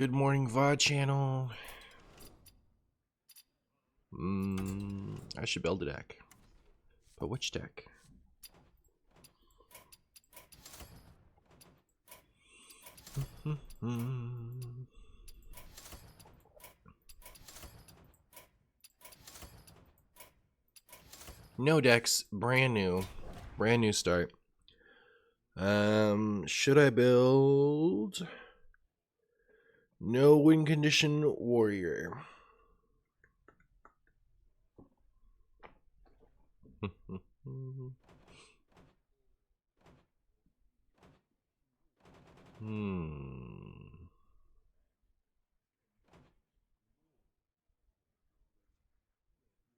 Good morning, VOD channel. I should build a deck. But which deck? No decks, brand new start. Should I build no win condition warrior?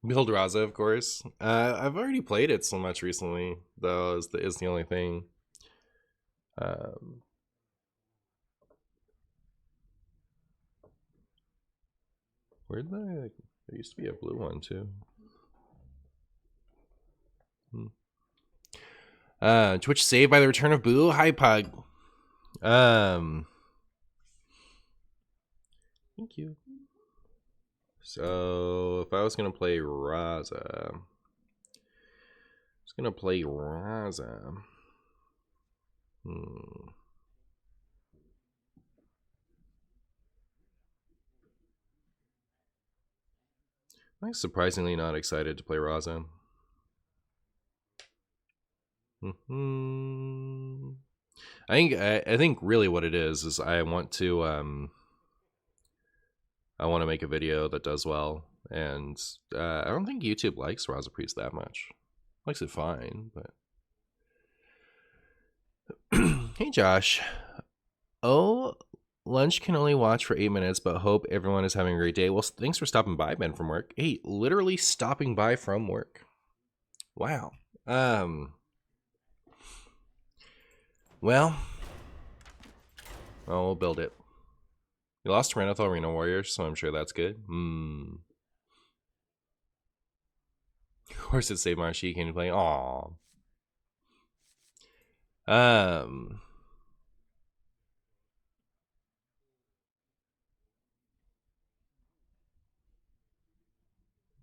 Build Raza, of course. I've already played it so much recently, though, is the only thing. Where'd there used to be a blue one too. Twitch saved by the return of Boo. Hi, Pug. Thank you. So if I was gonna play Raza, I'm surprisingly not excited to play Raza. I think really what it is I want to make a video that does well, and I don't think YouTube likes Raza Priest that much. Likes it fine, but hey Josh. Oh, lunch can only watch for 8 minutes, but hope everyone is having a great day. Well, thanks for stopping by, Ben, from work. Hey, literally stopping by from work. Wow. Well, we'll build it. You lost to Renathal Arena Warriors, so I'm sure that's good. Of course it's Save Marshy. Can you play? Aww.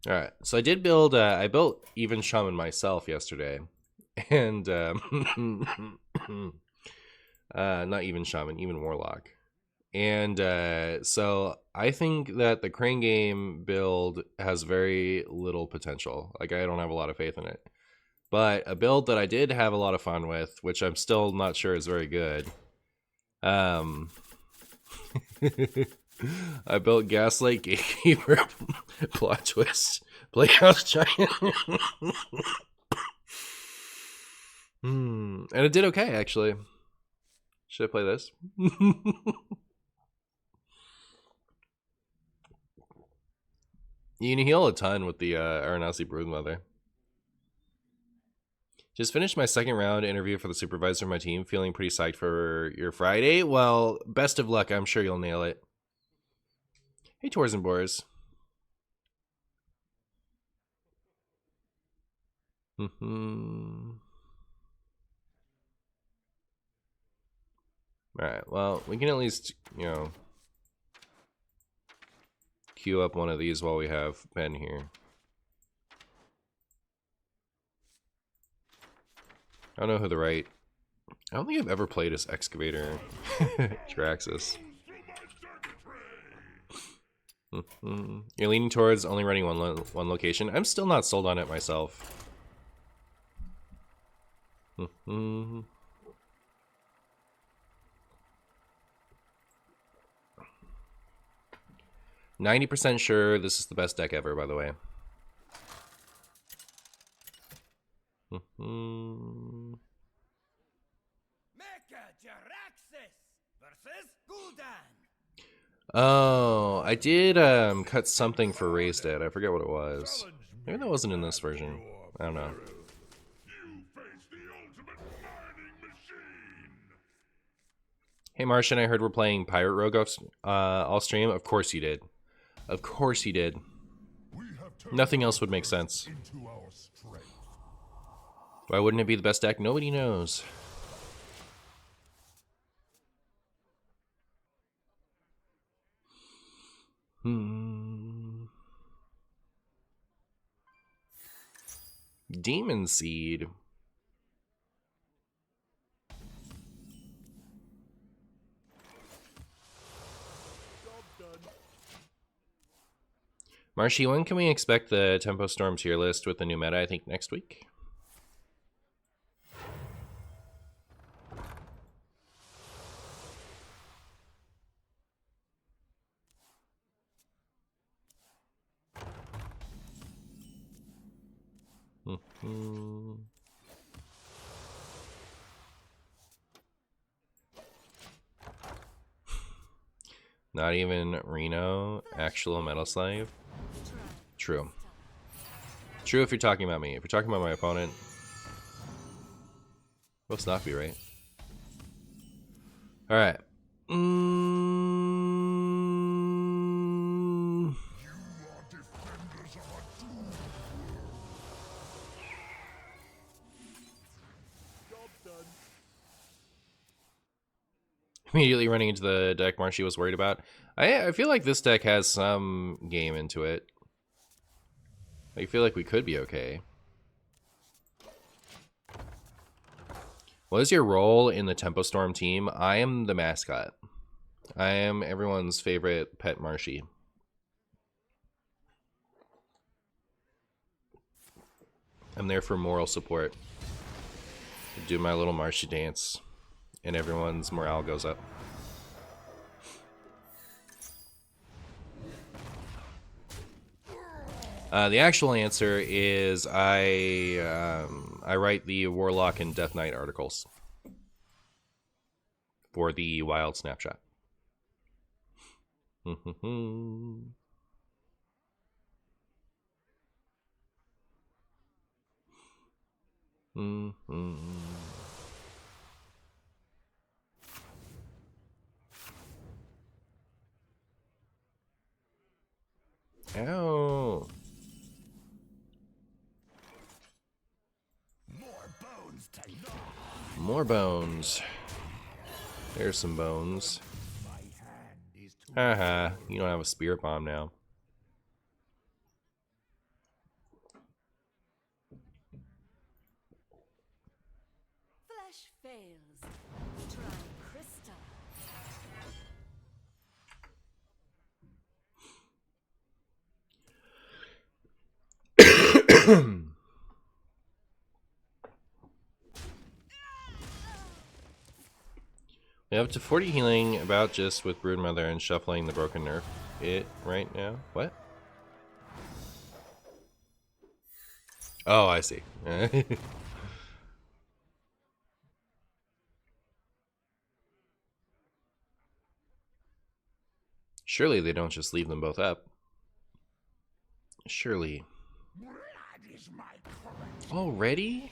Alright, so I did build, I built Even Shaman myself yesterday. And, not Even Shaman, Even Warlock. And so I think that the Crane Game build has very little potential. Like, I don't have a lot of faith in it. But a build that I did have a lot of fun with, which I'm still not sure is very good. I built Gaslight Gatekeeper, Plot Twist, Playhouse Giant. And it did okay, actually. Should I play this? You can heal a ton with the Aranasi Broodmother. Just finished my second round interview for the supervisor of my team. Feeling pretty psyched for your Friday. Well, best of luck. I'm sure you'll nail it. Hey, Tours and Boars. Alright, well, we can at least, queue up one of these while we have Ben here. I don't know who the right... I don't think I've ever played as Excavator Traxxas. You're leaning towards only running one location. I'm still not sold on it myself. 90% sure this is the best deck ever, by the way. Oh, I did cut something for Raised It. I forget what it was. Maybe that wasn't in this version. I don't know. Hey Martian, I heard we're playing Pirate Rogue all stream. Of course you did. Of course he did. Nothing else would make sense. Why wouldn't it be the best deck? Nobody knows. Demon Seed. Marshy, when can we expect the Tempo Storm tier list with the new meta? I think next week. Not even Reno, actual Metal Slave. True. True if you're talking about me. If you're talking about my opponent, must not be right. All right. Immediately running into the deck Marshy was worried about. I feel like this deck has some game into it. I feel like we could be okay. What is your role in the Tempo Storm team? I am the mascot. I am everyone's favorite pet Marshy. I'm there for moral support. I do my little Marshy dance, and everyone's morale goes up. The actual answer is I write the Warlock and Death Knight articles for the Wild Snapshot. Ow. More bones. There's some bones. Haha, you don't have a spirit bomb now. Flesh fails. Try crystal. We have up to 40 healing about just with Broodmother and shuffling the broken nerf it right now. What? Oh, I see. Surely they don't just leave them both up. Surely. Already?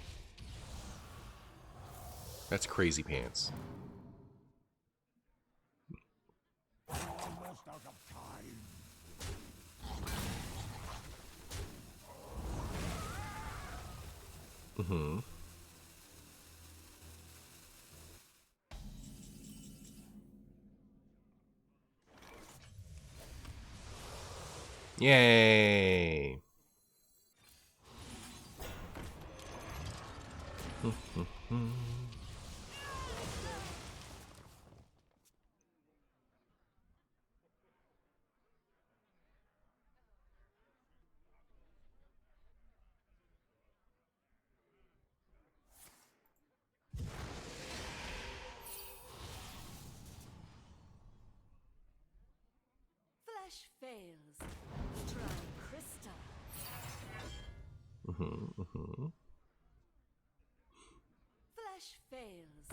That's crazy pants. Mm-hmm. Yay! Flesh fails. Try crystal. Flesh fails.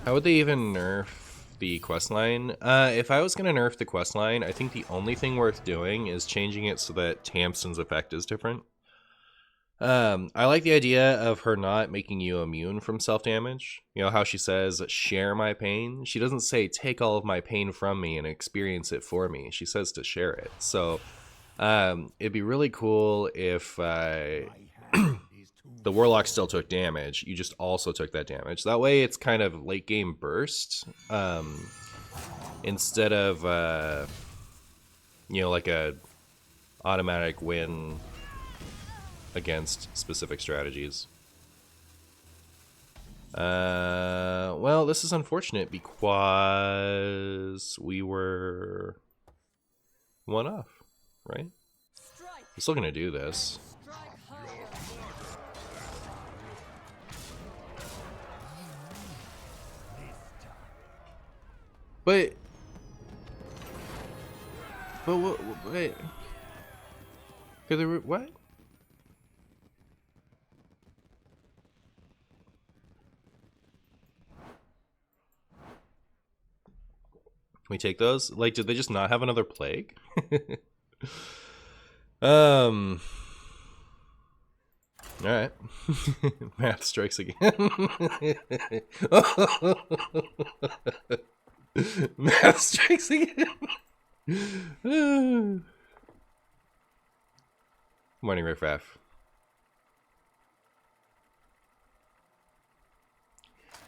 How would they even nerf the questline? If I was gonna nerf the questline, I think the only thing worth doing is changing it so that Tamsin's effect is different. I like the idea of her not making you immune from self-damage. You know how she says, share my pain? She doesn't say, take all of my pain from me and experience it for me. She says to share it. So it'd be really cool if the Warlock still took damage. You just also took that damage. That way it's kind of late game burst. Instead of you know, like a automatic win against specific strategies. Well, this is unfortunate because we were one off, right? I'm still gonna do this. But what? Wait. Could there what? We take those? Like, did they just not have another plague? All right. Math strikes again. Math strikes again. Morning, Riff Raff.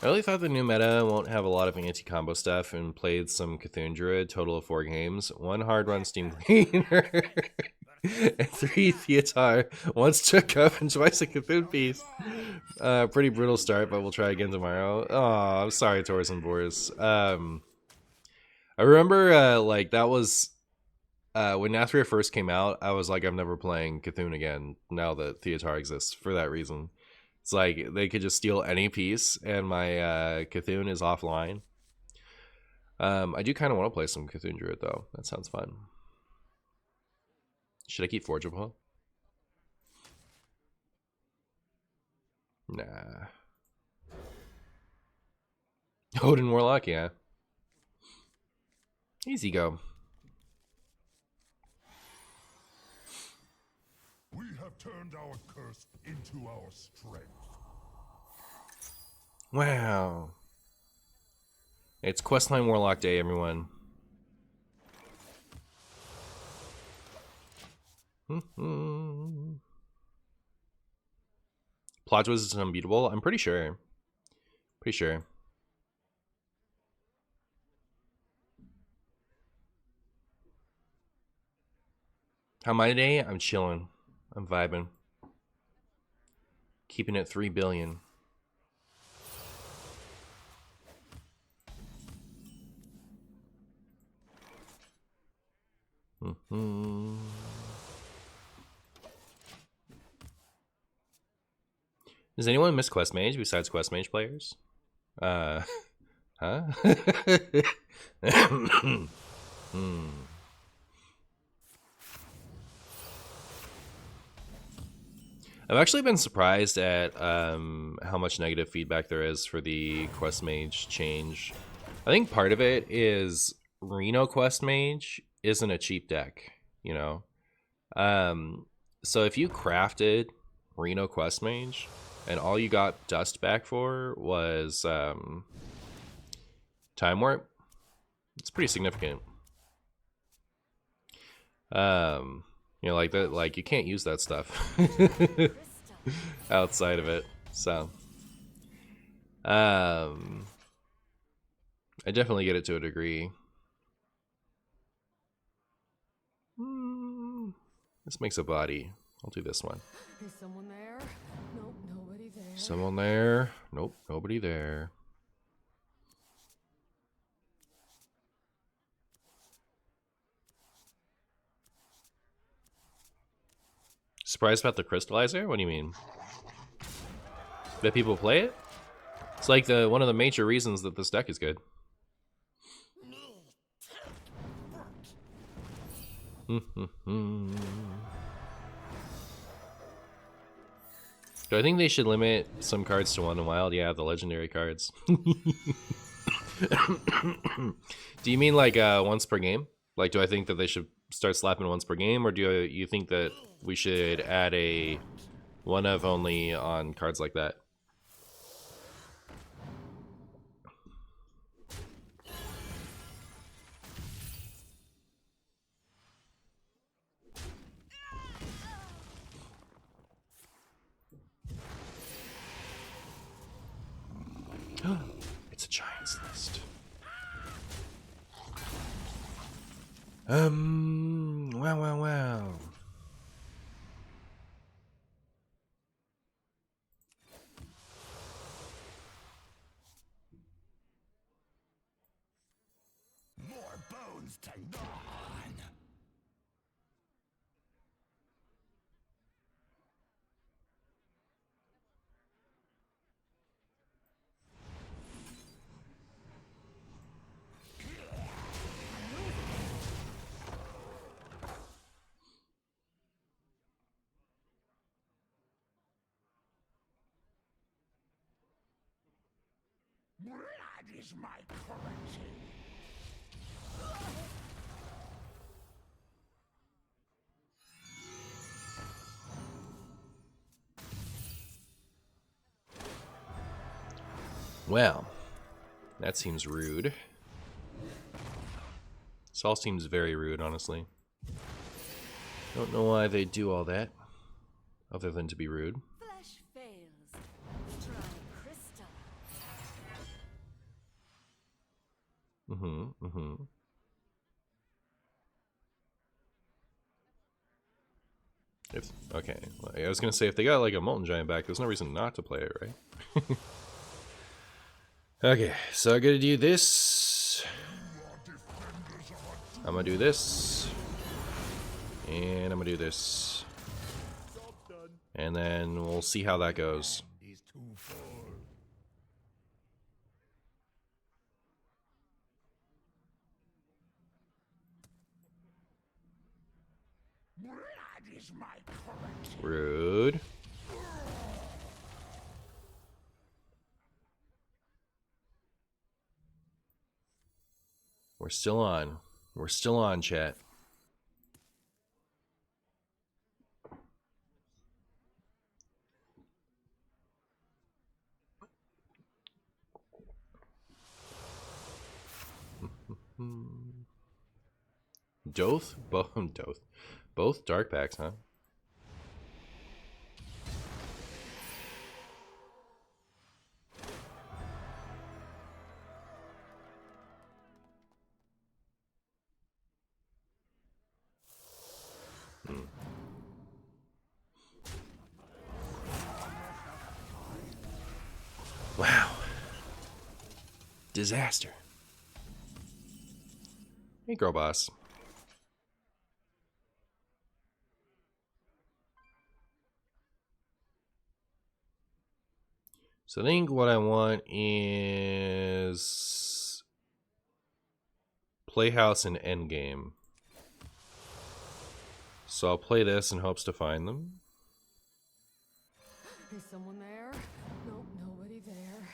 I really thought the new meta won't have a lot of anti-combo stuff and played some Cthulhu Druid, total of 4 games, 1 hard run Steam Cleaner, and 3 Theatar, once Took Up and twice a Cthulhu piece. Pretty brutal start, but we'll try again tomorrow. Oh, I'm sorry, Taurus and Boris. I remember like that was when Nathria first came out, I was like, I'm never playing Cthulhu again now that Theatar exists for that reason. It's like they could just steal any piece and my Cthulhu is offline. I do kind of want to play some Cthulhu Druid though. That sounds fun. Should I keep Forgeable? Nah. Odin Warlock, yeah. Easy go. We have turned our curse into our strength. Wow. It's Questline Warlock Day, everyone. Plot twist is unbeatable. I'm pretty sure. Pretty sure. How am I today? I'm chilling. I'm vibing. Keeping it 3 billion. Does anyone miss Quest Mage besides Quest Mage players? Huh? I've actually been surprised at how much negative feedback there is for the Quest Mage change. I think part of it is Reno Quest Mage isn't a cheap deck, you know? So if you crafted Reno Quest Mage and all you got dust back for was Time Warp, it's pretty significant. You know, like that, like you can't use that stuff outside of it. So, I definitely get it to a degree. This makes a body. I'll do this one. Is someone there? Nope, nobody there. Someone there? Nope, nobody there. Surprised about the crystallizer? What do you mean? That people play it? It's like one of the major reasons that this deck is good. Do I think they should limit some cards to 1 in Wild? Yeah, the legendary cards. Do you mean like once per game? Like, do I think that they should start slapping once per game, or do you think that we should add a 1 of only on cards like that? It's a Giants list. Wow, wow, wow. More bones to gnaw on. Blood is my currency. Well, that seems rude. This all seems very rude, honestly. Don't know why they do all that, other than to be rude. Flesh fails. Try crystal. Okay, well, I was gonna say if they got like a Molten Giant back, there's no reason not to play it, right? Okay, so I gotta do this. I'm gonna do this. And I'm gonna do this. And then we'll see how that goes. He's too full. Blood is my currency. Rude. We're still on. We're still on, chat. Doth? Doth. Both dark packs, huh? Wow. Disaster. Hey, girl boss. So I think what I want is Playhouse and Endgame. So I'll play this in hopes to find them. Is someone there? Nope, nobody there.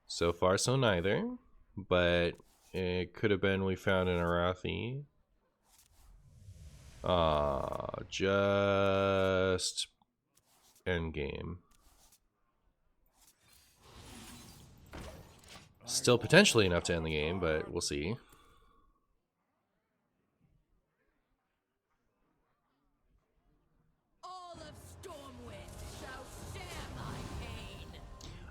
So far, so neither. But it could have been we found an Arathi. Just Endgame. Still potentially enough to end the game, but we'll see. All of Stormwind shall share my pain.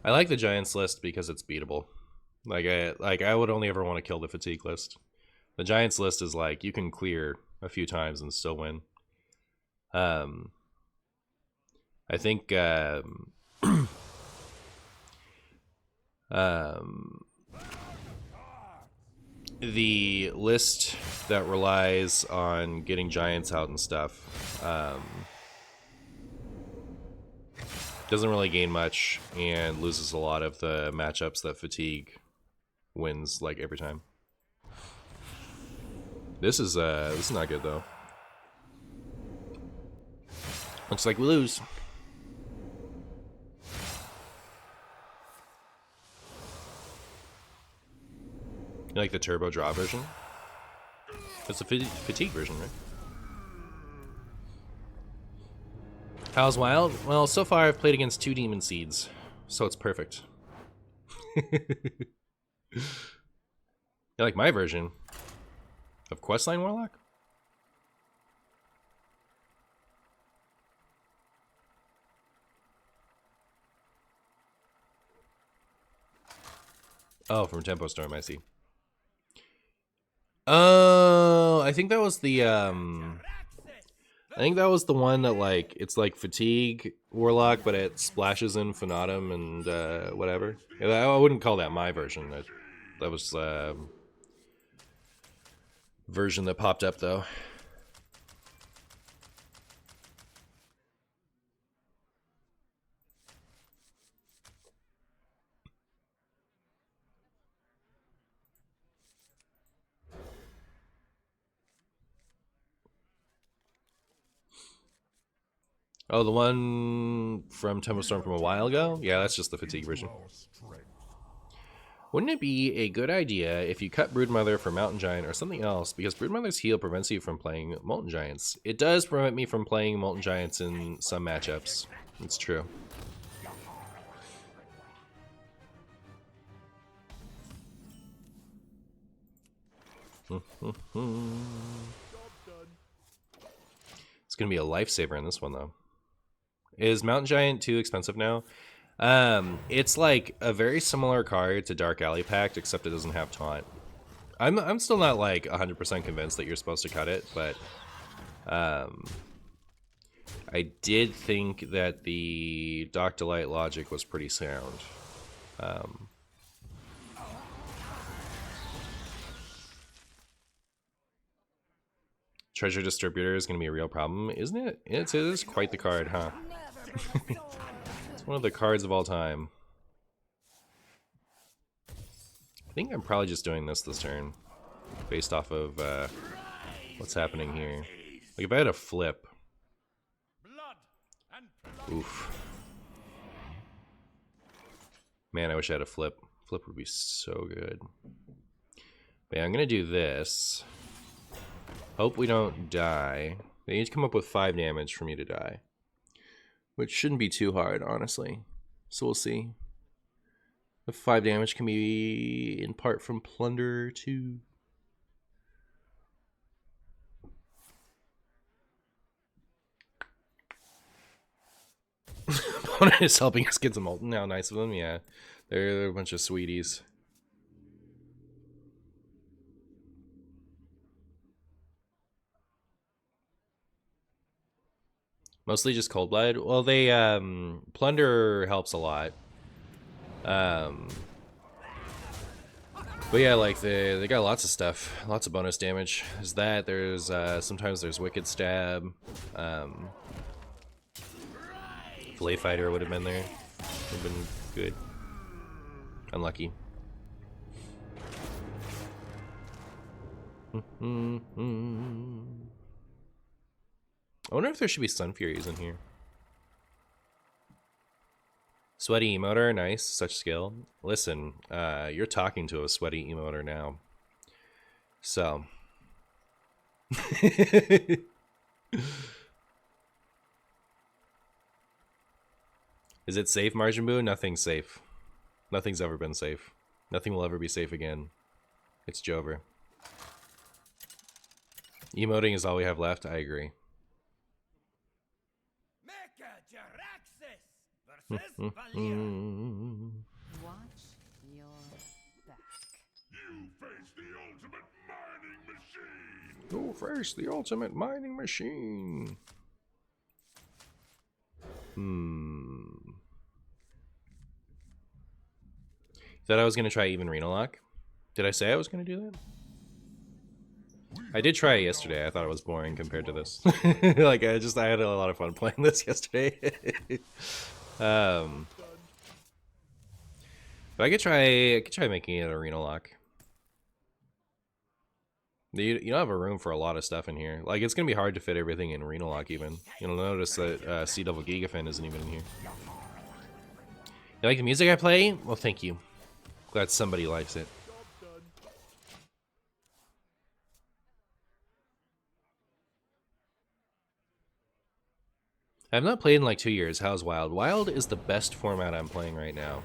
I like the Giants list because it's beatable. I would only ever want to kill the fatigue list. The Giants list is like you can clear a few times and still win. I think the list that relies on getting giants out and stuff doesn't really gain much and loses a lot of the matchups that fatigue wins like every time. This is not good though. Looks like we lose. You like the turbo draw version? It's the fatigue version, right? How's Wild? Well, so far I've played against 2 Demon Seeds, so it's perfect. You like my version of Questline Warlock? Oh, from Tempo Storm, I see. Oh, I think that was the I think that was the one that like it's like fatigue warlock, but it splashes in Fanatum and whatever. Yeah, I wouldn't call that my version. That was version that popped up though. Oh, the one from Temple Storm from a while ago? Yeah, that's just the fatigue version. Our strength. Wouldn't it be a good idea if you cut Broodmother for Mountain Giant or something else? Because Broodmother's heal prevents you from playing Molten Giants. It does prevent me from playing Molten Giants in some matchups. It's true. It's gonna be a lifesaver in this one though. Is Mountain Giant too expensive now? It's like a very similar card to Dark Alley Pact, except it doesn't have taunt. I'm still not like 100% convinced that you're supposed to cut it, but I did think that the Doc Delight logic was pretty sound. Treasure Distributor is going to be a real problem, isn't it? It is quite the card, huh? It's one of the cards of all time. I think I'm probably just doing this turn, based off of what's happening here. Like if I had a flip. Oof. Man, I wish I had a flip. Flip would be so good. But yeah, I'm gonna do this. Hope we don't die. They need to come up with 5 damage for me to die. Which shouldn't be too hard, honestly. So we'll see. The 5 damage can be in part from Plunder too. Opponent is helping us get some Molten now. Nice of them, yeah. They're a bunch of sweeties. Mostly just Cold Blood. Well, they Plunder helps a lot. But yeah, like they got lots of stuff, lots of bonus damage. There's that. There's sometimes there's Wicked Stab. Flay Fighter would have been there. Would have been good. Unlucky. I wonder if there should be Sun Furies in here. Sweaty emoter, nice, such skill. Listen, you're talking to a sweaty emoter now. So. Is it safe, Margin Boo? Nothing's safe. Nothing's ever been safe. Nothing will ever be safe again. It's Jover. Emoting is all we have left, I agree. Watch your back. You face the ultimate mining machine. Go face the ultimate mining machine. Thought I was gonna try even Renalock. Did I say I was gonna do that? I did try it yesterday. I thought it was boring compared to this. Like I had a lot of fun playing this yesterday. But I could try making it Arena Lock. You don't have a room for a lot of stuff in here. Like it's gonna be hard to fit everything in Arena Lock even. You'll notice that Sea Devil Gigafin isn't even in here. You like the music I play? Well, thank you. Glad somebody likes it. I've not played in like 2 years. How's Wild? Wild is the best format I'm playing right now.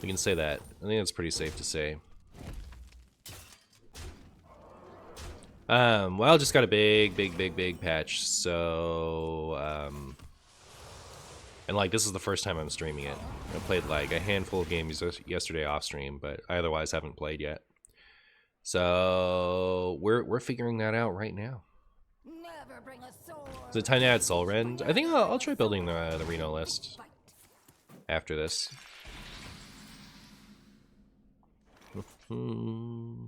We can say that. I think that's pretty safe to say. Wild just got a big patch, so and like this is the first time I'm streaming it. I played like a handful of games yesterday off stream, but I otherwise haven't played yet. So we're figuring that out right now. Never bring a sword. Is it time to add Soul Rend? I think I'll try building the Reno list after this. Hmm.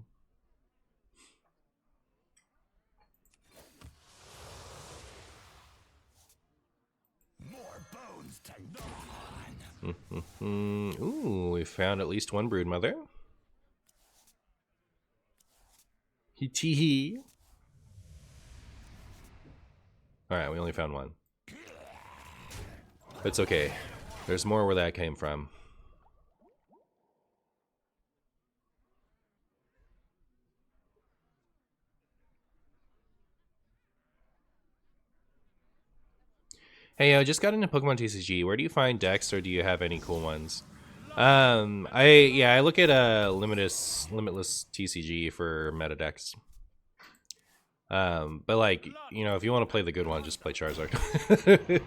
More bones to gnaw on. Ooh, we found at least one brood mother. Hee. Alright, we only found one. It's okay. There's more where that came from. Hey, I just got into Pokemon TCG. Where do you find decks, or do you have any cool ones? I look at limitless TCG for meta decks. But like, you know, if you want to play the good one, just play Charizard.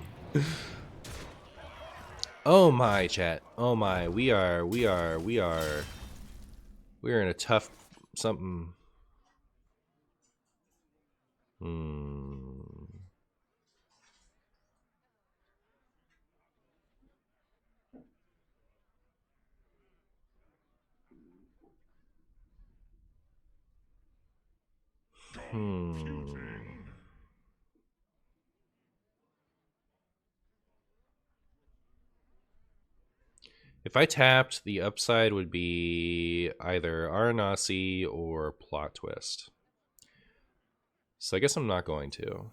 Oh my, chat. Oh my, we are in a tough something. If I tapped, the upside would be either Aranasi or Plot Twist. So I guess I'm not going to.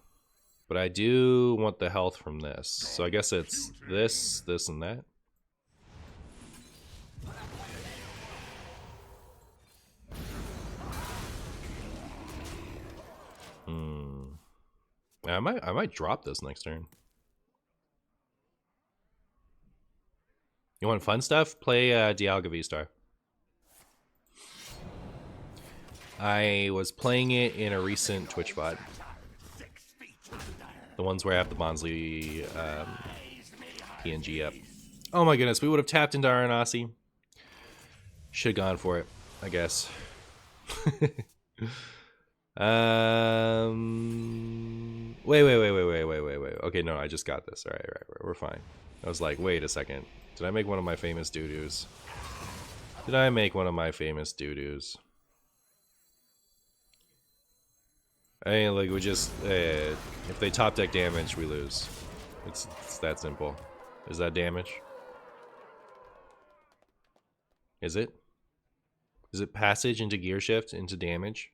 But I do want the health from this. So I guess it's this, this, and that. I might drop this next turn. You want fun stuff? Play Dialga V-Star. I was playing it in a recent Twitch VOD. The ones where I have the Bonsley PNG up. Oh my goodness, we would have tapped into Aranasi. Should have gone for it, I guess. Wait. Okay, no, I just got this. All right, we're fine. I was like, wait a second. Did I make one of my famous doo-doos? Did I make one of my famous doo-doos? I mean, like, we just, if they top deck damage, we lose. It's that simple. Is that damage? Is it? Is it passage into gear shift into damage?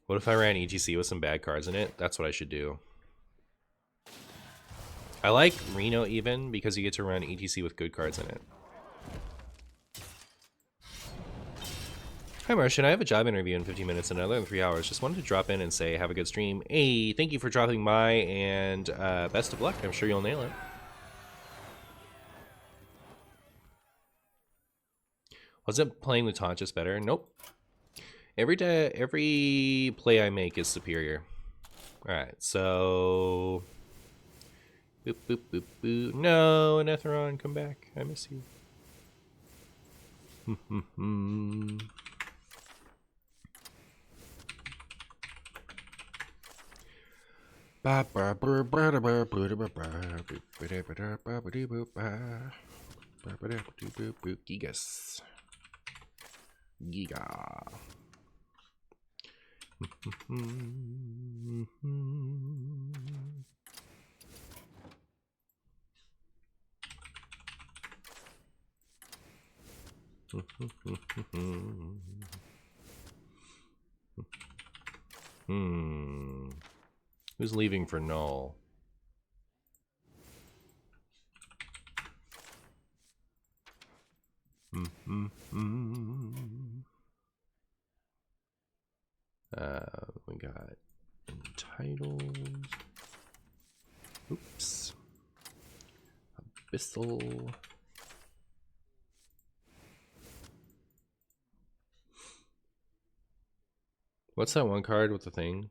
What if I ran ETC with some bad cards in it? That's what I should do. I like Reno even because you get to run ETC with good cards in it. Hi Martian, I have a job interview in 15 minutes and another in 3 hours. Just wanted to drop in and say have a good stream. Hey, thank you for dropping by and best of luck. I'm sure you'll nail it. Wasn't playing the taunt just better? Nope. Every play I make is superior. Alright, so... Boop, boop, boop, boop. No, Anetheron, come back. I miss you. Gigas. Giga. Who's leaving for null? We got entitled. Oops. Abyssal. What's that one card with the thing?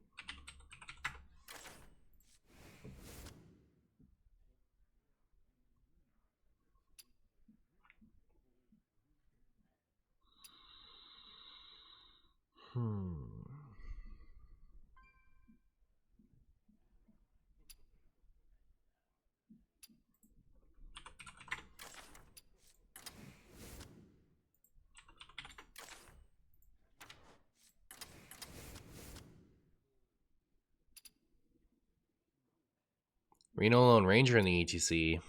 Reno Lone Ranger in the ETC.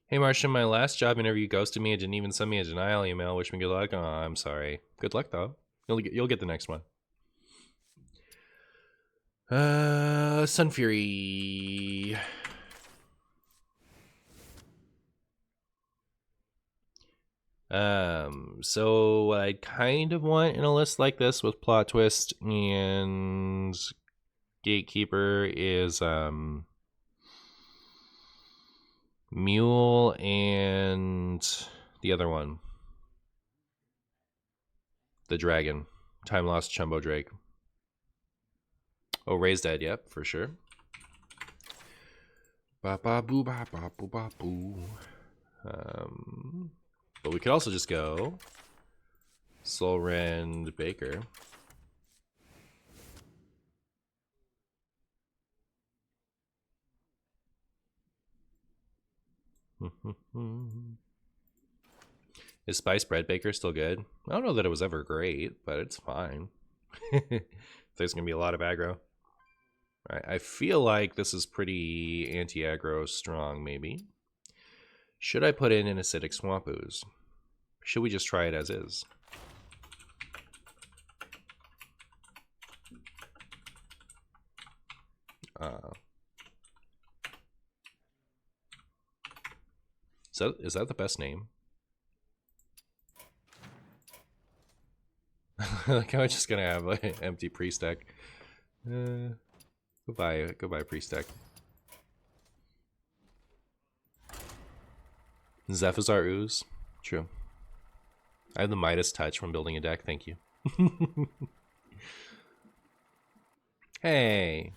Hey Martian, my last job interview ghosted me and didn't even send me a denial email. Wish me good luck. Oh, I'm sorry. Good luck though. You'll get the next one. Sun Fury. So I kind of want in a list like this with plot twist and gatekeeper is Mule and the other one, the dragon, time lost Chumbo Drake. Oh, Ray's dead. Yep, for sure. Ba ba boo ba ba boo ba boo. But we could also just go Soul Rend Baker. Is Spice Bread Baker still good? I don't know that it was ever great, but it's fine. There's going to be a lot of aggro. Right, I feel like this is pretty anti-aggro strong, maybe. Should I put in an Acidic Swamp Ooze? Should we just try it as is? Is that the best name? Like I'm just gonna have an empty priest deck. Goodbye priest deck. Zephazar Ooze. True. I have the Midas touch from building a deck, thank you. Hey.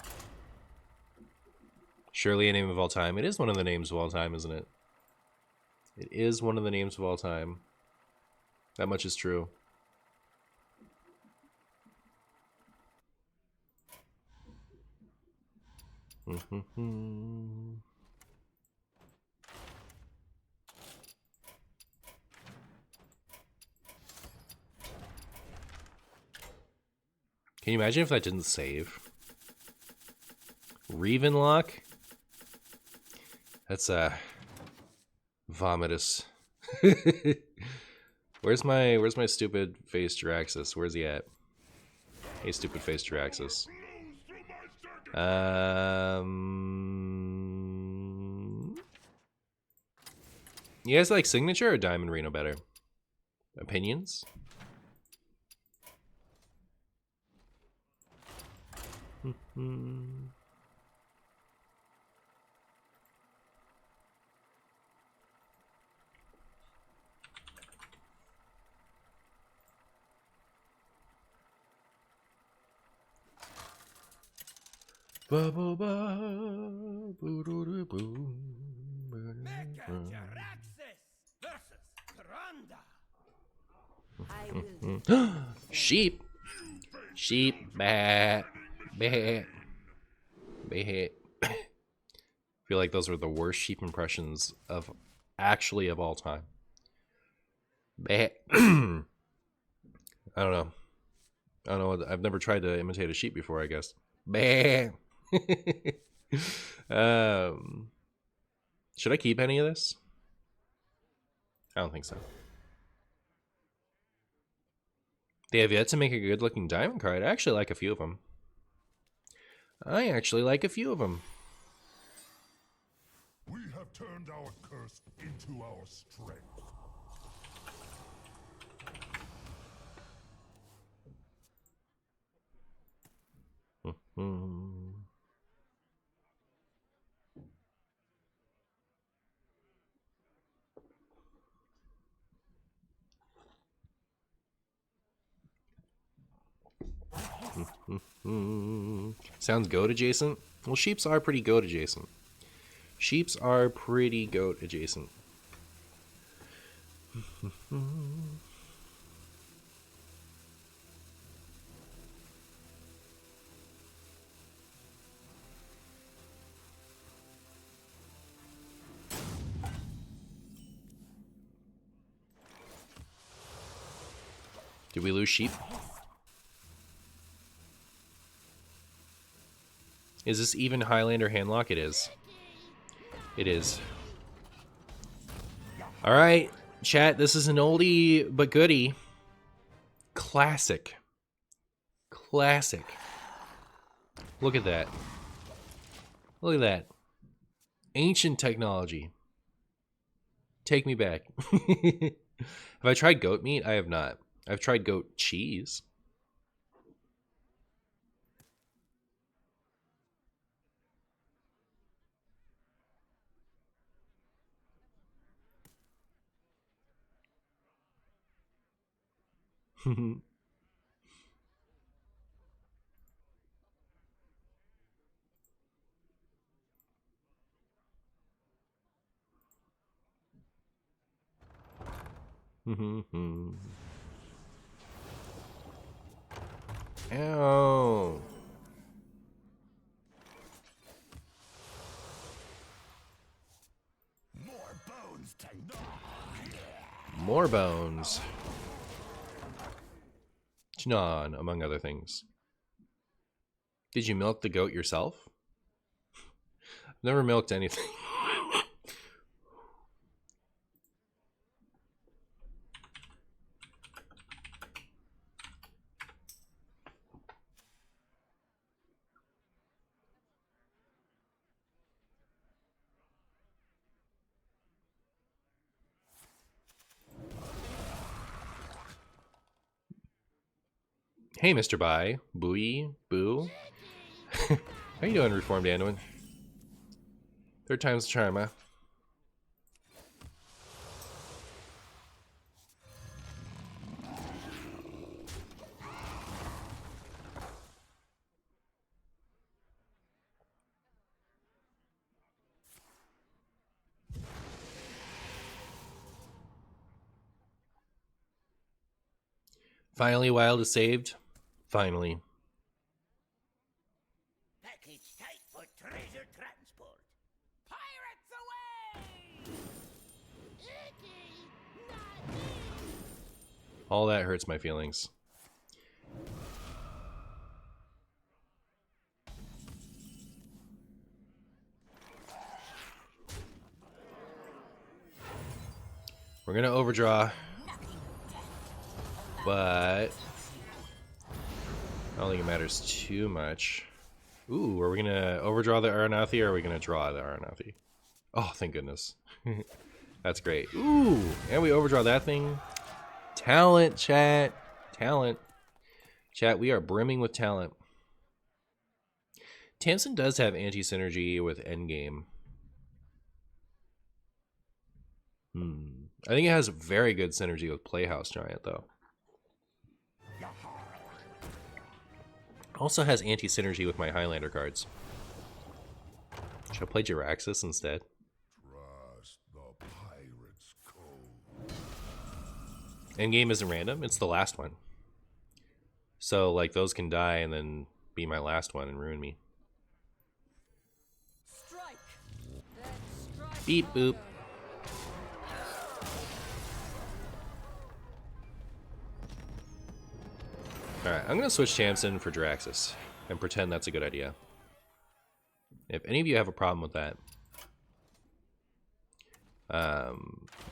Surely a name of all time. It is one of the names of all time, isn't it? It is one of the names of all time. That much is true. Can you imagine if that didn't save? Evenlock? That's vomitous. Where's my stupid face Jiraxis? Where's he at? Hey, stupid face Jiraxis. You guys like Signature or Diamond Reno better? Opinions? Bubble boo boo doo boo. Sheep. Sheep. Bah. Bah. Bah. I feel like those are the worst sheep impressions of all time. Bah. I don't know. I've never tried to imitate a sheep before, I guess. Bah. Should I keep any of this? I don't think so. They have yet to make a good looking diamond card. I actually like a few of them. We have turned our curse into our strength. Sounds goat adjacent? Well, sheeps are pretty goat adjacent. Sheeps are pretty goat adjacent. Did we lose sheep? Is this even Highlander handlock? It is. It is. Alright, chat, this is an oldie but goodie. Classic. Classic. Look at that. Look at that. Ancient technology. Take me back. Have I tried goat meat? I have not. I've tried goat cheese. Ow. More bones to gnaw. More bones. Chnon, among other things. Did you milk the goat yourself? I've never milked anything. Hey, Mr. Bai. Booey. Boo. How you doing, Reformed Anduin? Third time's the charm, huh? Finally, Wild is saved. Finally. Package tight for treasure transport. Pirates away! Icky, not me. All that hurts my feelings. We're gonna overdraw, but I don't think it matters too much. Ooh, are we gonna overdraw the Aranathi or are we gonna draw the Aranathi? Oh, thank goodness. That's great. Ooh, and we overdraw that thing. Talent, chat. Talent. Chat, we are brimming with talent. Tamsin does have anti-synergy with Endgame. I think it has very good synergy with Playhouse Giant, though. Also has anti-synergy with my Highlander cards. Should I play Jiraxis instead? Trust the pirate's code. Endgame isn't random, it's the last one. So, like, those can die and then be my last one and ruin me. Strike. Then strike Beep boop. harder. Alright, I'm gonna switch Tamsin for Jiraxis and pretend that's a good idea. If any of you have a problem with that,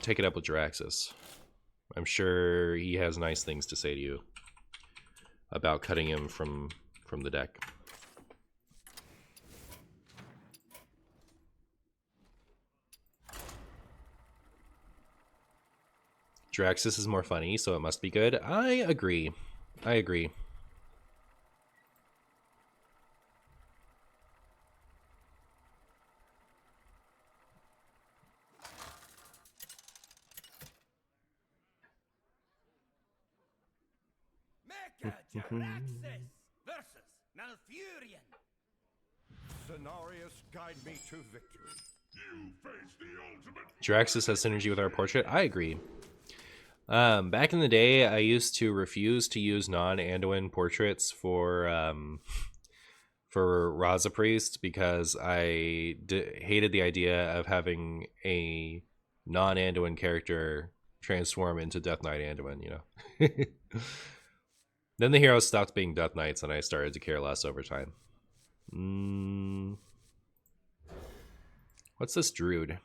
take it up with Jiraxis. I'm sure he has nice things to say to you about cutting him from the deck. Jiraxis is more funny, so it must be good. I agree. I agree. Mecha Jiraxis versus Malfurion! Cenarius, guide me to victory. You face the ultimate. Draxus has synergy with our portrait. I agree. Back in the day, I used to refuse to use non-Anduin portraits for Raza Priest because I hated the idea of having a non-Anduin character transform into Death Knight Anduin, you know. Then the heroes stopped being Death Knights and I started to care less over time. What's this druid?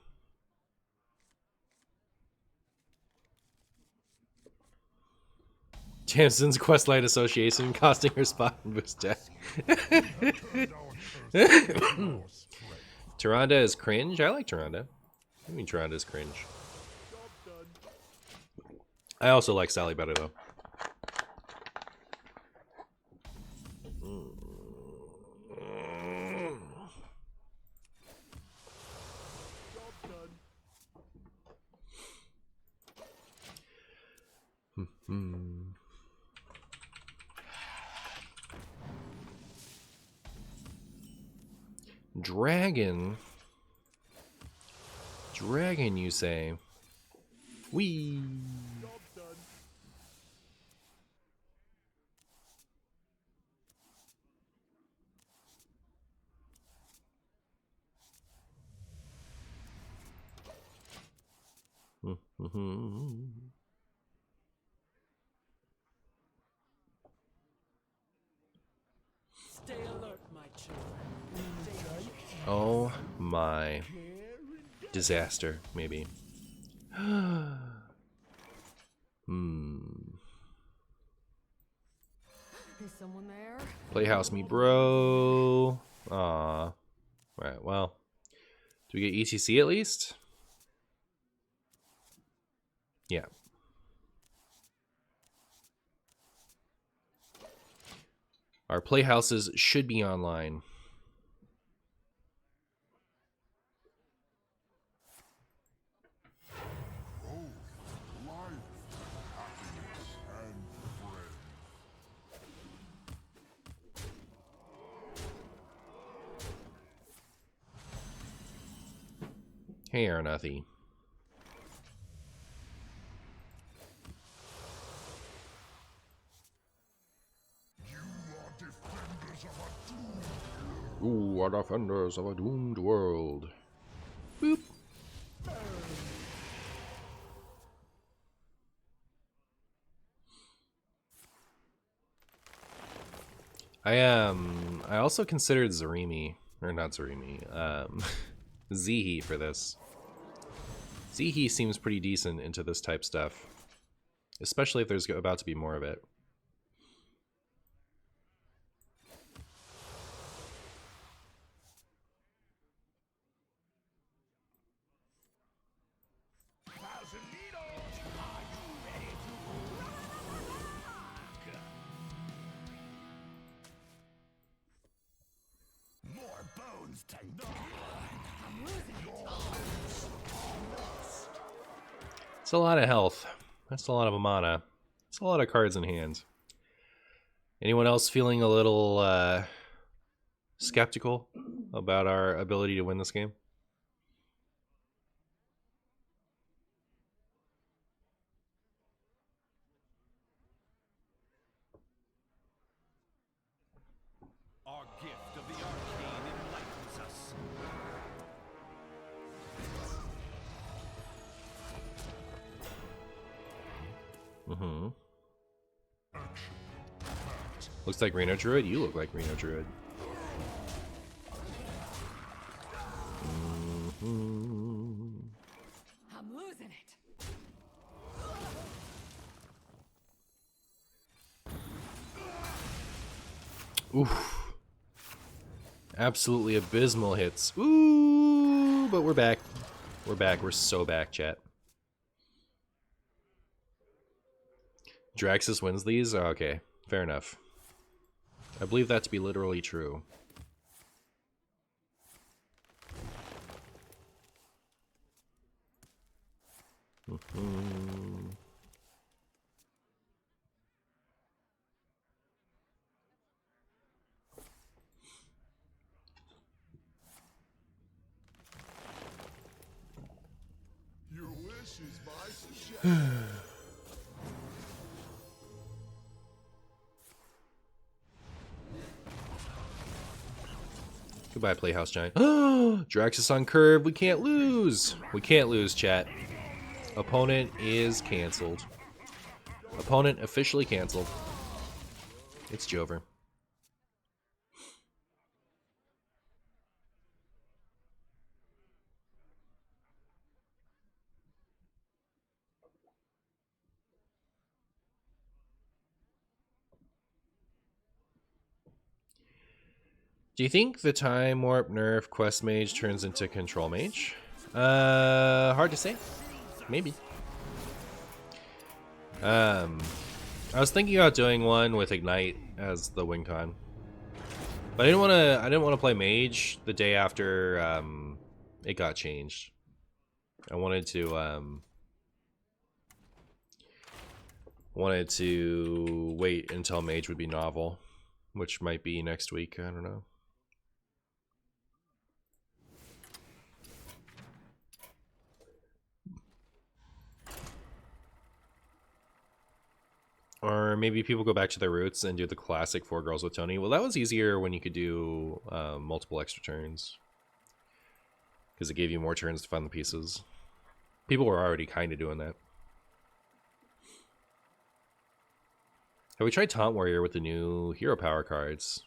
Jamson's Questlight Association costing her spot in boost deck. Tyrande is cringe. I like Tyrande. I mean, Tyrande is cringe. I also like Sally better though. Dragon, you say? Wee. Stay alert, my children. Oh my. Disaster, maybe. Is someone there? Playhouse me, bro. Aw. Right, well. Do we get ETC at least? Yeah. Our playhouses should be online. Hey, Arnathi. Ooh, are defenders of a doomed world. Boop. I also considered Zarimi, or not Zarimi, Zihi for this. Zihi seems pretty decent into this type stuff, especially if there's about to be more of it. It's a lot of health. That's a lot of mana. It's a lot of cards in hand. Anyone else feeling a little skeptical about our ability to win this game? Our gift of the arcane enlightens us. Looks like Reno Druid. You look like Reno Druid. I'm losing it. Oof. Absolutely abysmal hits. Ooh, but we're back. We're back. We're so back, chat. Draxus wins these? Oh, okay, fair enough. I believe that to be literally true. This is my suggestion. Goodbye, Playhouse Giant. Draxus on curve. We can't lose. We can't lose, chat. Opponent is canceled. Opponent officially canceled. It's Jover. Do you think the Time Warp nerf Quest Mage turns into Control Mage? Hard to say. Maybe. I was thinking about doing one with Ignite as the win con. But I didn't want to play Mage the day after it got changed. I wanted to wait until Mage would be novel, which might be next week, I don't know. Or maybe people go back to their roots and do the classic 4 Girls with Tony. Well, that was easier when you could do multiple extra turns, because it gave you more turns to find the pieces. People were already kind of doing that. Have we tried Taunt Warrior with the new hero power cards?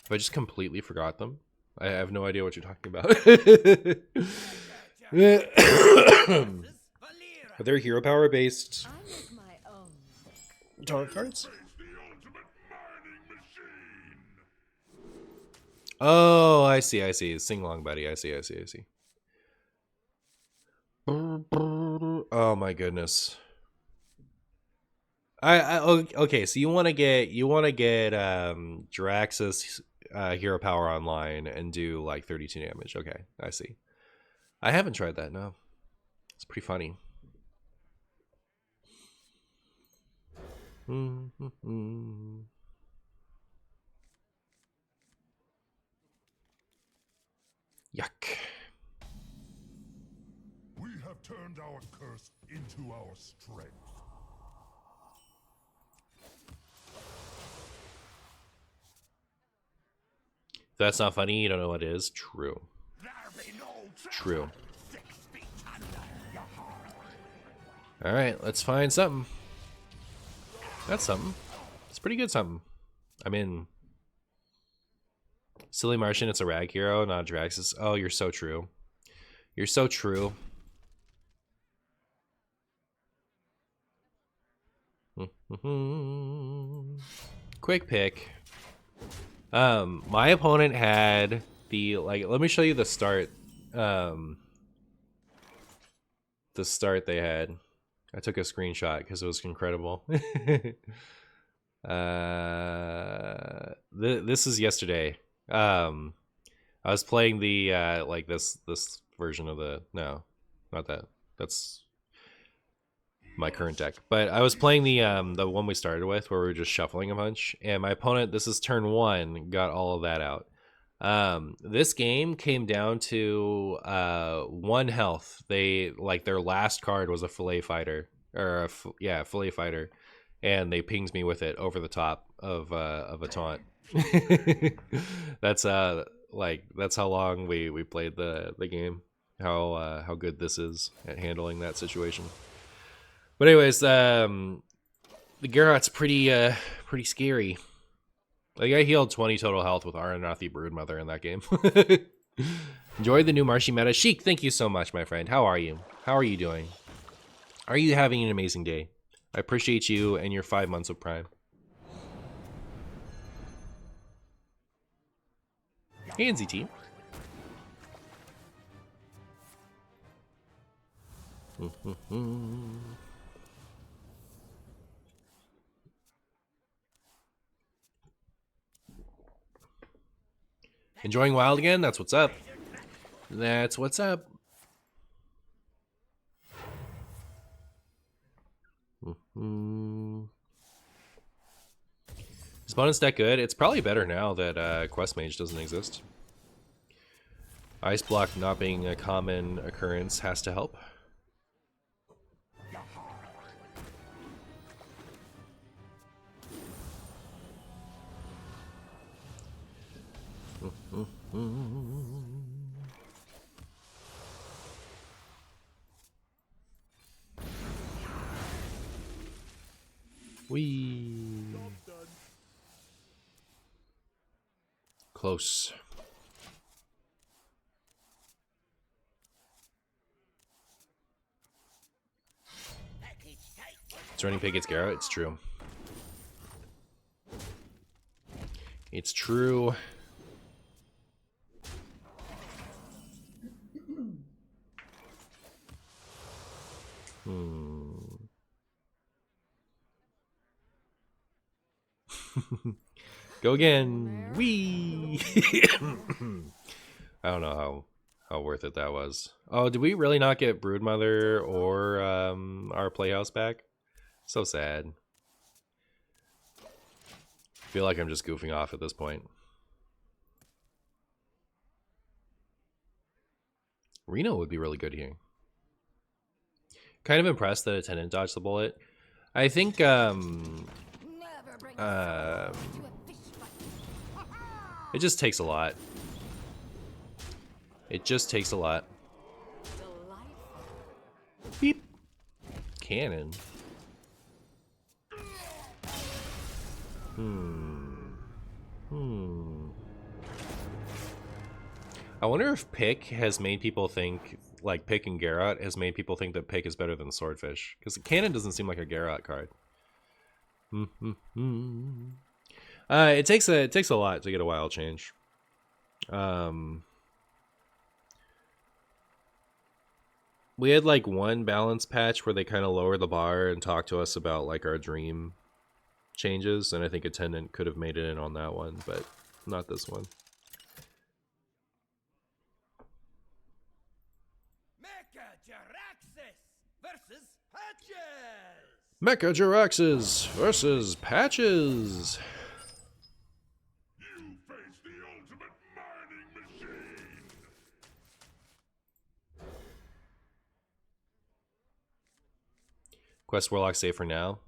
Have I just completely forgot them? I have no idea what you're talking about. Are there hero power based I make my own. taunt cards? Face the ultimate mining machine. Oh, I see. Sing along, buddy. I see. Oh my goodness. Okay, so you want to get Draxus hero power online and do like 32 damage. Okay, I see. I haven't tried that. No, it's pretty funny. Yuck. We have turned our curse into our strength. If that's not funny, you don't know what is. True. True. All right, let's find something. That's something. It's pretty good something. I'm in. Silly Martian, it's a rag hero, not a Draxus. Oh, you're so true. You're so true. Quick pick. My opponent had the, like, let me show you the start. The start they had. I took a screenshot because it was incredible. This is yesterday. I was playing the like this version of the, no, not that. That's my current deck. But I was playing the one we started with, where we were just shuffling a bunch, and my opponent, this is turn 1, got all of that out. This game came down to 1 health. They, like, their last card was a fillet fighter, or fillet fighter, and they pinged me with it over the top of a taunt. That's that's how long we played the game. How good this is at handling that situation. But anyways, the Garrot's pretty scary. Like, I healed 20 total health with Aranathi Broodmother in that game. Enjoy the new Marshy meta. Sheik, thank you so much, my friend. How are you? How are you doing? Are you having an amazing day? I appreciate you and your 5 months of Prime. Hey, NZT. Enjoying Wild again? That's what's up. That's what's up. Is opponent's deck good? It's probably better now that Quest Mage doesn't exist. Ice Block not being a common occurrence has to help. Wee. Close. It's running pig gets Garrett. It's true. It's true. Go again. Wee. I don't know how worth it that was. Oh, did we really not get Broodmother or our Playhouse back? So sad. Feel like I'm just goofing off at this point. Reno would be really good here. Kind of impressed that Attendant dodged the bullet. I think Never bring a sword to a fish fight. it just takes a lot. It just takes a lot. Delightful. Beep. Cannon. I wonder if Pick has made people think, like Pick and Garrot has made people think that Pick is better than Swordfish. Because Cannon doesn't seem like a Garrot card. It takes a lot to get a wild change. We had like one balance patch where they kind of lower the bar and talk to us about like our dream changes, and I think Attendant could have made it in on that one, but not this one. Mecha Jiraxis versus Patches. You face the ultimate mining machine. Quest Warlock safe for now.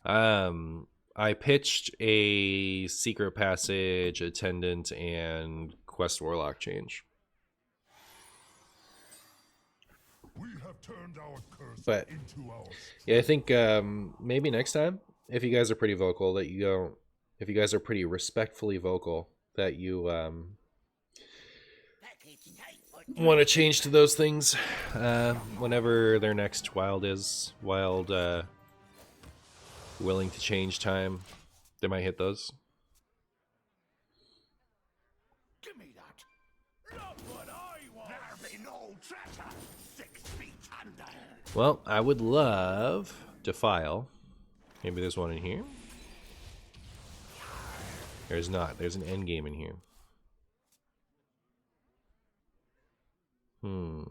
I pitched a Secret Passage, Attendant, and Quest Warlock change. We have turned our curse But into our yeah, I think maybe next time, if you guys are pretty vocal, that you don't. If you guys are pretty respectfully vocal, that you want to change to those things whenever their next wild is. Wild willing to change time. They might hit those. Give me that. Not what I want. There be no treasure 6 feet under. Well, I would love Defile. Maybe there's one in here. There's not. There's an end game in here. I'm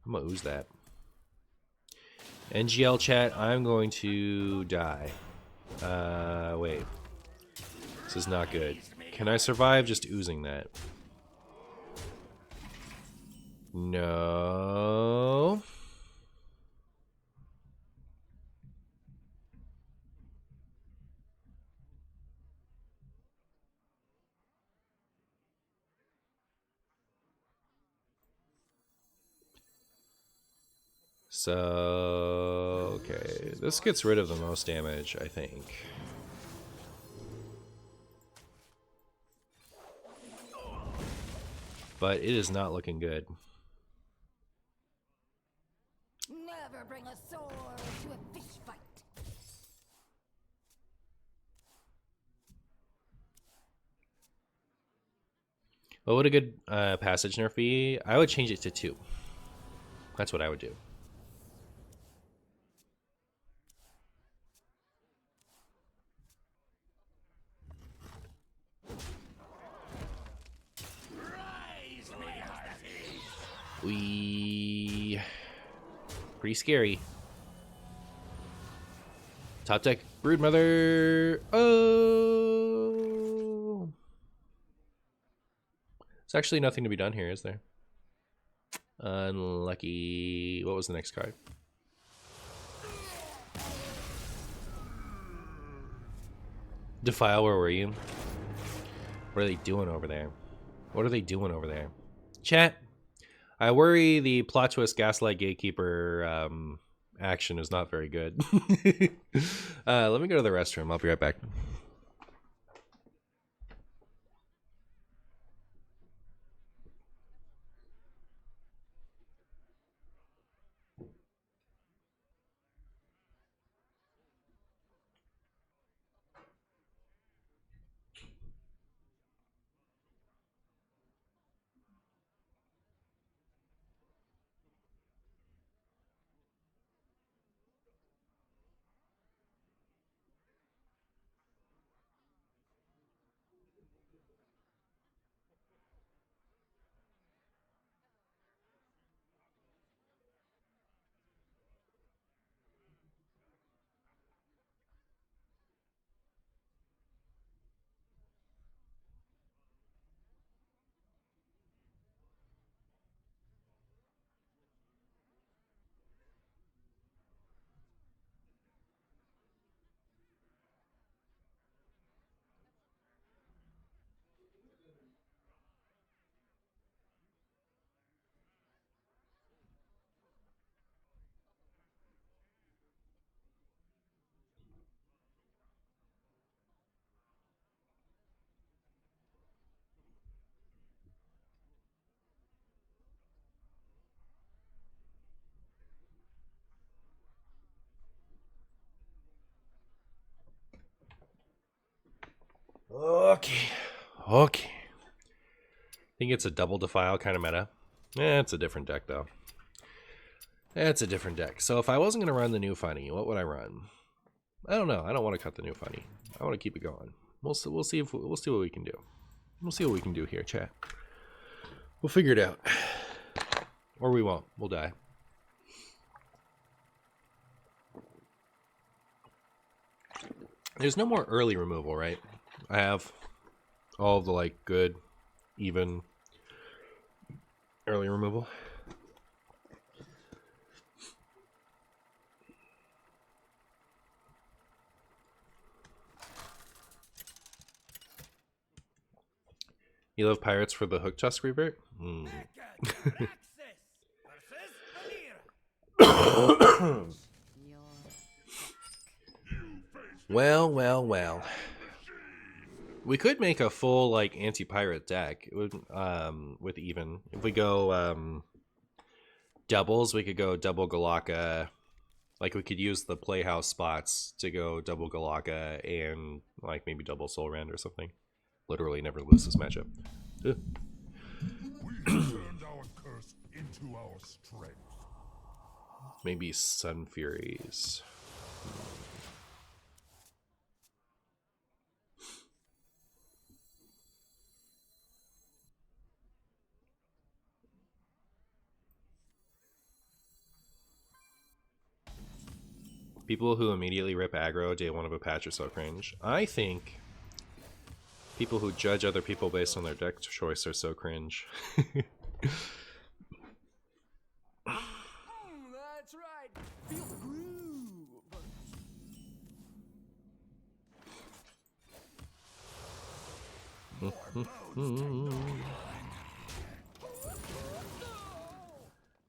gonna ooze that. NGL chat, I'm going to die. Wait. This is not good. Can I survive just oozing that? No. So, okay, this gets rid of the most damage, I think. But it is not looking good. Never bring a sword to a fish fight. What would a good passage nerf be? I would change it to 2. That's what I would do. Pretty scary. Top deck, Broodmother. Oh, there's actually nothing to be done here, is there? Unlucky. What was the next card? Defile, where were you? What are they doing over there? What are they doing over there? Chat. I worry the plot twist Gaslight Gatekeeper action is not very good. Let me go to the restroom. I'll be right back. Okay. Okay. Think it's a double defile kind of meta. It's a different deck though. It's a different deck. So if I wasn't gonna run the new funny, what would I run? I don't know. I don't want to cut the new funny. I want to keep it going. We'll see what we can do. We'll see what we can do here, chat. We'll figure it out. Or we won't. We'll die. There's no more early removal, right? I have all of the like good, even early removal. You love pirates for the hook tusk revert? Well. We could make a full like anti-pirate deck with even. If we go doubles, we could go double Galaka. Like we could use the playhouse spots to go double Galaka and like maybe double Soul Rend or something. Literally never lose this matchup. We turned our curse into our strength. Maybe Sun Furies. People who immediately rip aggro day one of a patch are so cringe. I think people who judge other people based on their deck choice are so cringe. That's right. Feel the groove.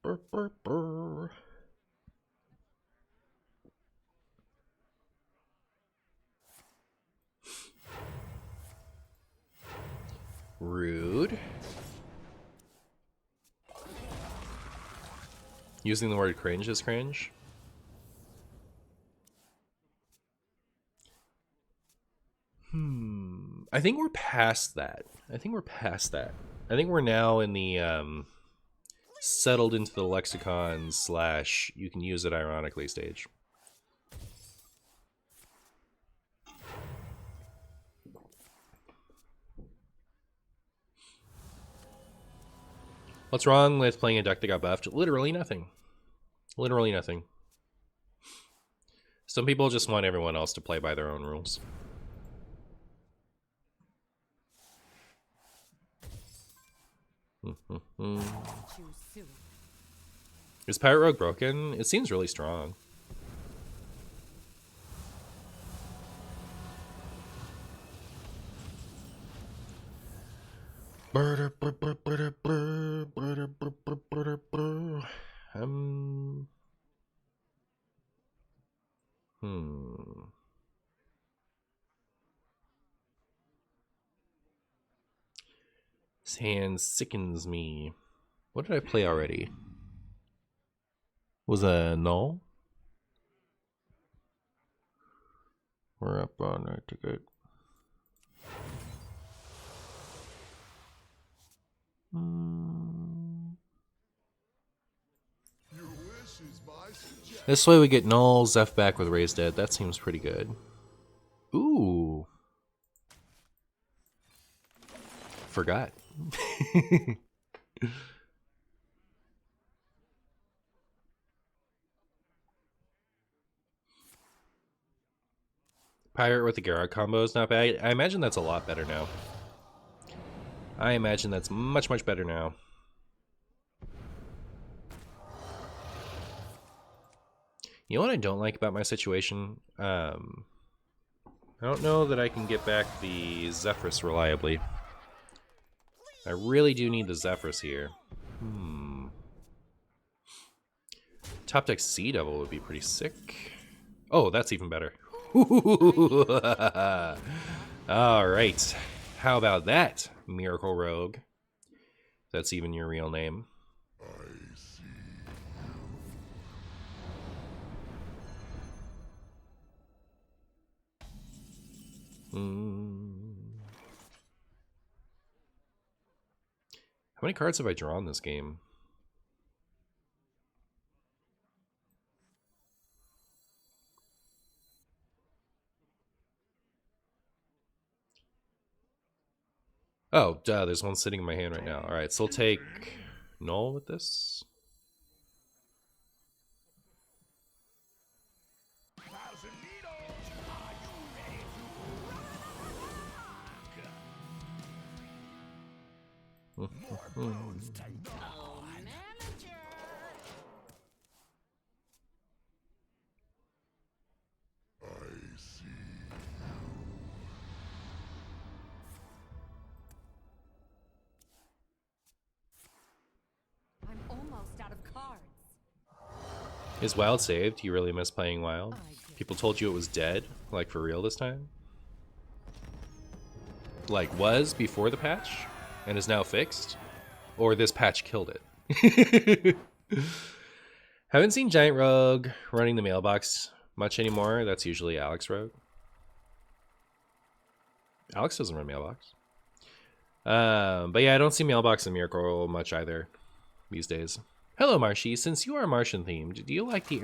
Brr, brr, brr. Rude. Using the word cringe is cringe. I think we're past that. I think we're now in the settled into the lexicon / you can use it ironically stage. What's wrong with playing a deck that got buffed? Literally nothing. Literally nothing. Some people just want everyone else to play by their own rules. Too soon. Is Pirate Rogue broken? It seems really strong. This hand sickens me. What did I play already? Was a null? We're up on our ticket. This way we get null, Zeph back with Raised Dead. That seems pretty good. Ooh. Forgot. Pirate with the Garrett combo is not bad. I imagine that's a lot better now. I imagine that's much, much better now. You know what I don't like about my situation? I don't know that I can get back the Zephyrus reliably. I really do need the Zephyrus here. Top deck Sea Devil would be pretty sick. Oh, that's even better. Alright. How about that, Miracle Rogue? That's even your real name. How many cards have I drawn this game? Oh, duh, there's one sitting in my hand right now. Alright, so we'll take Null with this. I'm almost out of cards. Is Wild saved? You really miss playing Wild? People told you it was dead, like for real this time? Like was before the patch and is now fixed? Or this patch killed it? Haven't seen Giant Rogue running the mailbox much anymore. That's usually Alex Rogue. Alex doesn't run mailbox. But yeah, I don't see mailbox and Miracle much either these days. Hello, Marshy. Since you are Martian themed, do you like the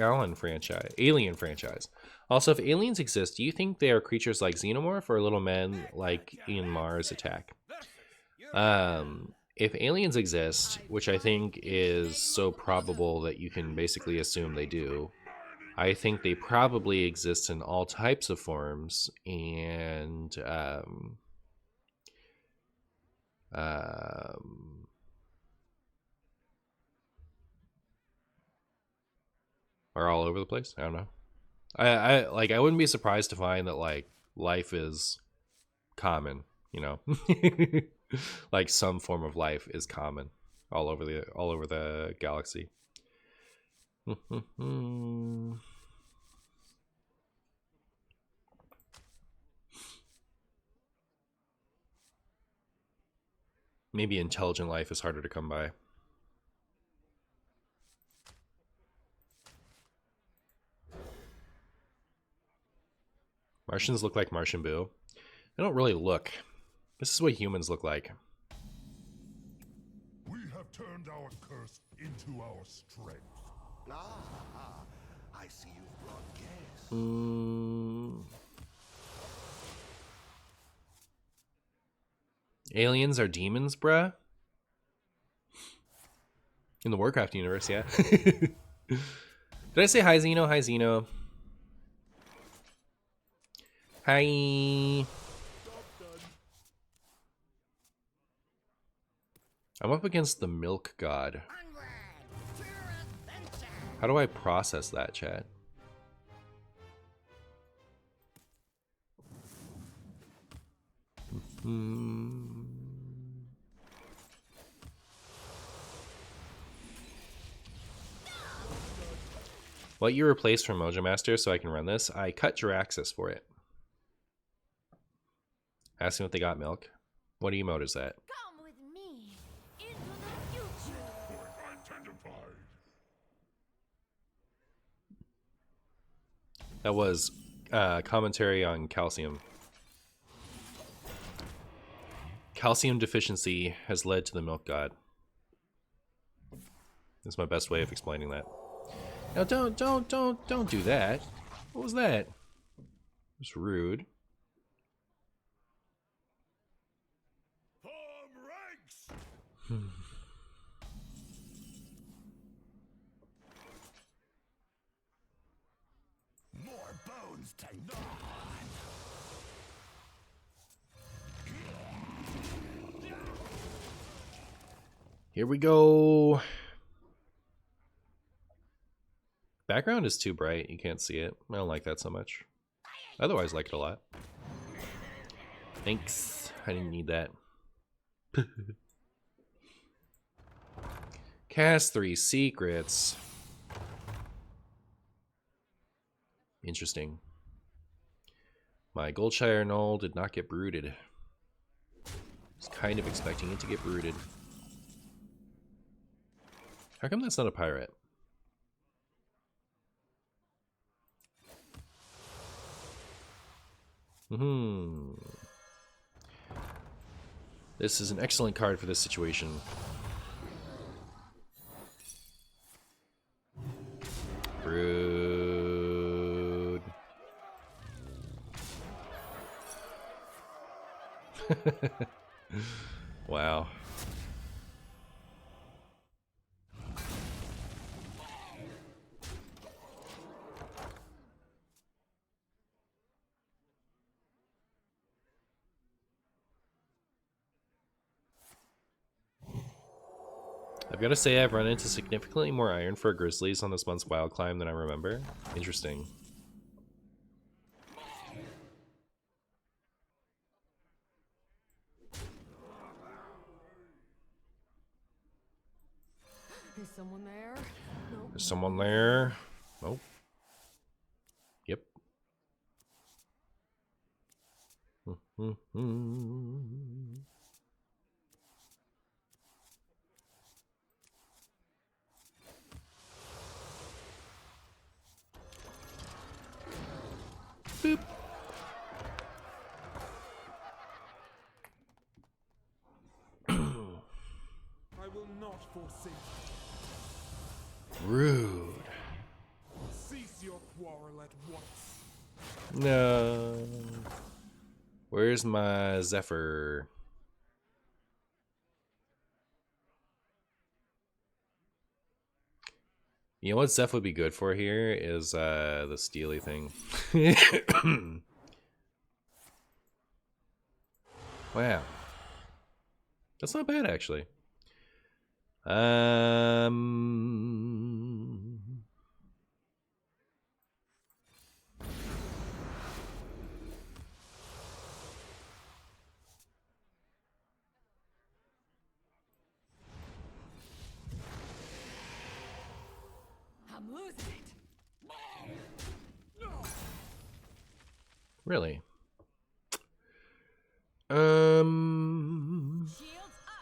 Alien franchise? Also, if aliens exist, do you think they are creatures like Xenomorph or little men like in Mars Attack? If aliens exist, which I think is so probable that you can basically assume they do, I think they probably exist in all types of forms and are all over the place. I don't know. I wouldn't be surprised to find that like life is common, you know. Like some form of life is common all over the galaxy. Maybe intelligent life is harder to come by. Martians look like Martian Boo. They don't really look. This is what humans look like. We have turned our curse into our strength. I see you've brought guests. Aliens are demons, bruh? In the Warcraft universe, yeah. Did I say hi, Xeno? Hi, Xeno. Hi. I'm up against the Milk God. Onward to adventure. How do I process that, chat? What you replaced from Mojo Master so I can run this? I cut Jiraxis for it. Asking what they got, Milk. What emote is that? Come with me into the future. Identified. That was commentary on calcium. Calcium deficiency has led to the Milk God. That's my best way of explaining that. Now don't do that. What was that? It's rude. Form ranks. More bones to gnaw on. Here we go. Background is too bright. You can't see it. I don't like that so much. Otherwise, like it a lot. Thanks. I didn't need that. Cast 3 secrets. Interesting. My Goldshire Knoll did not get brooded. I was kind of expecting it to get brooded. How come that's not a pirate? This is an excellent card for this situation. Brood. Wow. I've got to say I've run into significantly more iron for grizzlies on this month's wild climb than I remember. Interesting. Is someone there? Nope. Is someone there? Nope. Yep. Boop. I will not forsake Rude. you. Cease your quarrel at once. No. Where's my Zephyr? You know what Zeph would be good for here is the Steely thing. Wow. That's not bad actually. I'm losing it. Really? Shields up.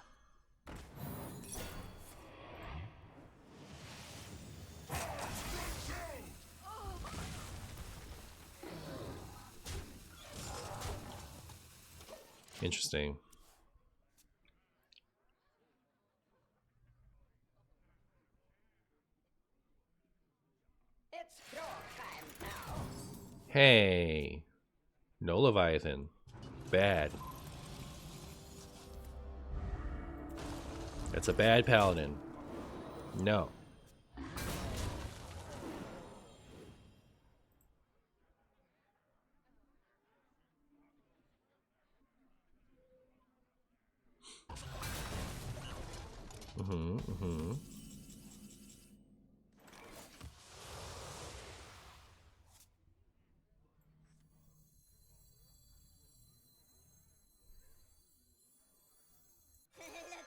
Interesting. It's your time now. Hey. No Leviathan. Bad. That's a bad paladin. No. Look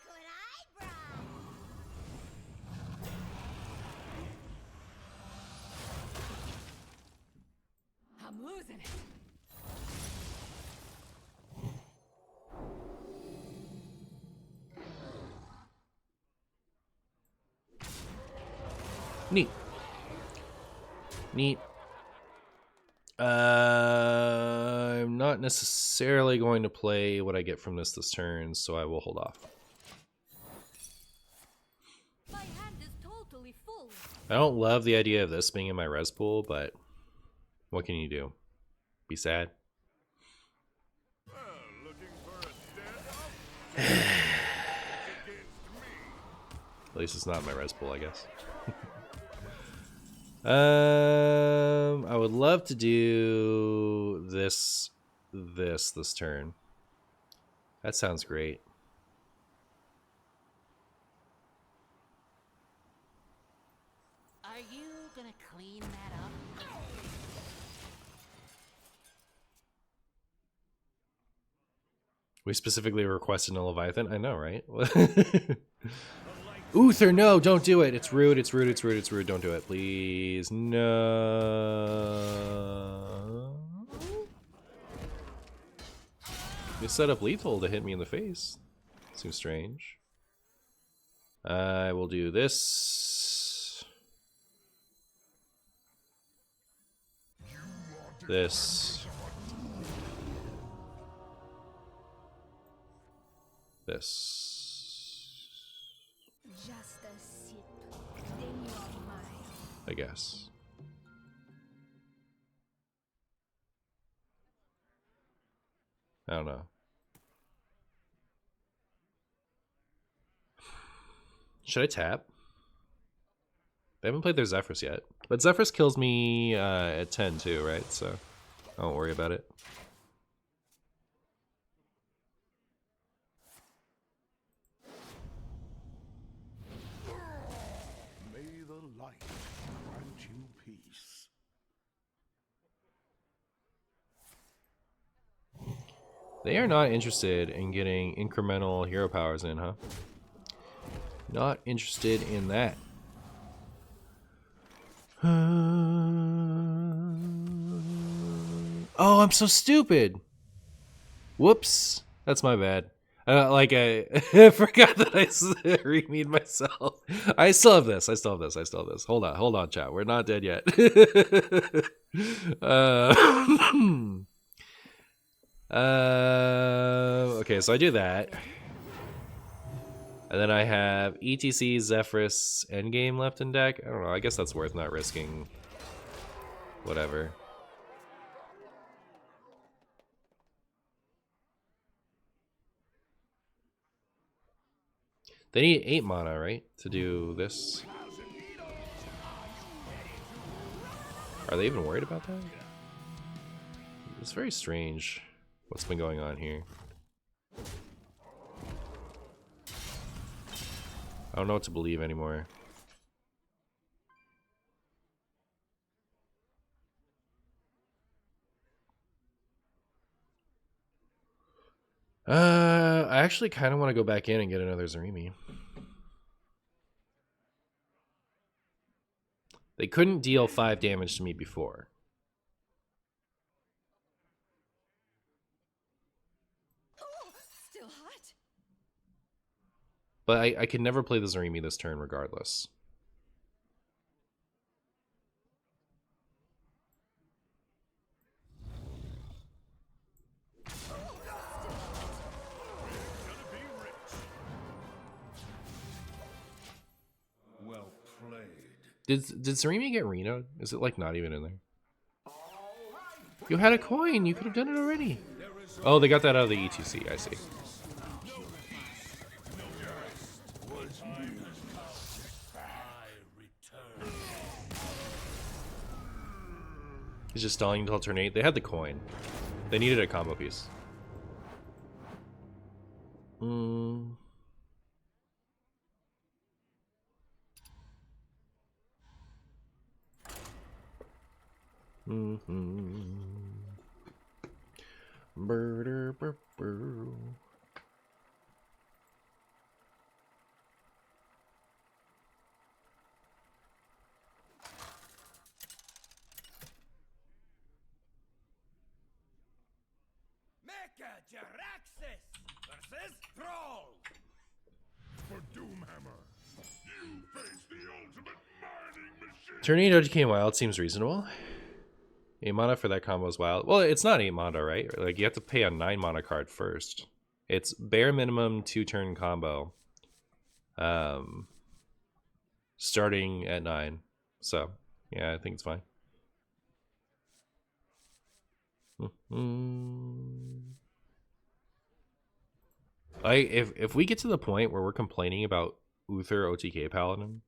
what I brought. I'm losing it. Neat. Neat. I'm not necessarily going to play what I get from this turn, so I will hold off. My hand is totally full. I don't love the idea of this being in my res pool, but what can you do? Be sad? Looking for a stand-up? Against me. At least it's not in my res pool, I guess. I would love to do this turn. That sounds great. Are you gonna clean that up? We specifically requested a Leviathan. I know, right? Uther, no, don't do it. It's rude, it's rude, it's rude, it's rude. Don't do it, please. No. You set up lethal to hit me in the face. Seems strange. I will do this. This. This. Just a sip, then you're mine. I guess. I don't know. Should I tap? They haven't played their Zephrys yet. But Zephrys kills me at 10 too, right? So I don't worry about it. May the light grant you peace. They are not interested in getting incremental hero powers in, huh? Not interested in that. Oh, I'm so stupid. Whoops. That's my bad. I forgot that I remead myself. I still have this. I still have this. I still have this. Hold on, chat. We're not dead yet. Okay, so I do that. And then I have ETC, Zephrys, Endgame left in deck. I don't know. I guess that's worth not risking. Whatever. They need 8 mana, right? To do this. Are they even worried about that? It's very strange what's been going on here. I don't know what to believe anymore. I actually kind of want to go back in and get another Zarimi. They couldn't deal 5 damage to me before. Oh, still hot. But I could never play the Zarimi this turn regardless. Well played. Did Zarimi get Reno? Is it like not even in there? You had a coin. You could have done it already. Oh, they got that out of the ETC. I see. He's just stalling until turn 8. They had the coin. They needed a combo piece. Mecha Jaraxxus versus Thrall. For Doomhammer, you face the ultimate mining machine. Turning OTK Wild seems reasonable. 8 mana for that combo is wild. Well, it's not 8 mana, right? Like, you have to pay a 9 mana card first. It's bare minimum 2-turn combo. Starting at 9. So, yeah, I think it's fine. If we get to the point where we're complaining about Uther OTK Paladin,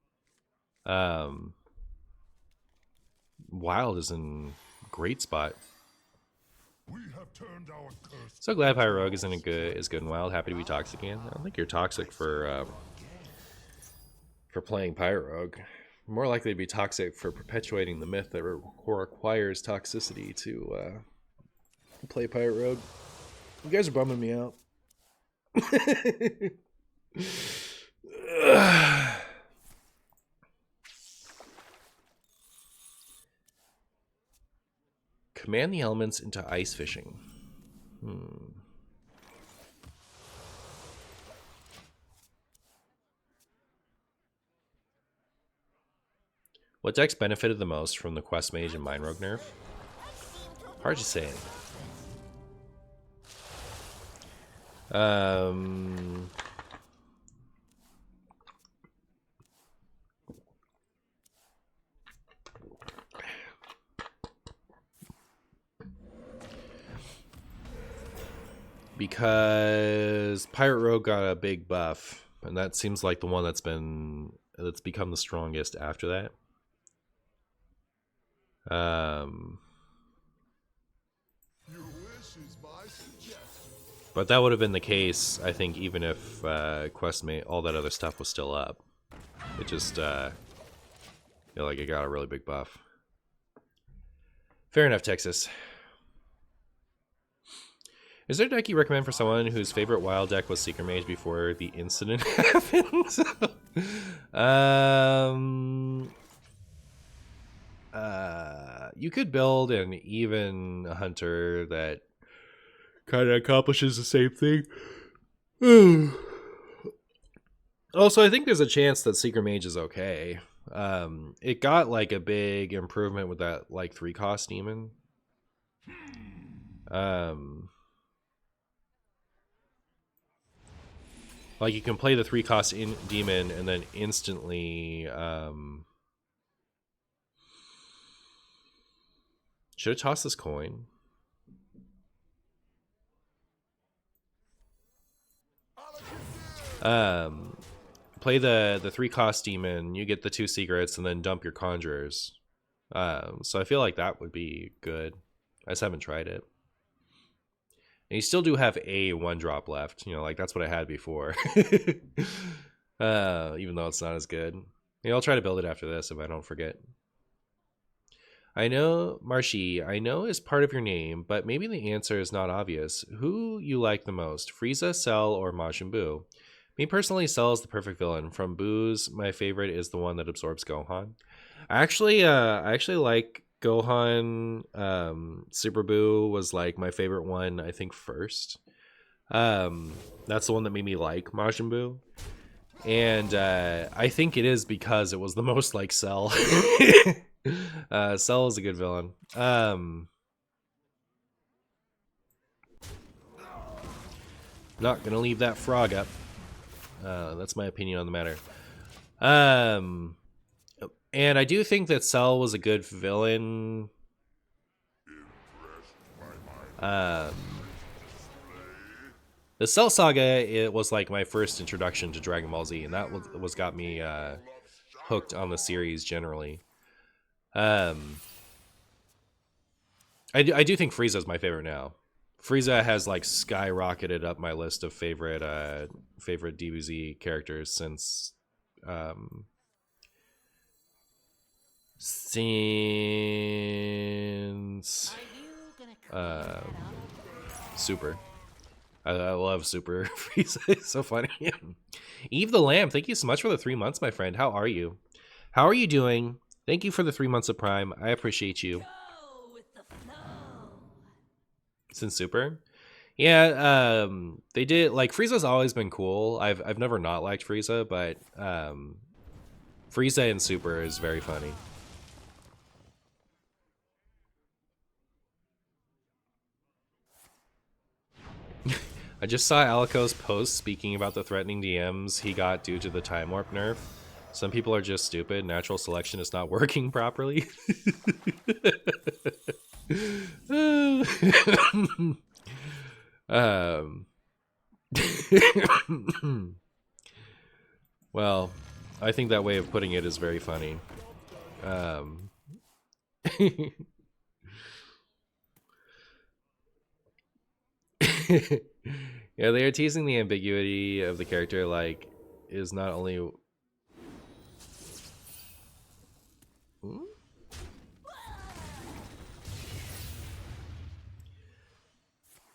Wild is in great spot. We have turned our curse. So glad Pyro Rogue is good and Wild. Happy to be toxic again. I don't think you're toxic for playing Pyro Rogue. More likely to be toxic for perpetuating the myth that requires toxicity to play Pyro Rogue. You guys are bumming me out. Command the elements into ice fishing. What decks benefited the most from the Quest Mage and Mind Rogue nerf? Hard to say. Because Pirate Rogue got a big buff, and that seems like the one that's become the strongest after that. But that would have been the case, I think, even if Questmate, all that other stuff was still up. It just, feel like it got a really big buff. Fair enough, Texas. Is there a deck you recommend for someone whose favorite wild deck was Seeker Mage before the incident happened? You could build an even hunter that kind of accomplishes the same thing. Also, I think there's a chance that Seeker Mage is okay. It got like a big improvement with that like 3-cost demon. Like you can play the 3-cost demon and then instantly should have tossed this coin. Play the 3-cost demon, you get the 2 secrets, and then dump your conjurers. So I feel like that would be good. I just haven't tried it. And you still do have a 1-drop left. You know, like that's what I had before. Even though it's not as good. Maybe I'll try to build it after this if I don't forget. I know, Marshy, I know is part of your name, but maybe the answer is not obvious. Who you like the most, Frieza, Cell, or Majin Buu? Me personally, Cell is the perfect villain. From Buu's, my favorite is the one that absorbs Gohan. I actually like Gohan. Super Buu was like my favorite one, I think, first. That's the one that made me like Majin Buu. And I think it is because it was the most like Cell. Cell is a good villain. Not gonna leave that frog up. That's my opinion on the matter. And I do think that Cell was a good villain. The Cell Saga, it was like my first introduction to Dragon Ball Z, and that was got me hooked on the series generally. I do think Frieza is my favorite now. Frieza has like skyrocketed up my list of favorite DBZ characters since Since Super. I love Super. Frieza is so funny. Eve the Lamb, thank you so much for the 3 months, my friend. How are you? How are you doing? Thank you for the 3 months of Prime. I appreciate you. Since Super? Yeah, they did, like, Frieza's always been cool. I've never not liked Frieza, but Frieza in Super is very funny. I just saw Alico's post speaking about the threatening DMs he got due to the time warp nerf. Some people are just stupid. Natural selection is not working properly. um, well, I think that way of putting it is very funny. Yeah, they are teasing the ambiguity of the character, like, is not only... Hmm?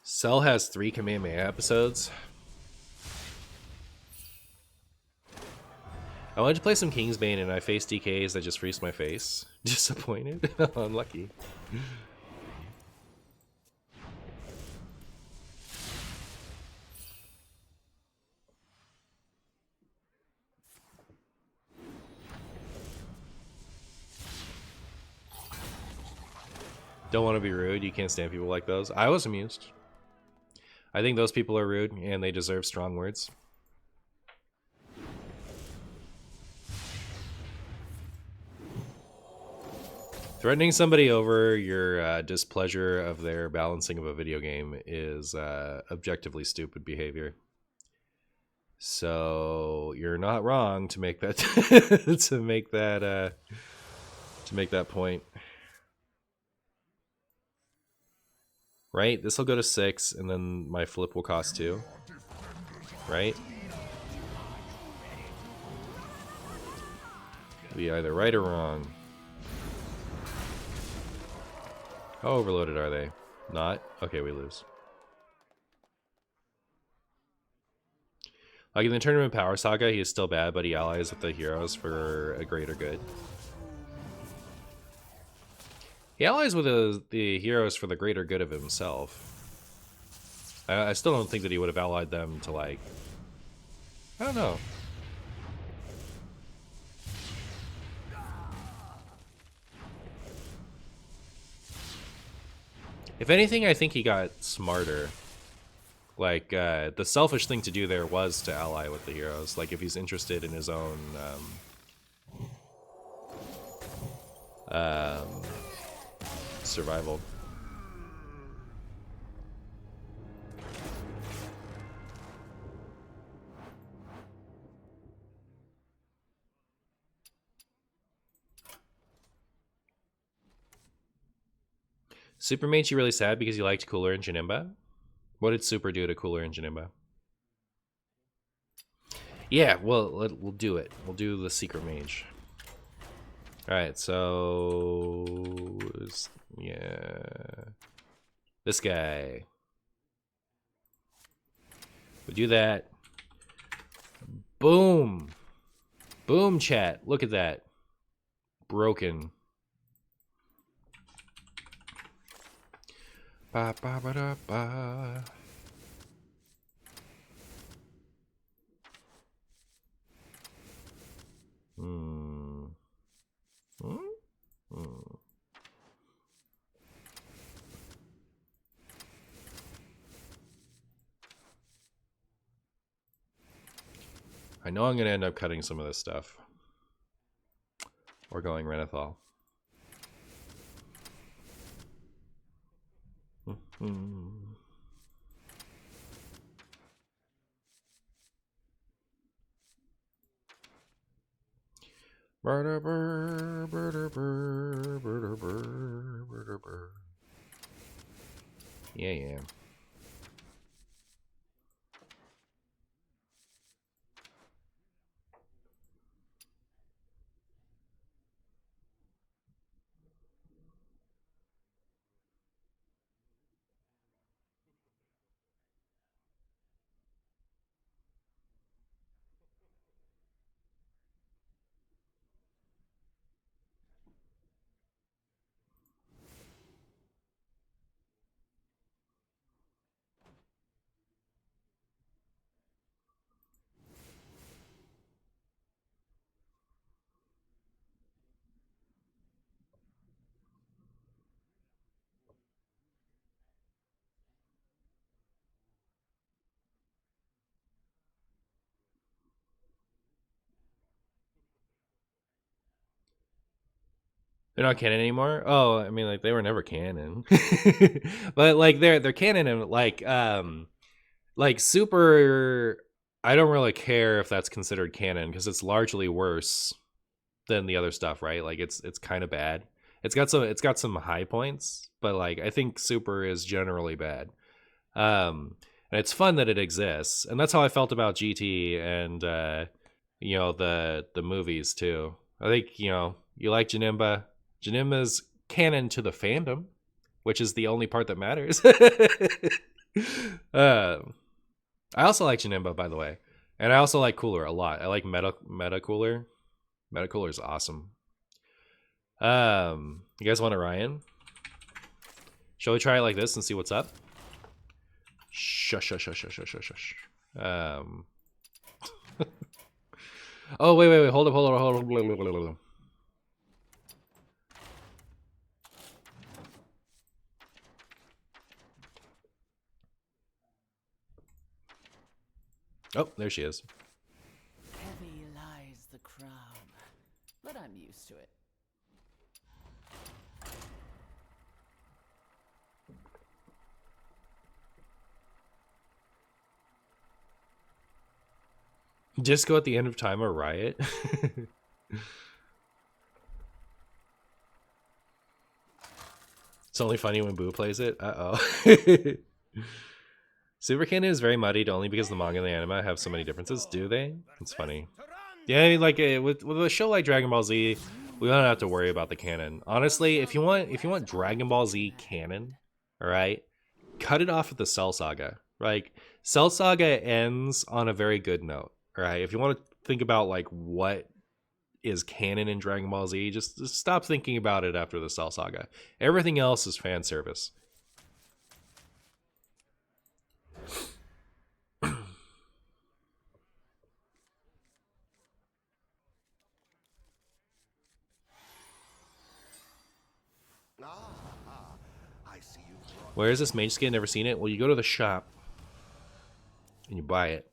Cell has 3 Kamehameha episodes. I wanted to play some Kingsbane and I faced DKs that just freezed my face. Disappointed? Unlucky. Don't want to be rude. You can't stand people like those. I was amused. I think those people are rude and they deserve strong words. Threatening somebody over your displeasure of their balancing of a video game is objectively stupid behavior. So you're not wrong to make that to make that point. Right? This will go to 6, and then my flip will cost 2. Right? Be either right or wrong. How overloaded are they? Not? Okay, we lose. Like in the Tournament Power Saga, he is still bad, but he allies with the heroes for a greater good. He allies with the heroes for the greater good of himself. I still don't think that he would have allied them to, like... I don't know. If anything, I think he got smarter. Like, the selfish thing to do there was to ally with the heroes. Like, if he's interested in his own... survival. Super made you really sad because you liked Cooler and Janemba? What did Super do to Cooler and Janemba? Yeah, well, we'll do it. We'll do the Secret Mage. Alright, so... yeah... this guy. We do that. Boom! Boom, chat. Look at that. Broken. Ba ba ba da ba. Hmm. Hmm? Hmm. I know I'm going to end up cutting some of this stuff. Or going Renethal. Yeah, yeah. They're not canon anymore. Oh, I mean, like they were never canon, but like they're canon and like super. I don't really care if that's considered canon because it's largely worse than the other stuff, right? Like it's kind of bad. It's got some high points, but like I think super is generally bad. And it's fun that it exists, and that's how I felt about GT and the movies too. I think you like Janemba. Janemba's canon to the fandom, which is the only part that matters. I also like Janemba, by the way, and I also like Cooler a lot. I like Meta Cooler. Meta Cooler is awesome. You guys want Orion? Shall we try it like this and see what's up? Shush, shush, shush, shush, shush, shush. Oh, wait. Hold up. Oh, there she is. Heavy lies the crown, but I'm used to it. Disco at the end of time or riot? It's only funny when Boo plays it. Uh-oh. Super Canon is very muddied only because the manga and the anime have so many differences. Do they? It's funny. Yeah, I mean, like with a show like Dragon Ball Z, we don't have to worry about the canon. Honestly, if you want Dragon Ball Z canon, all right, cut it off at the Cell Saga. Like Cell Saga ends on a very good note. All right, if you want to think about like what is canon in Dragon Ball Z, just stop thinking about it after the Cell Saga. Everything else is fan service. I see you brought Where is this Mage skin? Never seen it. Well, you go to the shop and you buy it.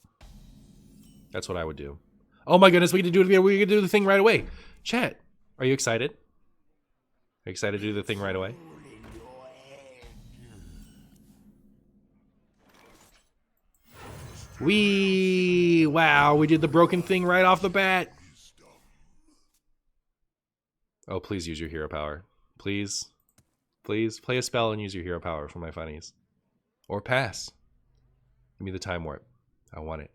That's what I would do. Oh my goodness, we get to do it again. We get to do the thing right away. Chat, are you excited? Are you excited to do the thing right away? Wow, we did the broken thing right off the bat. Oh, please use your hero power. Please. Please play a spell and use your hero power for my funnies. Or pass. Give me the time warp. I want it.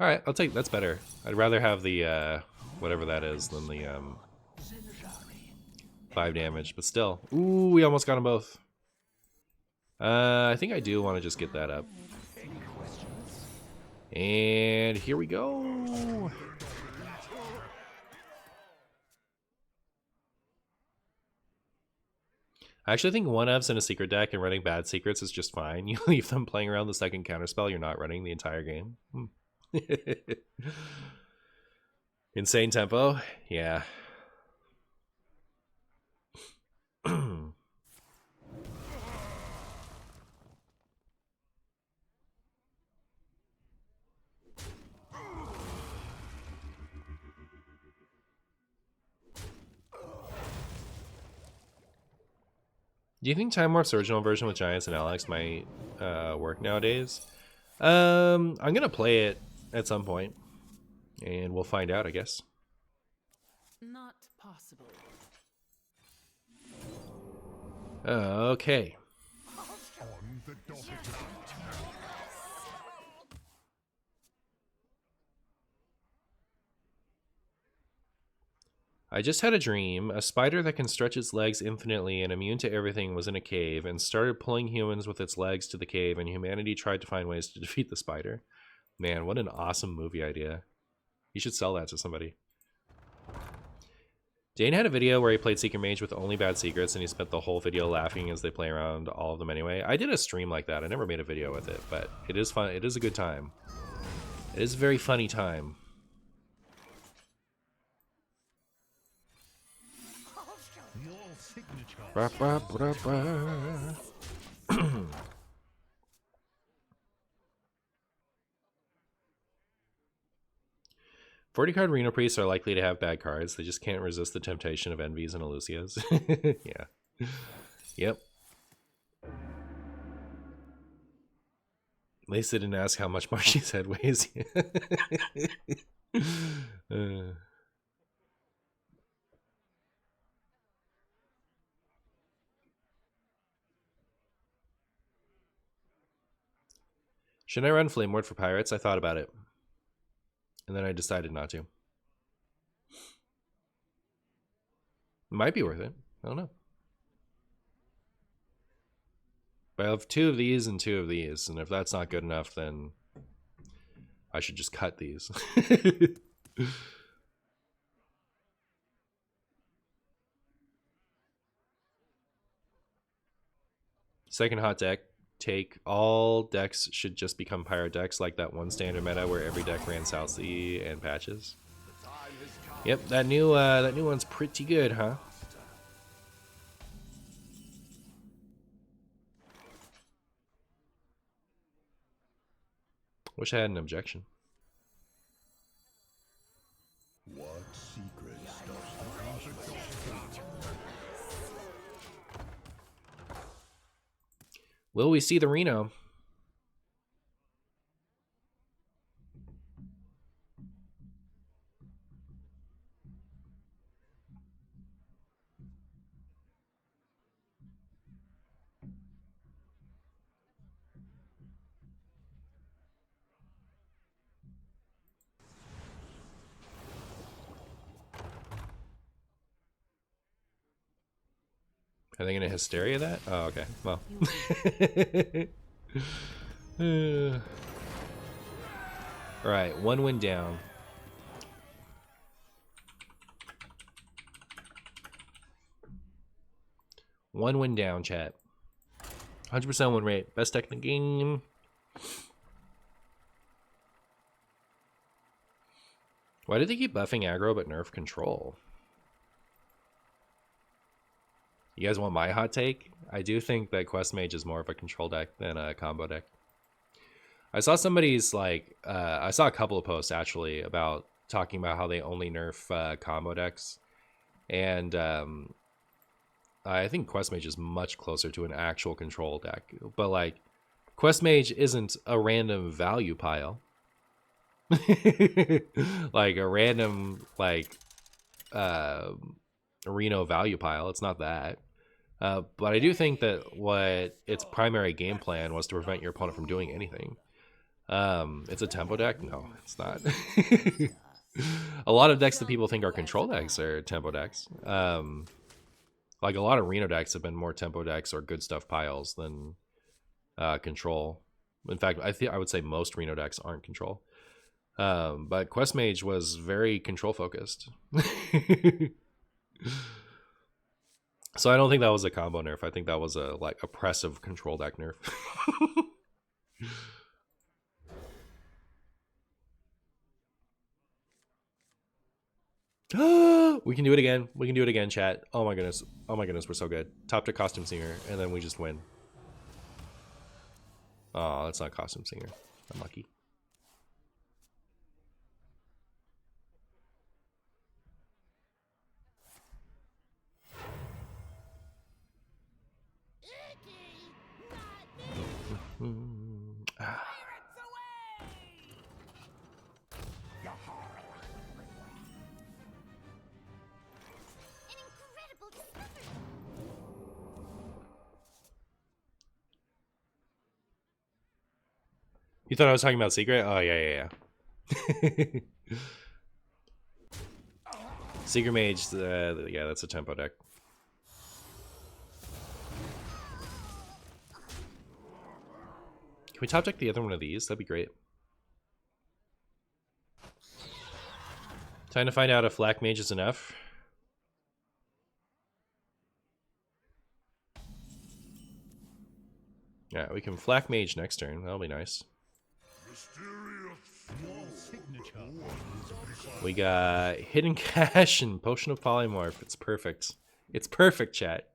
Alright, I'll take that's better. I'd rather have the whatever that is than the 5 damage, but still. Ooh, we almost got them both. I think I do want to just get that up. And here we go. I actually think 1-Fs in a secret deck and running bad secrets is just fine. You leave them playing around the second counterspell, you're not running the entire game. Insane tempo? Yeah. Do you think Time Warp's original version with Giants and Alex might work nowadays? I'm gonna play it at some point, and we'll find out, I guess. Not possible. Okay. on the dotted line. I just had a dream. A spider that can stretch its legs infinitely and immune to everything was in a cave and started pulling humans with its legs to the cave, and humanity tried to find ways to defeat the spider. Man, what an awesome movie idea. You should sell that to somebody. Dane had a video where he played Secret Mage with only bad secrets, and he spent the whole video laughing as they play around all of them anyway. I did a stream like that. I never made a video with it, but it is fun. It is a good time. It is a very funny time. Your signature. Ba, ba, ba, ba. 40 card Reno Priests are likely to have bad cards. They just can't resist the temptation of Envies and Elusias. Yeah. Yep. At least they didn't ask how much Marshy's head weighs. Should I run Flame Ward for Pirates? I thought about it. And then I decided not to. It might be worth it. I don't know. But I have 2 of these and 2 of these. And if that's not good enough, then I should just cut these. Second hot deck take. All decks should just become Pirate decks, like that one standard meta where every deck ran South Sea and patches. Yep, that new one's pretty good, huh? Wish I had an objection. What secrets does the consequence? Will we see the Reno? Are they gonna Hysteria that? Oh, okay. Well. Alright, 1 win down. One win down, chat. 100% win rate. Best deck in the game. Why did they keep buffing aggro but nerf control? You guys want my hot take? I do think that Quest Mage is more of a control deck than a combo deck. I saw somebody's I saw a couple of posts actually about talking about how they only nerf combo decks, and I think Quest Mage is much closer to an actual control deck. But like, Quest Mage isn't a random value pile, like a random Reno value pile. It's not that. But I do think that what its primary game plan was to prevent your opponent from doing anything. It's a tempo deck? No, it's not. A lot of decks that people think are control decks are tempo decks. Like a lot of Reno decks have been more tempo decks or good stuff piles than control. In fact, I would say most Reno decks aren't control. But Quest Mage was very control focused. So I don't think that was a combo nerf. I think that was a oppressive control deck nerf. We can do it again. We can do it again, chat. Oh my goodness. Oh my goodness, we're so good. Top to Costume Singer, and then we just win. Oh, that's not Costume Singer. Unlucky. You thought I was talking about Secret? Oh, yeah. Secret Mage, yeah, that's a tempo deck. Can we top deck the other one of these? That'd be great. Time to find out if Black Mage is enough. Yeah, we can Flak Mage next turn. That'll be nice. We got Hidden Cache and Potion of Polymorph. It's perfect. It's perfect, chat.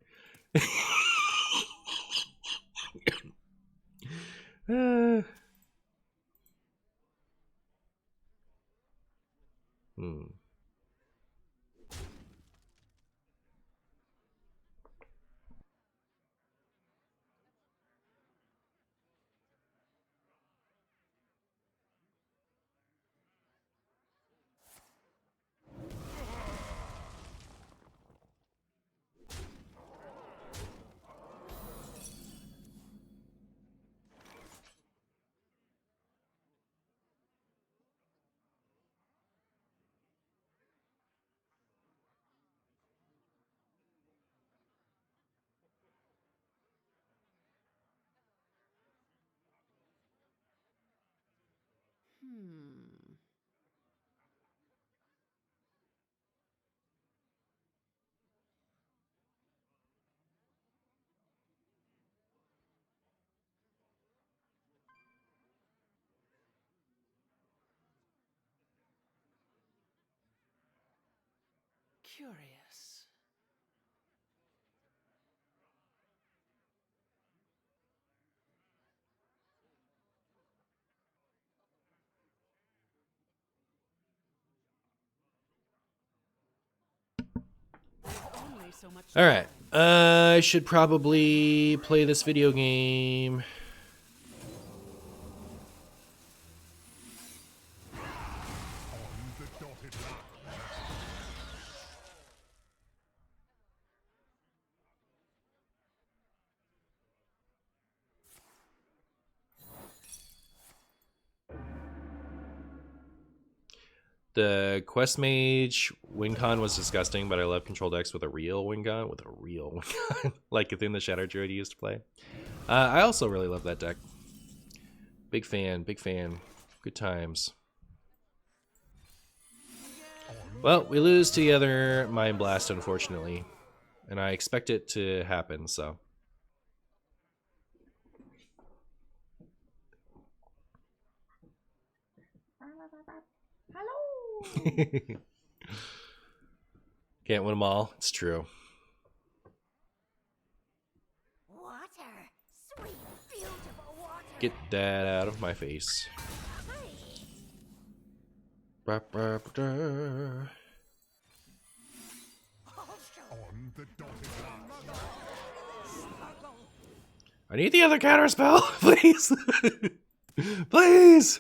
Curious. Only so much. All right. I should probably play this video game. On the dotted line. The Quest Mage WinCon was disgusting, but I love Control Decks with a real WinCon. Like within the Shadow Druid you used to play. I also really love that deck. Big fan, big fan. Good times. Well, we lose to the other Mind Blast, unfortunately. And I expect it to happen, so. Can't win them all. It's true. Water. Sweet, beautiful water. Get that out of my face. Ba, ba, ba, da. On the dotted line. I need the other counter spell, please. Please.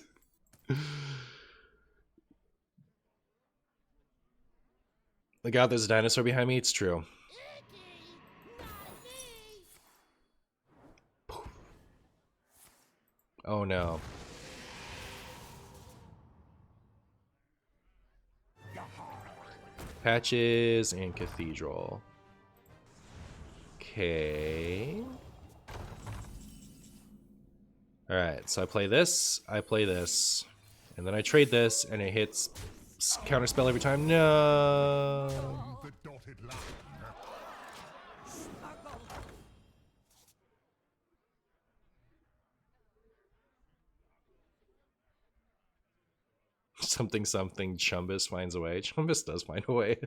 Look out, there's a dinosaur behind me. It's true. Oh no. Patches and Cathedral. Okay. Alright, so I play this, and then I trade this, and it hits counterspell every time. No. On the dotted line. Something, Chumbus finds a way. Chumbus does find a way.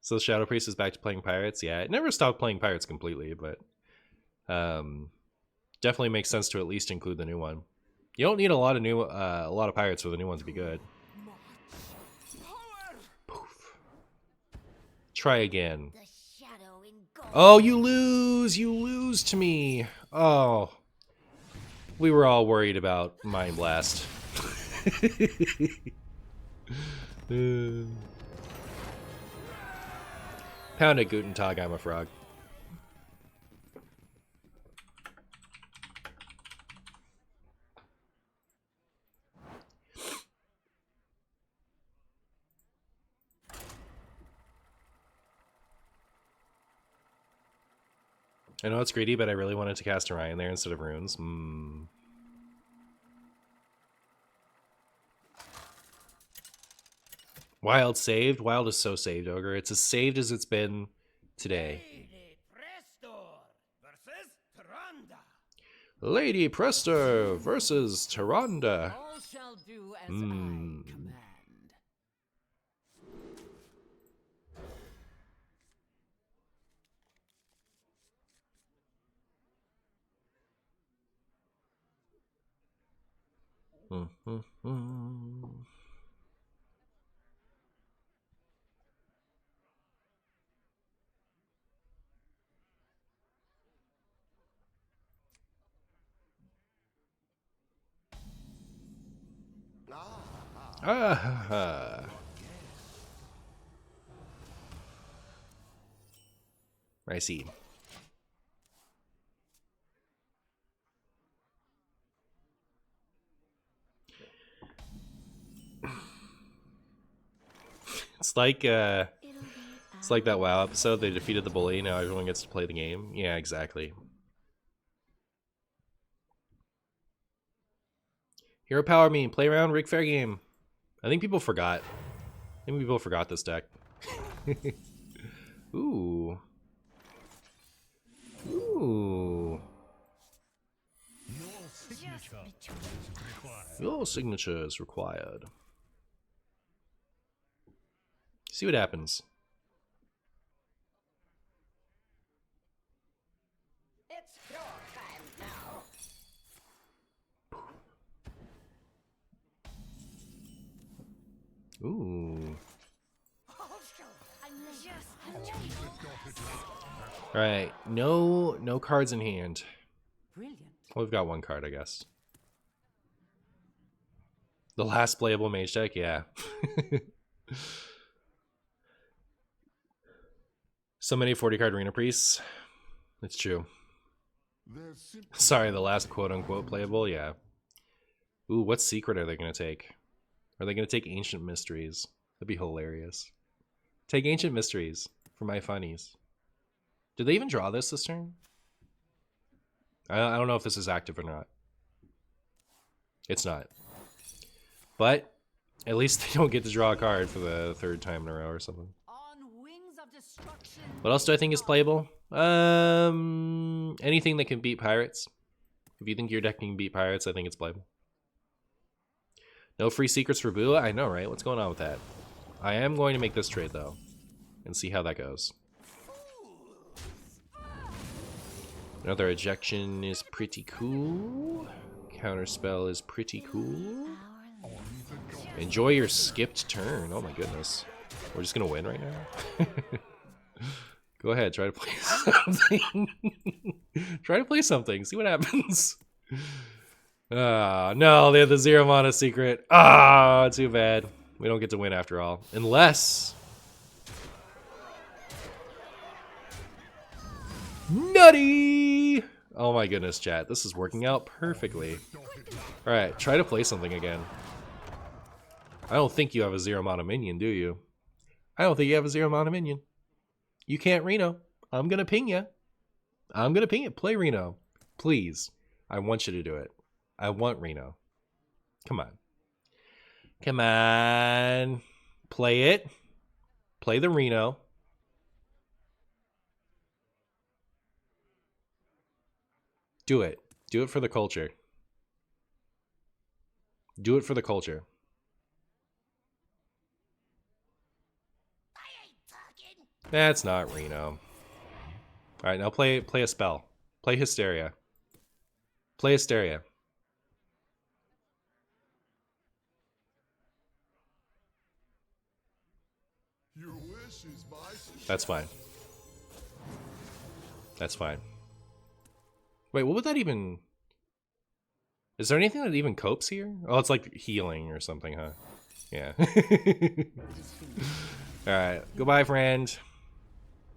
So Shadow Priest is back to playing pirates. Yeah, it never stopped playing pirates completely, but definitely makes sense to at least include the new one. You don't need a lot of pirates for the new one to be good. Poof. Try again. The shadow in gold. Oh, you lose to me. Oh, we were all worried about Mind Blast. Pound it, Guten Tag, I'm a frog. I know it's greedy, but I really wanted to cast Orion there instead of runes. Wild saved? Wild is so saved, Ogre. It's as saved as it's been today. Lady Prestor versus Tyrande. Lady Presto versus Tyrande. All shall do as I command. Ah, I see. It's like that WoW episode. They defeated the bully. Now everyone gets to play the game. Yeah, exactly. Hero Power Me, play around, rig fair game. I think people forgot. This deck. Ooh. Ooh. Your signature is required. See what happens. It's your time now. Ooh. I'm just All right. No cards in hand. Brilliant. Well, we've got one card, I guess. The last playable mage deck, yeah. So many 40-card arena priests. It's true. Sorry, the last quote-unquote playable, yeah. Ooh, what secret are they going to take? Are they going to take Ancient Mysteries? That'd be hilarious. Take Ancient Mysteries for my funnies. Did they even draw this turn? I don't know if this is active or not. It's not. But at least they don't get to draw a card for the third time in a row or something. On wings of destruction. What else do I think is playable? Anything that can beat pirates. If you think your deck can beat pirates, I think it's playable. No free secrets for Bua? I know, right? What's going on with that? I am going to make this trade, though, and see how that goes. Another ejection is pretty cool. Counterspell is pretty cool. Enjoy your skipped turn. Oh my goodness. We're just going to win right now? Go ahead, try to play something. Try to play something. See what happens. No, they have the 0 mana secret. Too bad. We don't get to win after all. Unless... Nutty! Oh my goodness, chat. This is working out perfectly. Alright, try to play something again. I don't think you have a 0 mana minion, do you? I don't think you have a 0 mana minion. You can't Reno. I'm gonna ping you. I'm gonna ping it. Play Reno. Please. I want you to do it. I want Reno. Come on. Come on. Play it. Play the Reno. Do it. Do it for the culture. Do it for the culture. That's not Reno. Alright, now play a spell. Play Hysteria. Play Hysteria. That's fine. That's fine. Wait, what would that even... Is there anything that even copes here? Oh, it's like healing or something, huh? Yeah. Alright, goodbye, friend.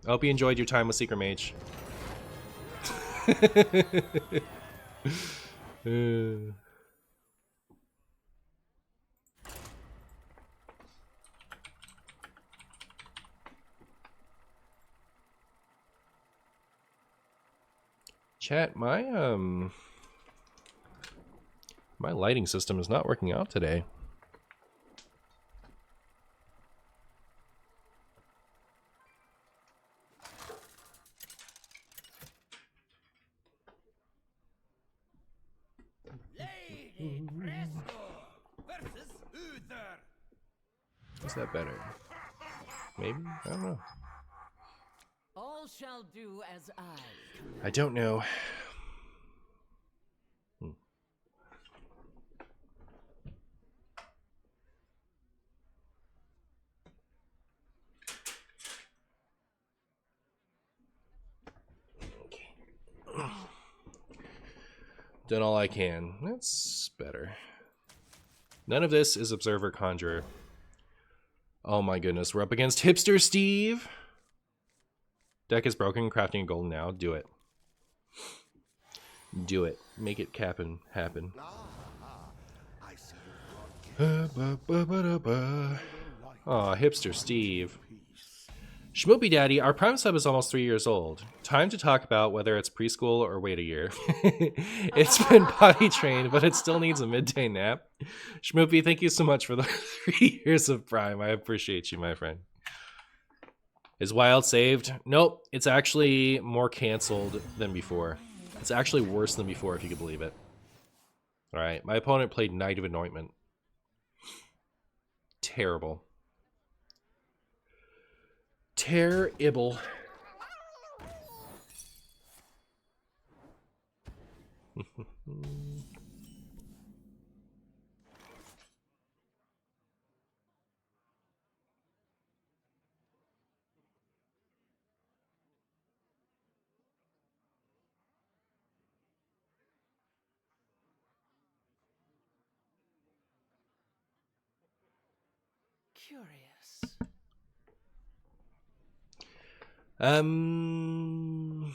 I hope you enjoyed your time with Secret Mage. Chat, my lighting system is not working out today. Is that better? Maybe? I don't know. All shall do as I. I don't know. Done all I can. That's better. None of this is Observer Conjurer. Oh my goodness, we're up against Hipster Steve. Deck is broken, crafting a golden now. Do it. Do it. Make it happen. Aw, Hipster Steve. Schmoopy Daddy, our Prime sub is almost 3 years old. Time to talk about whether it's preschool or wait a year. It's been potty trained, but it still needs a midday nap. Schmoopy, thank you so much for the 3 years of Prime. I appreciate you, my friend. Is Wild saved? Nope. It's actually more canceled than before. It's actually worse than before, if you could believe it. Alright, my opponent played Knight of Anointment. Terrible. Terrible. Curious. Um.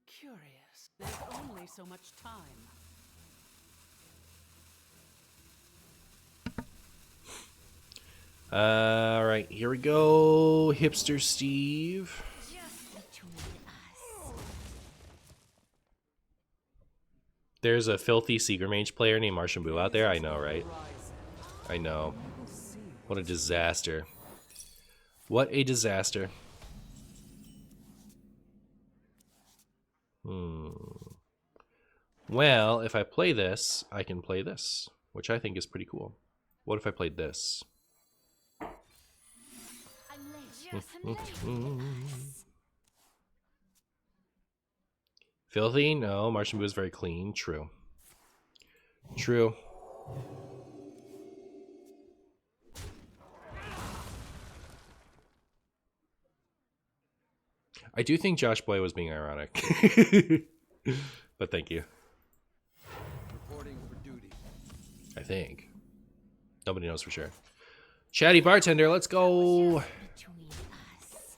Curious. There's only so much time. All right, here we go, hipster Steve. Just between us. There's a filthy Secret Mage player named Martian Boo out there. I know, right? I know. What a disaster. What a disaster. Well, if I play this, I can play this, which I think is pretty cool. What if I played this? Filthy? No, Martian Boo is very clean. True. True. I do think Josh Boy was being ironic. But thank you. Reporting for duty. I think. Nobody knows for sure. Chatty bartender, let's go. Between us.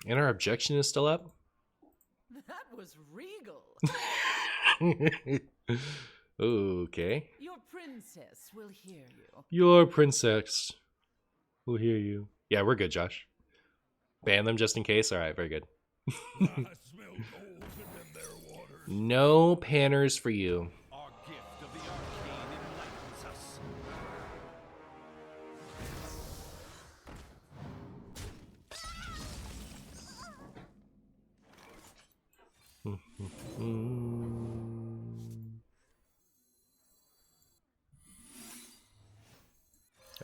And our objection is still up? That was regal. Okay. Your princess will hear you. Your princess will hear you. Yeah, we're good, Josh. Ban them just in case? Alright, very good. I smell gold in their waters. No panners for you. Our gift of the arcane enlightens us.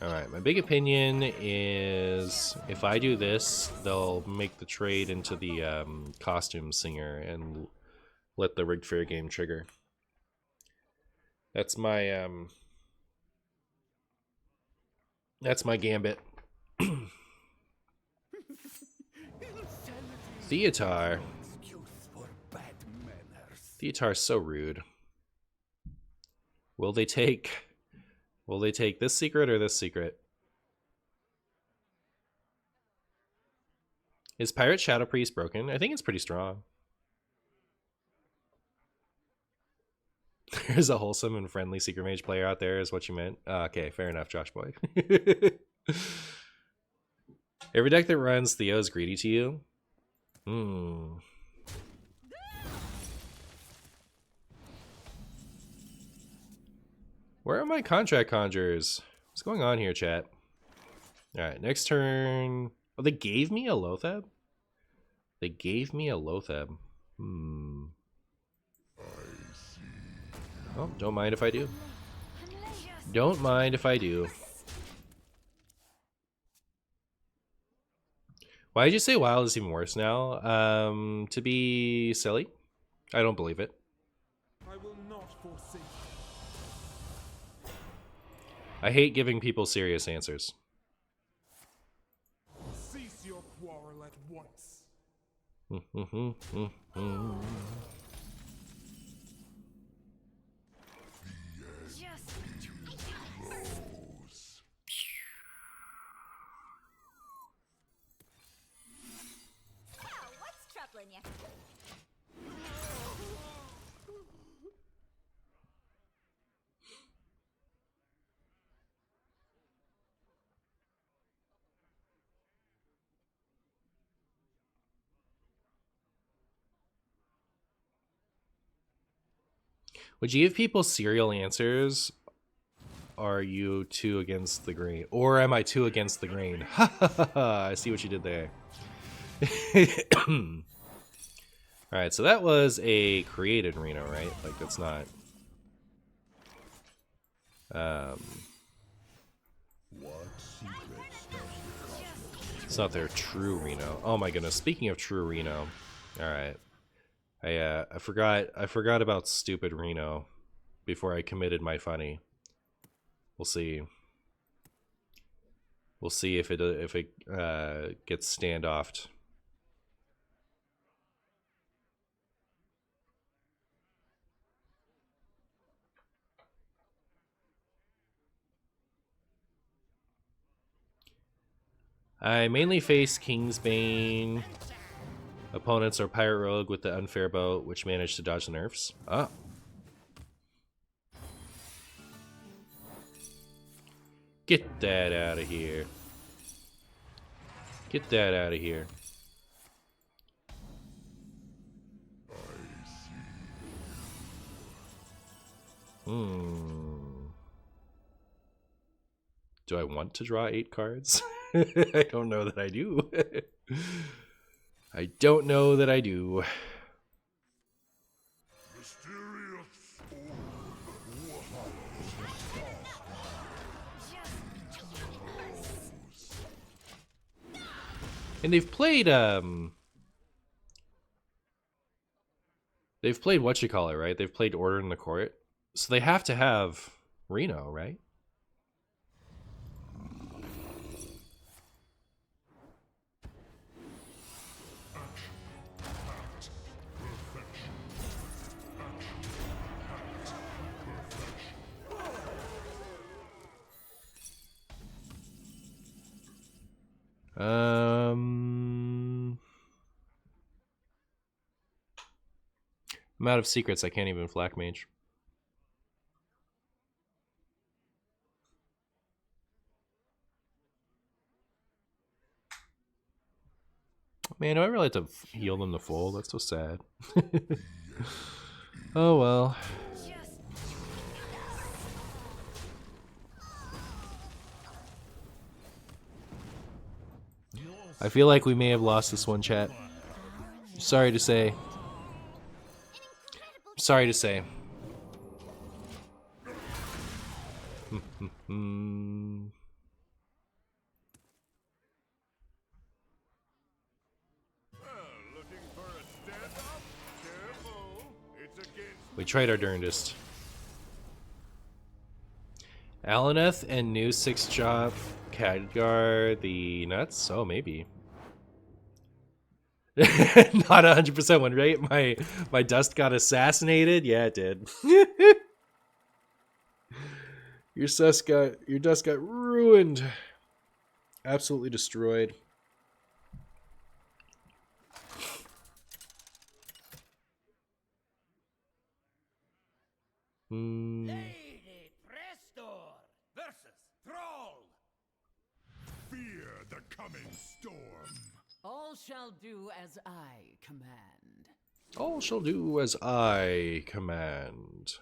Alright, my big opinion is if I do this, they'll make the trade into the costume singer and let the rigged fair game trigger. That's my gambit. Theatar. Excuse for bad manners. Theatar's so rude. Will they take this secret or this secret? Is Pirate Shadow Priest broken? I think it's pretty strong. There's a wholesome and friendly Secret Mage player out there, is what you meant. Okay, fair enough, Josh Boy. Every deck that runs Theo is greedy to you. Where are my contract conjurers? What's going on here, chat? Alright, next turn. Oh, they gave me a Lothab? They gave me a Lothab. Oh, don't mind if I do. Don't mind if I do. Why did you say wild is even worse now? To be silly? I don't believe it. I will not forsake. I hate giving people serious answers. Cease your quarrel at once. Just between us. Oh, what's troubling you? Would you give people serial answers are you too against the grain? Or am I too against the grain? Ha ha ha ha! I see what you did there. Alright, so that was a created Reno, right? Like, that's not... It's not their true Reno. Oh my goodness, speaking of true Reno. Alright. I forgot about stupid Reno before I committed my funny. We'll see. We'll see if it gets standoffed. I mainly face Kingsbane. Opponents are Pirate Rogue with the Unfair Boat, which managed to dodge the nerfs. Ah. Get that out of here. Get that out of here. Do I want to draw 8 cards? I don't know that I do. I don't know that I do. And they've played what you call it, right? They've played Order in the Court. So they have to have Reno, right? I'm out of secrets. I can't even Flak Mage. Man, do I really have to heal them to full? That's so sad. Oh well. I feel like we may have lost this one, chat. Sorry to say. Sorry to say. We tried our darndest. Alaneth and new 6-drop Khadgar the nuts? Oh, maybe. Not 100% one, right? My dust got assassinated? Yeah, it did. Your dust got ruined. Absolutely destroyed. Lady Prestor versus Thrall. Fear the coming storm. All shall do as I command. All shall do as I command.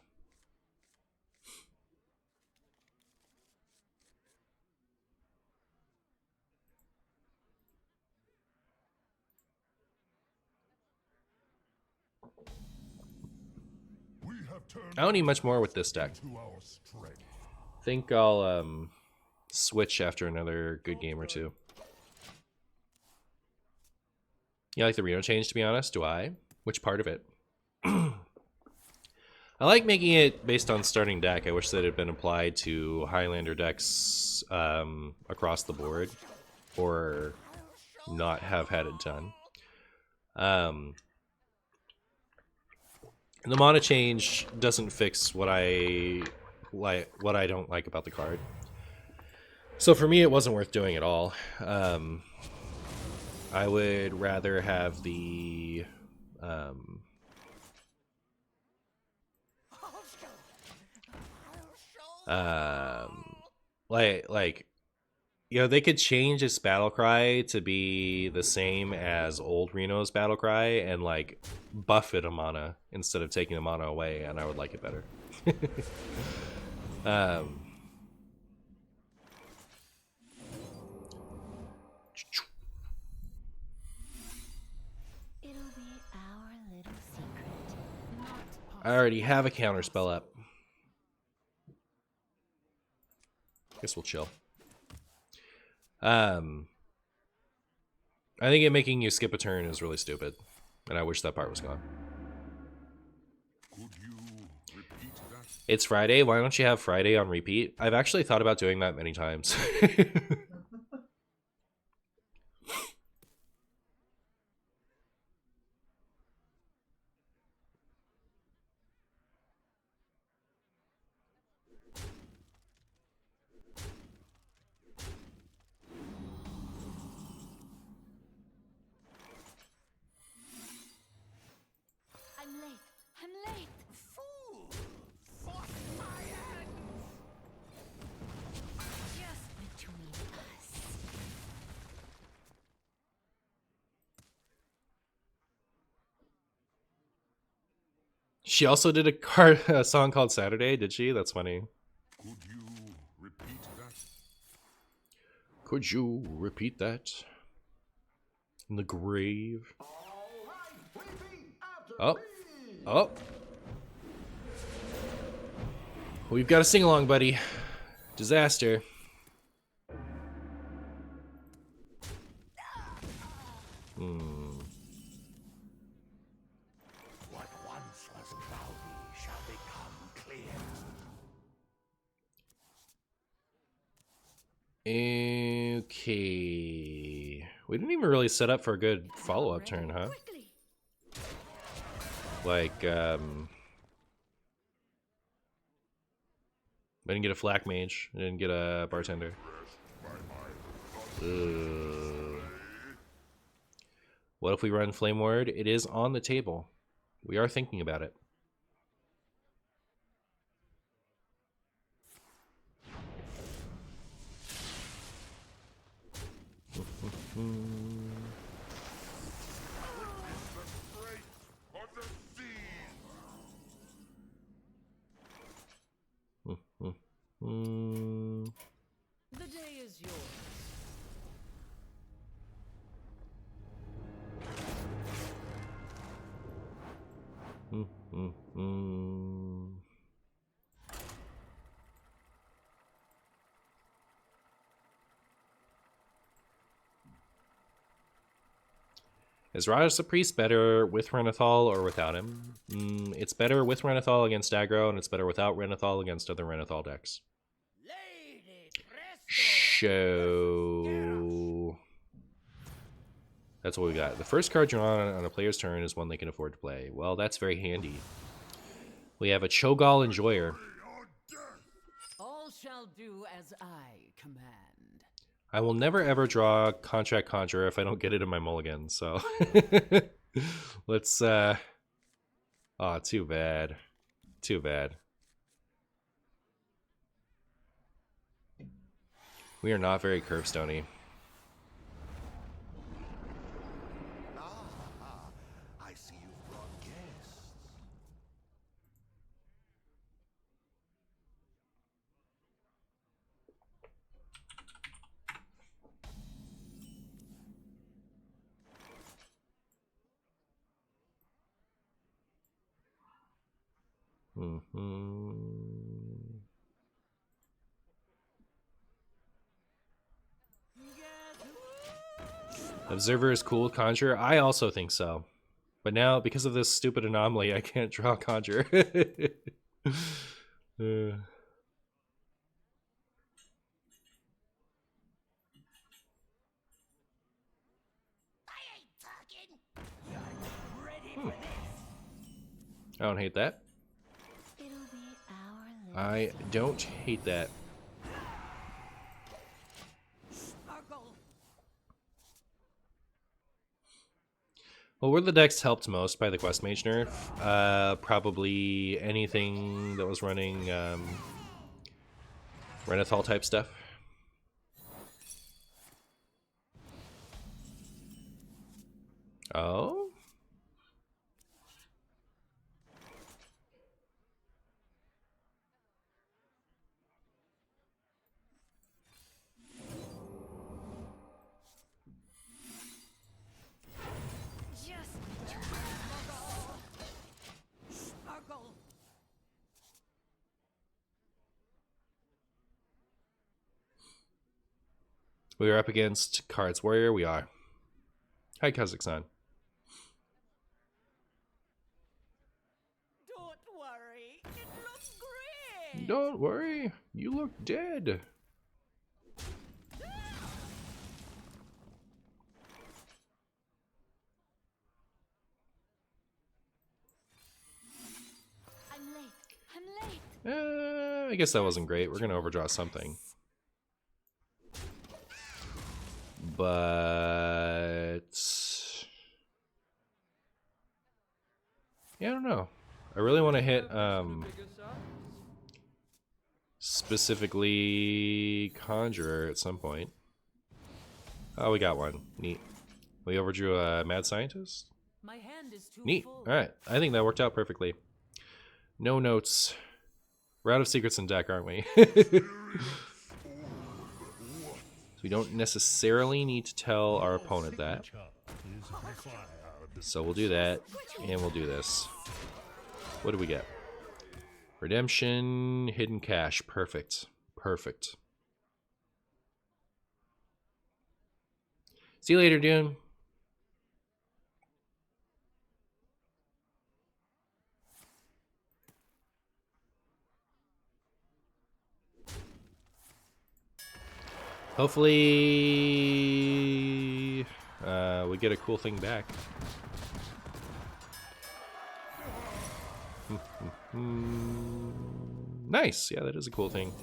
I don't need much more with this deck. Think I'll switch after another good game or two. You like the Reno change, to be honest? Do I? Which part of it? I like making it based on starting deck. I wish that it had been applied to Highlander decks across the board, or not have had it done. The mana change doesn't fix what I don't like about the card. So for me, it wasn't worth doing at all. I would rather have the like you know, they could change its battle cry to be the same as old Reno's battle cry and like buff it a mana instead of taking the mana away, and I would like it better. I already have a counter spell up. Guess we'll chill. I think it making you skip a turn is really stupid, and I wish that part was gone. Could you repeat that? It's Friday. Why don't you have Friday on repeat? I've actually thought about doing that many times. I'm late. I'm late. Fool! Force my hand! Just between us. She also did a song called Saturday, did she? That's funny. Could you repeat that? Could you repeat that? In the grave. Oh. Oh. We've got a sing along, buddy. Disaster. What once was cloudy shall become clear. Okay. We didn't even really set up for a good follow-up turn, huh? Quickly. Like, I didn't get a flak mage. I didn't get a bartender. What if we run Flame Ward? It is on the table. We are thinking about it. The day is yours. Is Raza Priest better with Renathal or without him? It's better with Renathal against aggro, and it's better without Renathal against other Renathal decks. Lady Presto! So that's what we got. The first card you're on a player's turn is one they can afford to play. Well, that's very handy. We have a Cho'Gall Enjoyer. All shall do as I command. I will never ever draw Contract Conjurer if I don't get it in my mulligan, so let's oh, too bad. Too bad. We are not very curbstony. I see you've brought guests. Observer is cool with Conjure. I also think so. But now, because of this stupid anomaly, I can't draw Conjure. I don't hate that. It'll be our I don't hate that. Sparkle. Well, were the decks helped most by the Quest Mage nerf? Probably anything that was running Renathal type stuff. Oh? just Sparkle. We are up against Cards Warrior. We are. Hi, Kazakhstan. Don't worry, it looks great. Don't worry, you look dead. I'm late. I guess that wasn't great. We're gonna overdraw something. But yeah, I don't know. I really want to hit specifically Conjurer at some point. Oh, we got one. Neat. We overdrew a Mad Scientist. My hand is too Neat. full. All right. I think that worked out perfectly. No notes. We're out of secrets in deck, aren't we? So we don't necessarily need to tell our opponent that. So we'll do that, and we'll do this. What do we get? Redemption, hidden cash. Perfect. Perfect. See you later, Dune. Hopefully, we get a cool thing back. Nice. Yeah, that is a cool thing.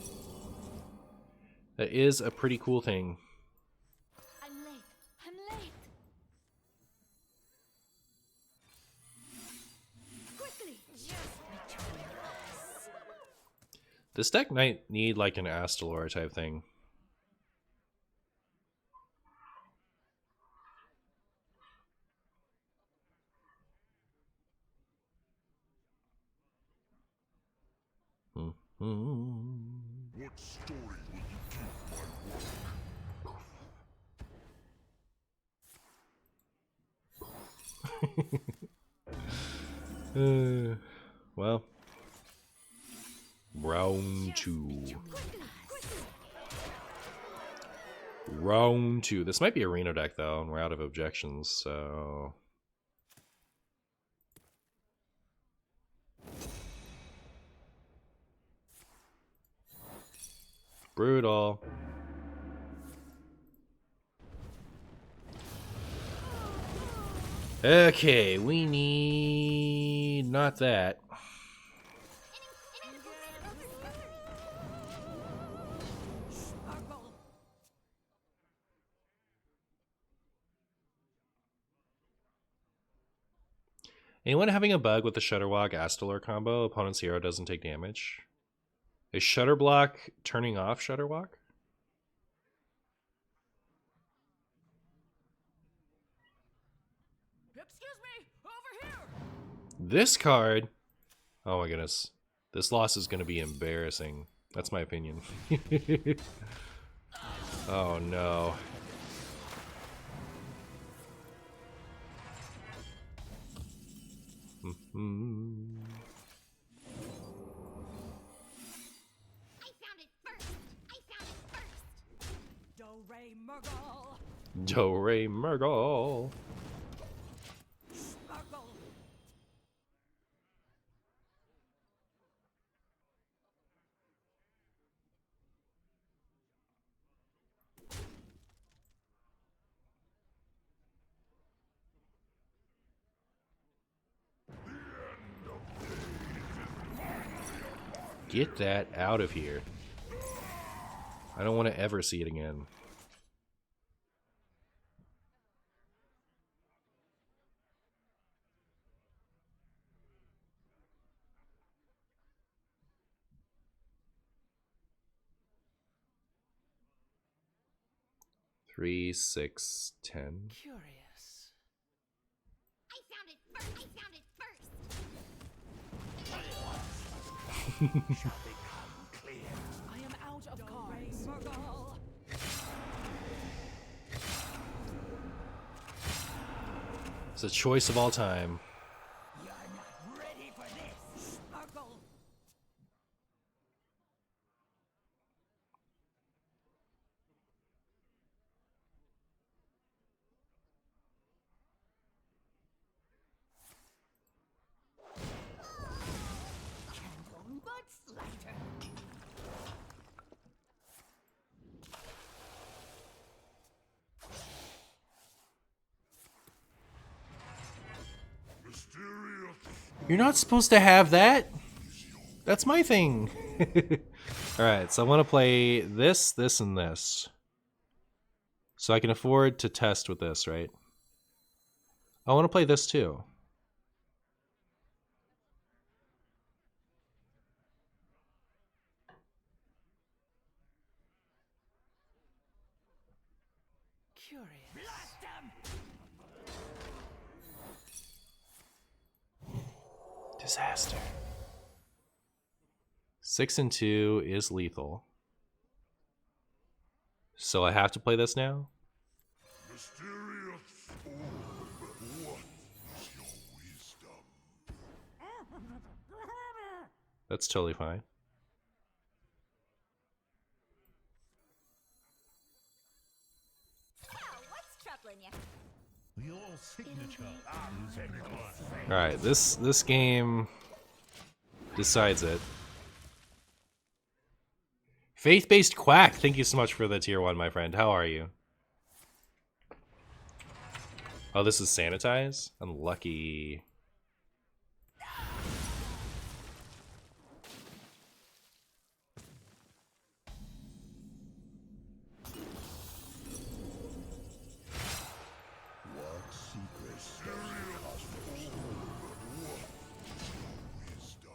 That is a pretty cool thing. I'm late. I'm late. Quickly, just between us. This deck might need like an Astalor type thing. What story will you give my work? Well, round two. Round two. This might be a Reno deck though, and we're out of objections, so. Brutal. Okay, we need not that. Anyone having a bug with the Shutterwalk Astalor combo? Opponent's hero doesn't take damage. Is Shutter Block turning off Shutterwalk? Excuse me, over here. This card. Oh my goodness. This loss is going to be embarrassing. That's my opinion. Oh no. I found it first. I found it first. Do-Re Murgle. Do-Re Murgle. Sparkle. Get that out of here. I don't want to ever see it again. Three, 6, 10. Curious. I found it first. I found it first. Shall become clear. I am out of cards. Murgle. It's a choice of all time. You're not ready for this. Sparkle. You're not supposed to have that. That's my thing. Alright, so I want to play this, this, and this. So I can afford to test with this, right? I want to play this too. Curious. Disaster. 6 and 2 is lethal. So I have to play this now? Mysterious orb, what is your wisdom? That's totally fine. What's troubling you? Your signature. Alright, this game decides it. Faith-based quack, thank you so much for the tier 1, my friend. How are you? Oh, this is sanitize? Unlucky. What secret mysterious orb, what wisdom?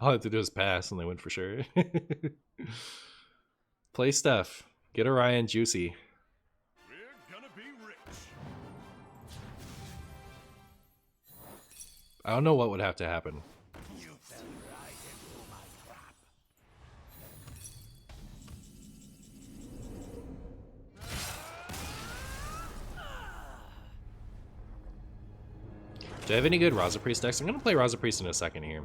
All I have to do is pass and they win for sure. Play stuff. Get Orion juicy. We're gonna be rich. I don't know what would have to happen. You fell right into my trap. Do I have any good Raza Priest decks? I'm gonna play Raza Priest in a second here.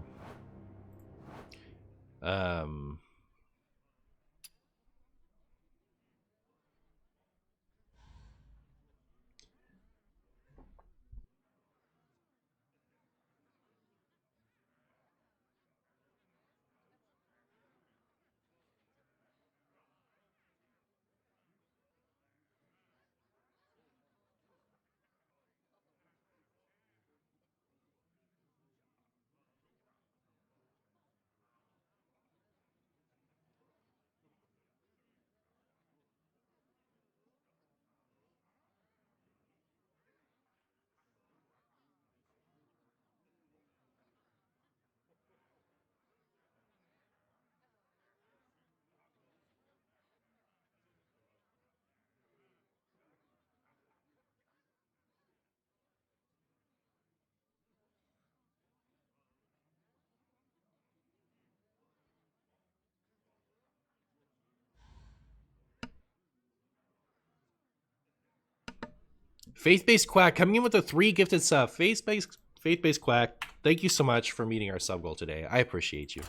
Faith-based quack coming in with the 3 gifted sub. Faith-based quack. Thank you so much for meeting our sub goal today. I appreciate you.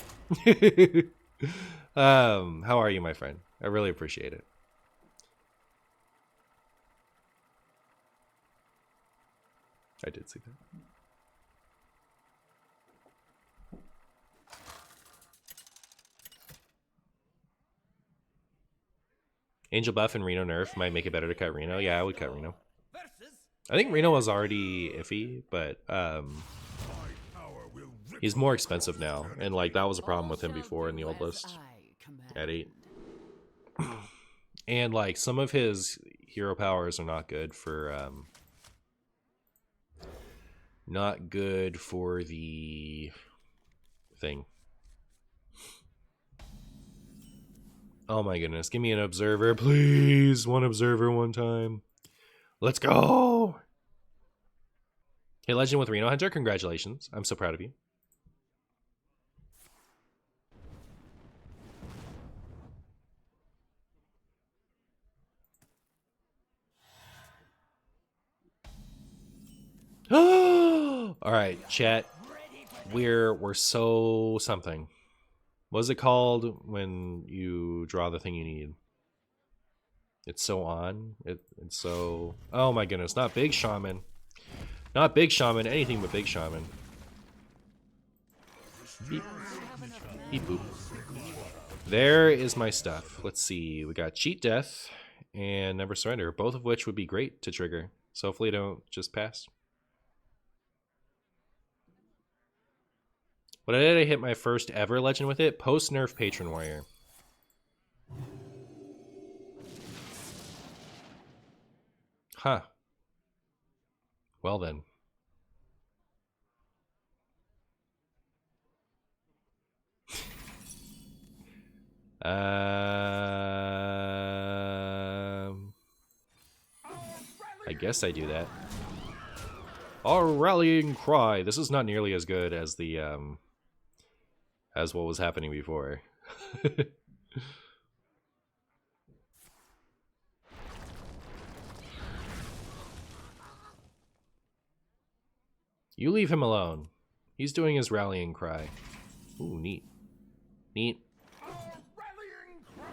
How are you, my friend? I really appreciate it. I did see that. Angel buff and Reno nerf might make it better to cut Reno. Yeah, I would cut Reno. I think Reno was already iffy, but he's more expensive now, and like that was a problem with him before in the old list at 8. And like some of his hero powers are not good for the thing. Oh my goodness, give me an observer, please. One observer one time. Let's go. Hey, Legend with Reno Hunter, congratulations. I'm so proud of you. All right, chat. We're so something. What is it called when you draw the thing you need? It's so on. It's so... Oh my goodness, not Big Shaman. Not Big Shaman, anything but Big Shaman. Beep. Beep boop. There is my stuff. Let's see. We got Cheat Death and Never Surrender, both of which would be great to trigger. So hopefully I don't just pass. What did I hit my first ever legend with it? Post nerf Patron Warrior. Huh. Well then. I guess I do that. Our rallying cry. This is not nearly as good as the as what was happening before. You leave him alone. He's doing his rallying cry. Ooh, neat. Neat. Rallying cry!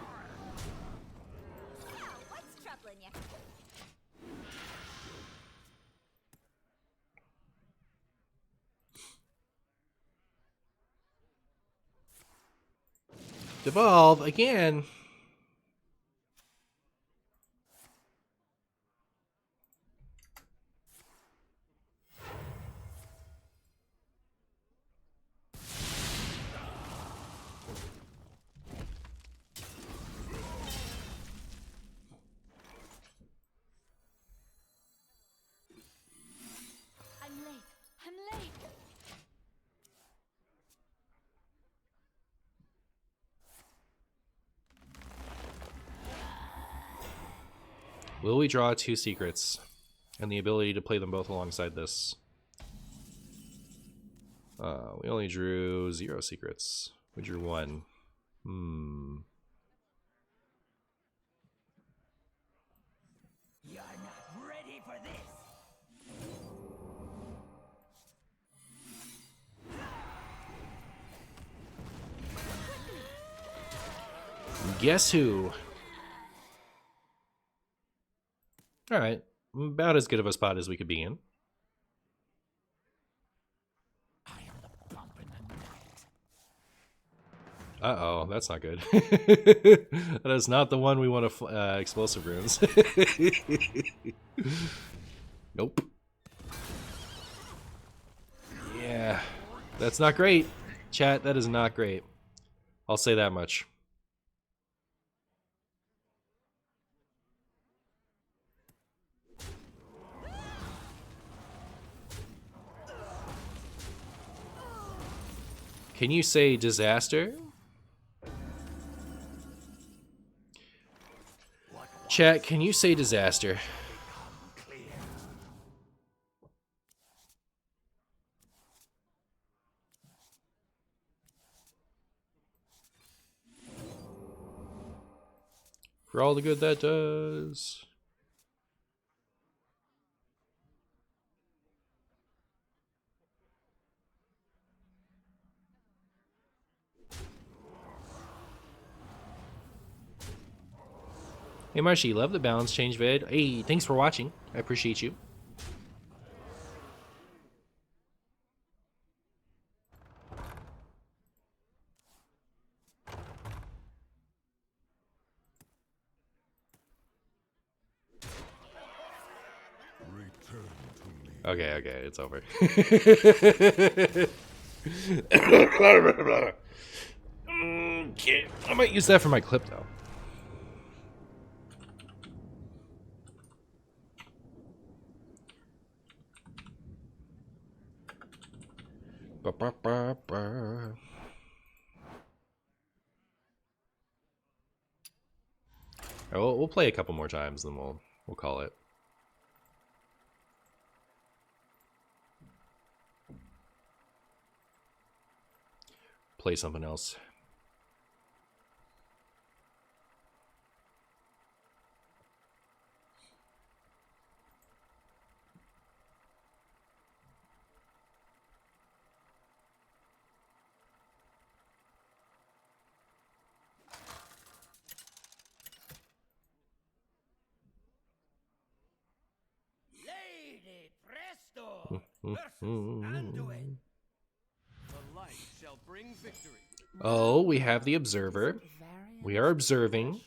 What's troubling you? Devolve again. I'm late. I'm late. Will we draw 2 secrets? And the ability to play them both alongside this. We only drew 0 secrets. We drew 1. You're not ready for this! Guess who? Alright. About as good of a spot as we could be in. I am the bump in the night. Uh-oh, that's not good. That is not the one we want to explosive runes. Nope. Yeah, that's not great. Chat, that is not great. I'll say that much. Can you say disaster? Chat, can you say disaster? Clear. For all the good that does. Hey Marshy, love the balance change vid. Hey, thanks for watching. I appreciate you. Return to me. Okay, it's over. Okay, I might use that for my clip though. Ba, ba, ba, ba. Alright, we'll play a couple more times, then we'll call it. Play something else. Lady Presto! Versus Anduin. The light shall bring victory. Oh, we have the observer. We are observing.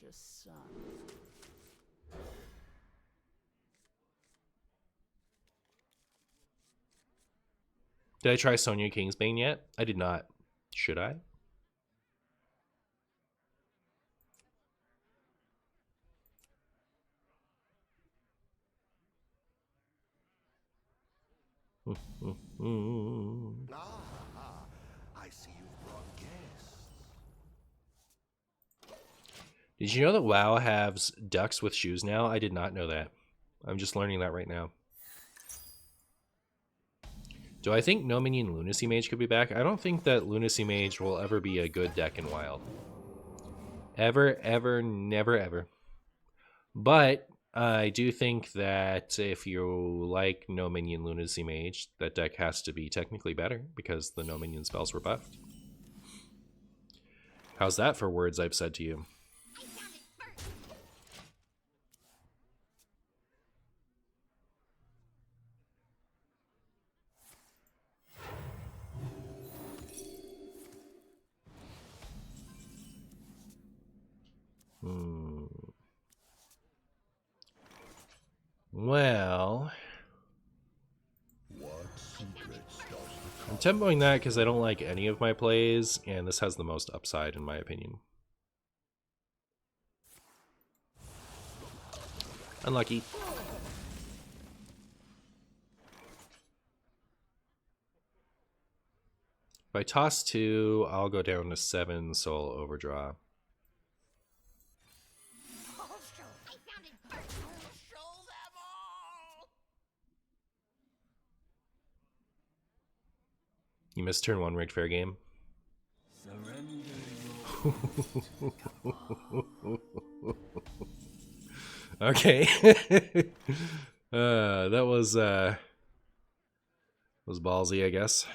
Did I try Sonya Kingsbane yet? I did not. Should I? Ah, I see you've brought guests. Did you know that WoW has ducks with shoes now? I did not know that. I'm just learning that right now. Do I think No Minion Lunacy Mage could be back? I don't think that Lunacy Mage will ever be a good deck in Wild. Ever, ever, never, ever. But I do think that if you like No Minion Lunacy Mage, that deck has to be technically better because the No Minion spells were buffed. How's that for words I've said to you? Well, I'm tempoing that because I don't like any of my plays, and this has the most upside in my opinion. Unlucky. If I toss 2, I'll go down to 7 soul overdraw. You missed turn 1 rigged fair game. Okay. That was ballsy, I guess.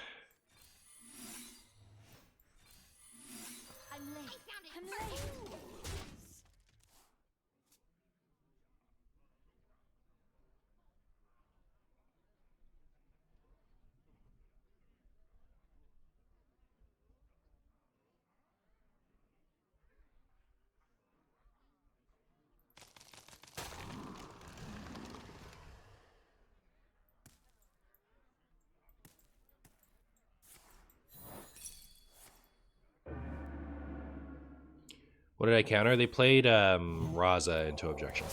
What did I counter? They played Raza into objection.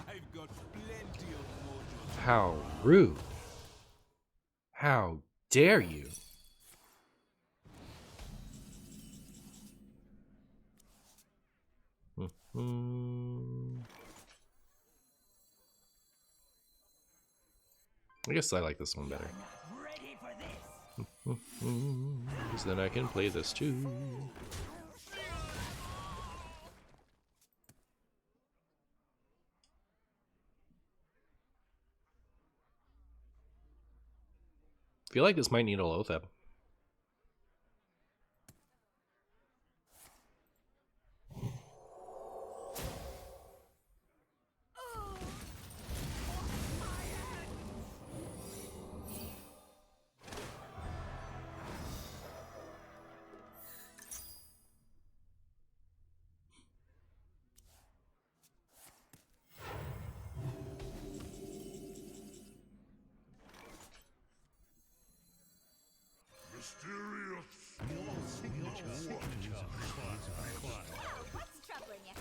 I've got plenty of mojo. How rude. How dare you? I guess I like this one better. Because then I can play this too. Feel like this might need a Lotheb. What's troubling you?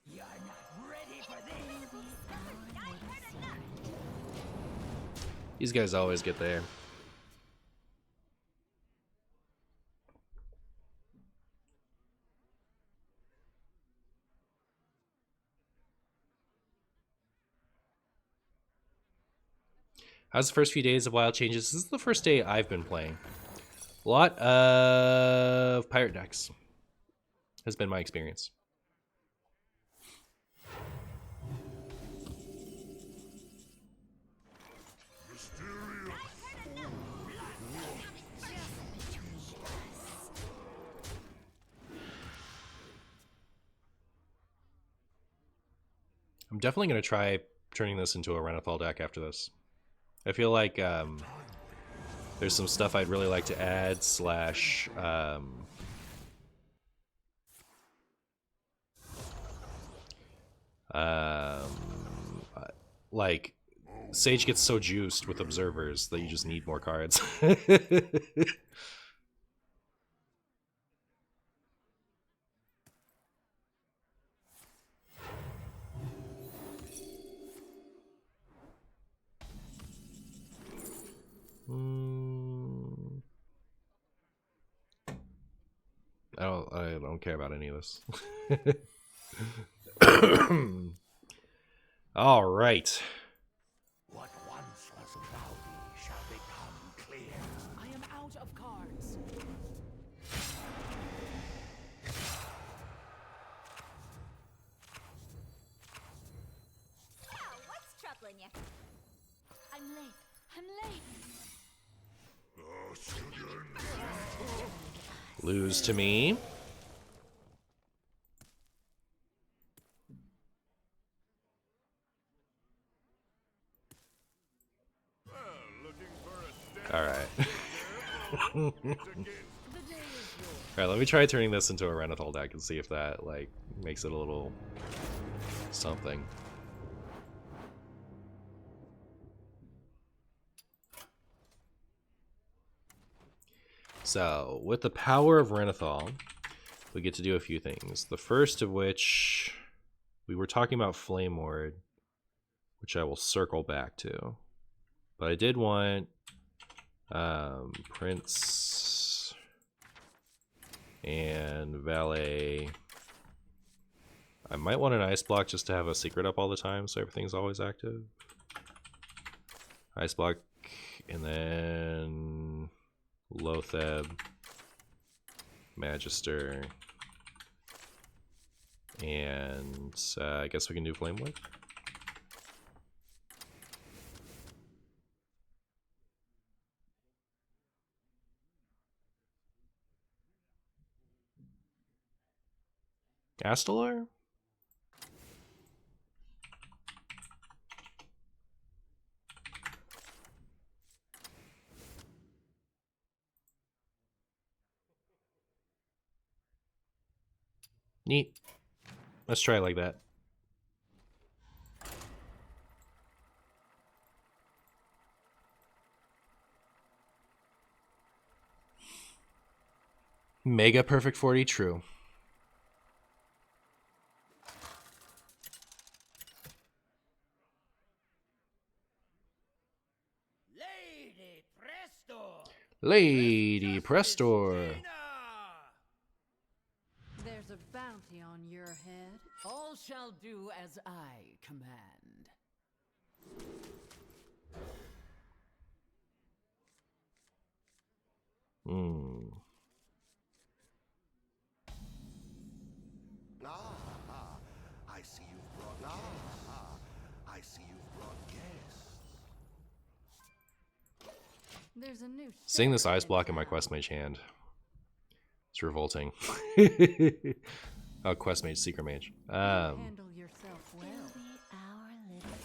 You're not ready for this. These guys always get there. How's the first few days of Wild Changes? This is the first day I've been playing. A lot of pirate decks has been my experience. I'm definitely going to try turning this into a Renathal deck after this. I feel like there's some stuff I'd really like to add, slash... like, Sage gets so juiced with observers that you just need more cards. I don't care about any of this. All right. What once was cloudy shall become clear. I am out of cards. Oh, what's troubling you? I'm late. I'm late. Lose to me. All right. All right, let me try turning this into a Renathal deck and see if that like makes it a little something. So, with the power of Renathal, we get to do a few things. The first of which, we were talking about Flame Ward, which I will circle back to. But I did want Prince and Valet. I might want an Ice Block just to have a secret up all the time so everything's always active. Ice Block, and then Lotheb, Magister, and I guess we can do Flame Ward. Astalar? Neat. Let's try it like that. Mega Perfect 40, true. Lady Presto! Lady Prestor. There's a bounty on your head. All shall do as I command. I see you've brought I see you've brought guests. There's a new Seeing this sheriff Ice Block in my town. Quest Mage hand. It's revolting. Oh, Quest Mage, Secret Mage. Handle yourself well.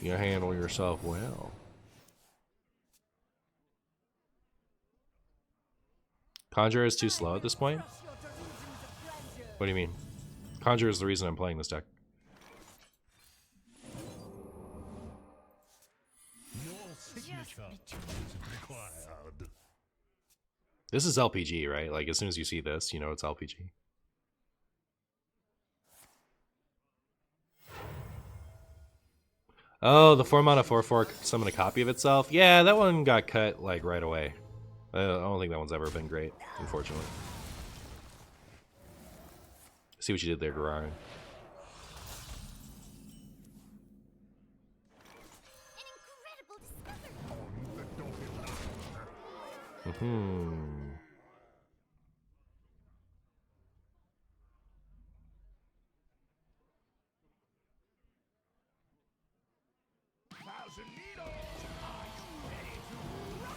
You handle yourself well. Conjure is too slow at this point? What do you mean? Conjure is the reason I'm playing this deck. Your signature is required. This is LPG, right? Like, as soon as you see this, you know it's LPG. Oh, the 4-mana 4/4 summon a copy of itself? Yeah, that one got cut, like, right away. I don't think that one's ever been great, unfortunately. See what you did there, Garang. An incredible discovery. Thousand Needles! Are you ready to rock?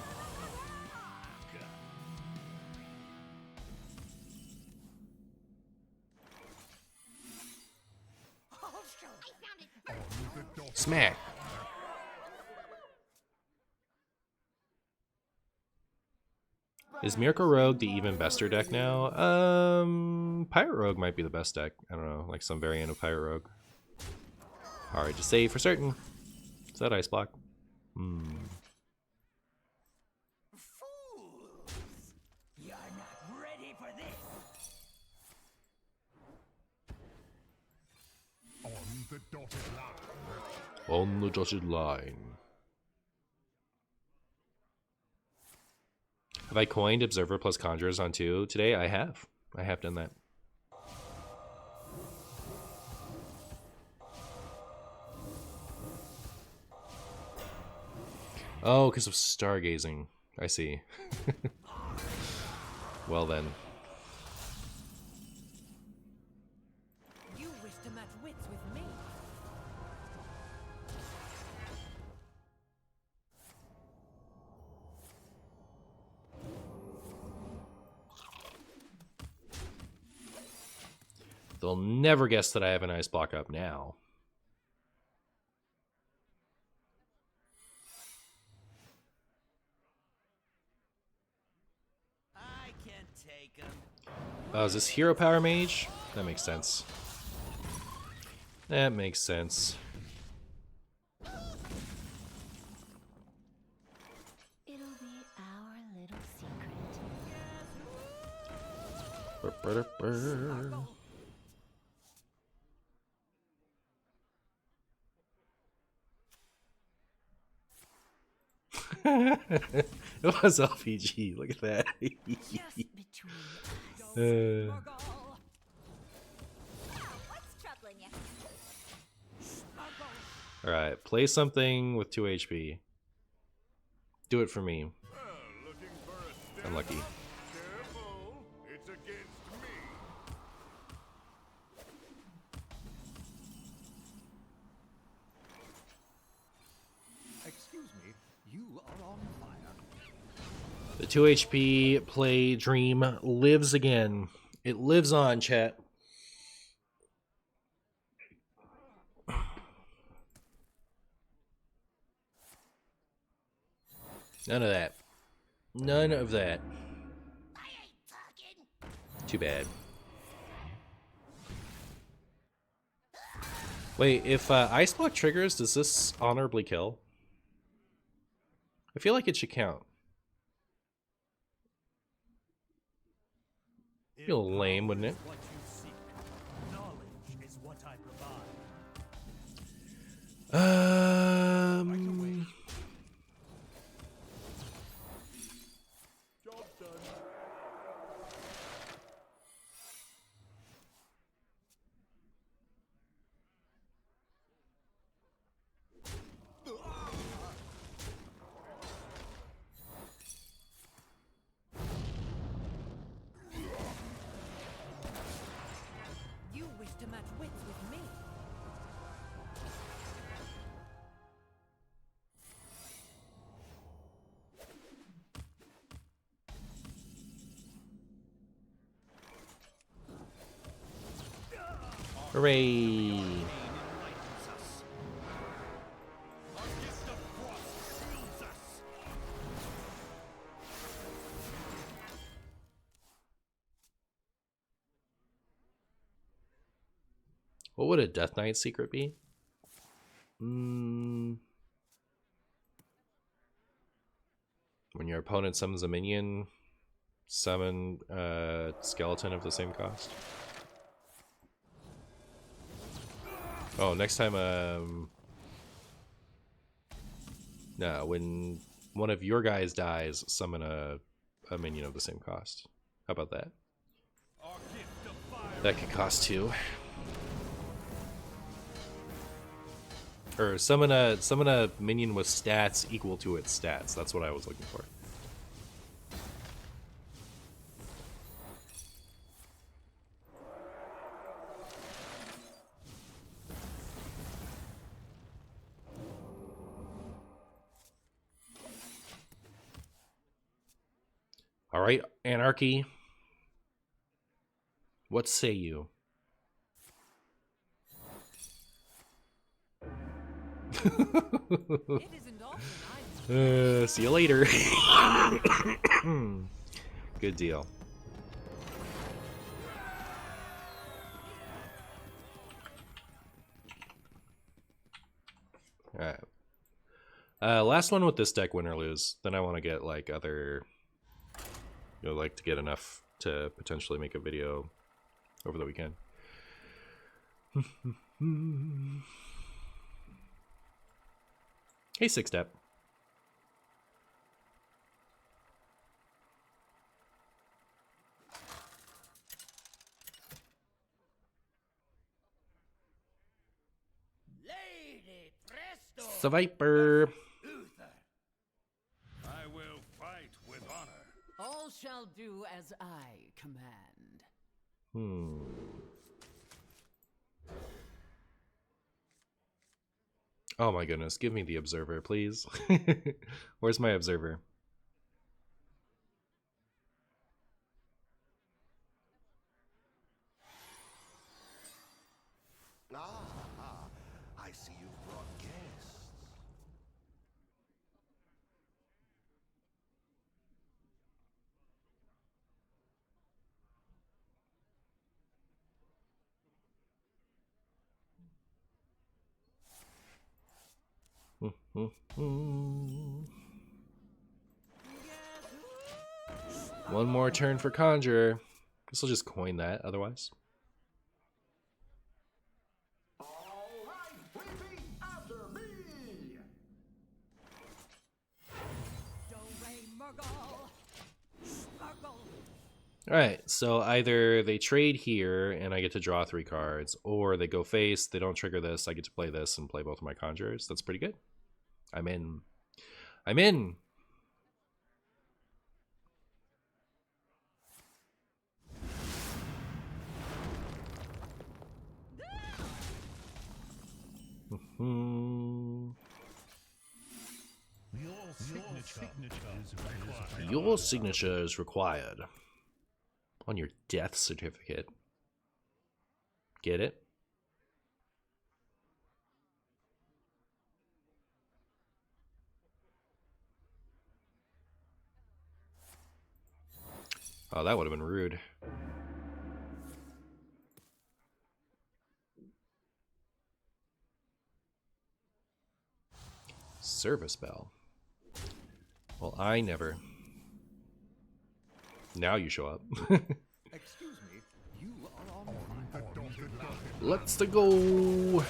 I found it first. Smack. Is Miracle Rogue the even bester deck now? Pirate Rogue might be the best deck. I don't know, like some variant of Pirate Rogue. Hard to say for certain. Is that Ice Block? Fools! You're not ready for this. On the dotted line. On the dotted line. Have I coined Observer plus Conjurers on 2 today? I have. I have done that. Oh, because of stargazing. I see. Well then. You wish to match wits with me? They'll never guess that I have an Ice Block up now. I can take him. Oh, is this Hero Power Mage? That makes sense. That makes sense. It'll be our little secret. It was LPG. Look at that. Just between us. What's troubling you? All right, play something with 2 HP. Do it for me. Looking for a step Unlucky. up? Careful, it's against me. Excuse me, you are on fire. The 2 HP play dream lives again. It lives on, chat. None of that. None of that. I ain't talking. Too bad. Wait, if Ice Block triggers, does this honorably kill? I feel like it should count. Feel lame, wouldn't it? What you seek. Knowledge is what I provide. Job done. You wish to match wits with me? Hooray! Enlightens us. Our gift of frost shields us. What would a Death Knight secret be? When your opponent summons a minion, summon a skeleton of the same cost. Oh, next time, no, when one of your guys dies, summon a minion of the same cost. How about that? Our gift of fire. That could cost 2. Or summon a minion with stats equal to its stats. That's what I was looking for. All right, Anarchy. What say you? It isn't often I See you later. Good deal. All right. Last one with this deck, win or lose. Then I want to get like other, like to get enough to potentially make a video over the weekend. Hey, Six Step. Lady Presto! Sviper. Uther! I will fight with honor. all shall do as I command. Oh my goodness, give me the observer, please. Where's my observer? Ah, I see you've brought guests. One more turn for Conjurer. Guess I'll just coin that otherwise. All right, repeat after me. Alright, so either they trade here and I get to draw 3 cards, or they go face, they don't trigger this, I get to play this and play both of my Conjurers. That's pretty good. I'm in. I'm in! Your signature is required on your death certificate. Get it? Oh, that would have been rude. Service bell. Well, I never. Now you show up. Excuse me, you are on fire. Let's go.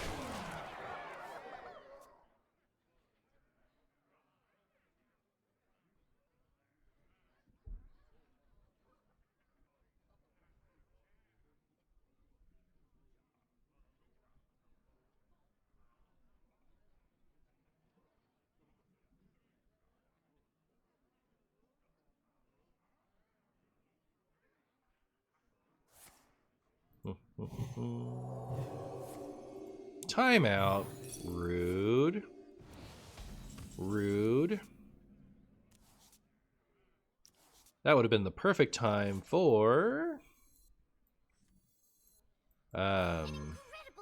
Timeout. Rude. Rude. That would have been the perfect time for Incredible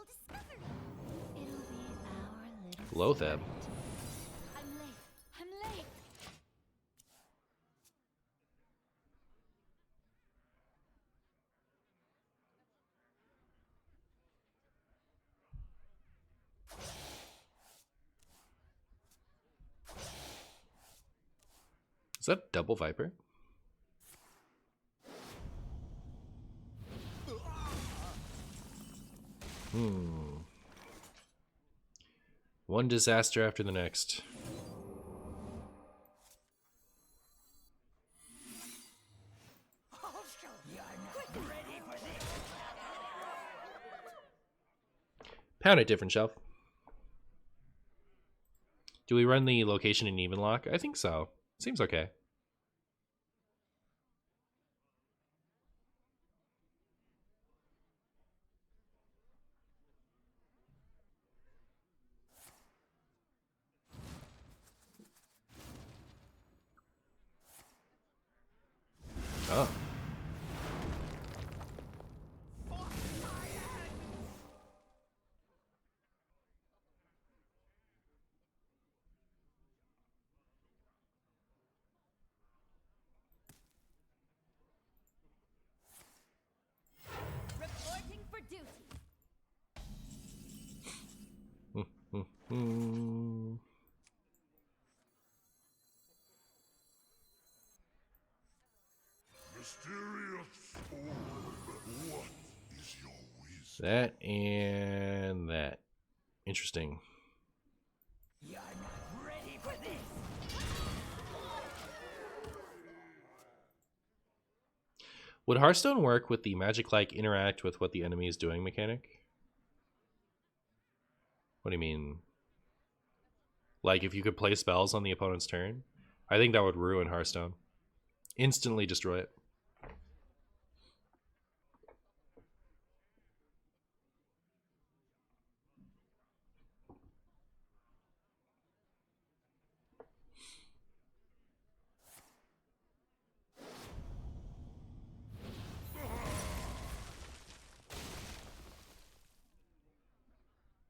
discovery. It'll be our little Lotheb. I'm late. I'm late. Is that double Viper? One disaster after the next. I'll show you I'm not ready for this. Pound it, different shelf. Do we run the location in Evenlock? I think so. Seems okay. Oh. Mysterious orb. What is your wisdom? That and that. Interesting. You're not ready for this. Would Hearthstone work with the magic-like interact with what the enemy is doing mechanic? What do you mean? Like if you could play spells on the opponent's turn? I think that would ruin Hearthstone. Instantly destroy it.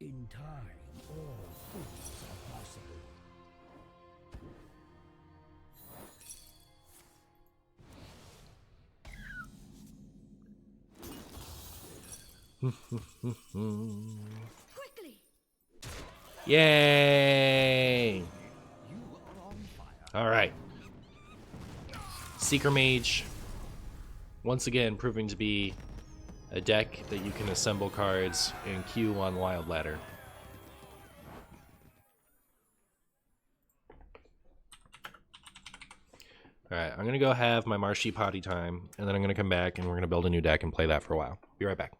In time, all things are possible. Quickly! Yay! You are on fire. All right. Seeker Mage. Once again, proving to be a deck that you can assemble cards and queue on Wild Ladder. Alright, I'm going to go have my Marshy potty time, and then I'm going to come back and we're going to build a new deck and play that for a while. Be right back.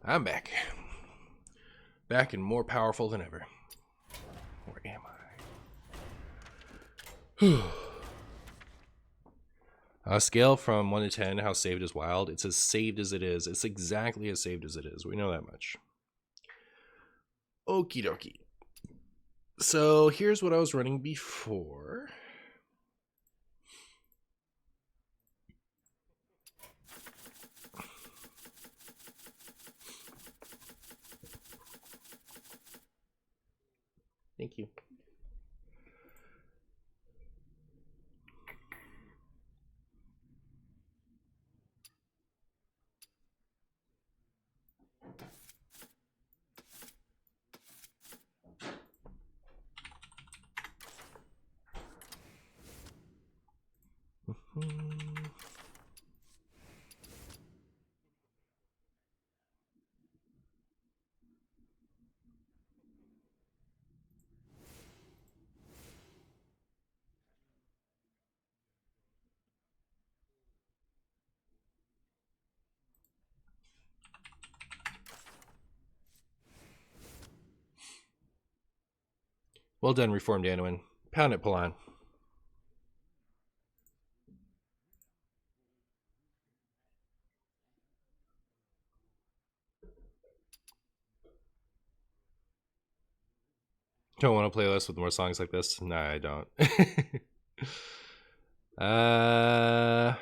I'm back. Back and more powerful than ever. Where am I? A scale from 1 to 10, how saved is wild? It's as saved as it is. It's exactly as saved as it is. We know that much. Okie dokie. So here's what I was running before. Thank you. Well done, Reformed Anowin. Pound it, Palan. Don't want a playlist with more songs like this? No, I don't. uh...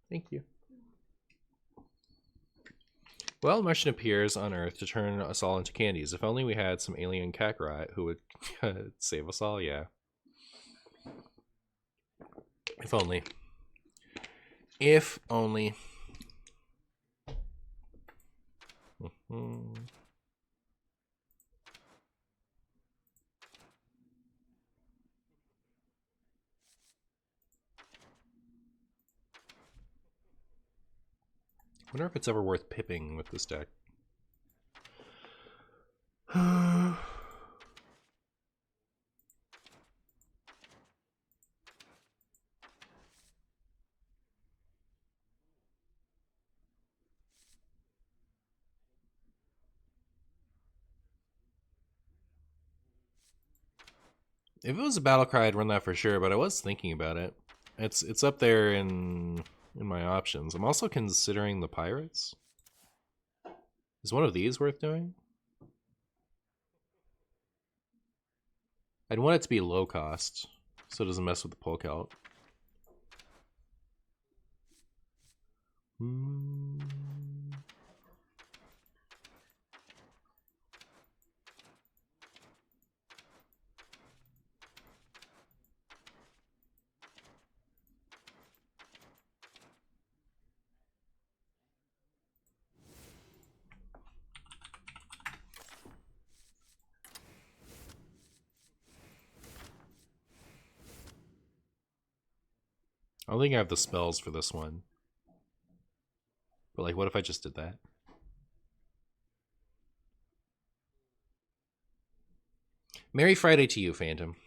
Thank you. Well, Martian appears on Earth to turn us all into candies. If only we had some alien Kakarot who would save us all, yeah. If only. If only. Wonder if it's ever worth pipping with this deck. If it was a battle cry, I'd run that for sure, but I was thinking about it. It's up there in my options. I'm also considering the pirates. Is one of these worth doing? I'd want it to be low cost, so it doesn't mess with the pull count. I don't think I have the spells for this one. But like, what if I just did that? Merry Friday to you, Phantom.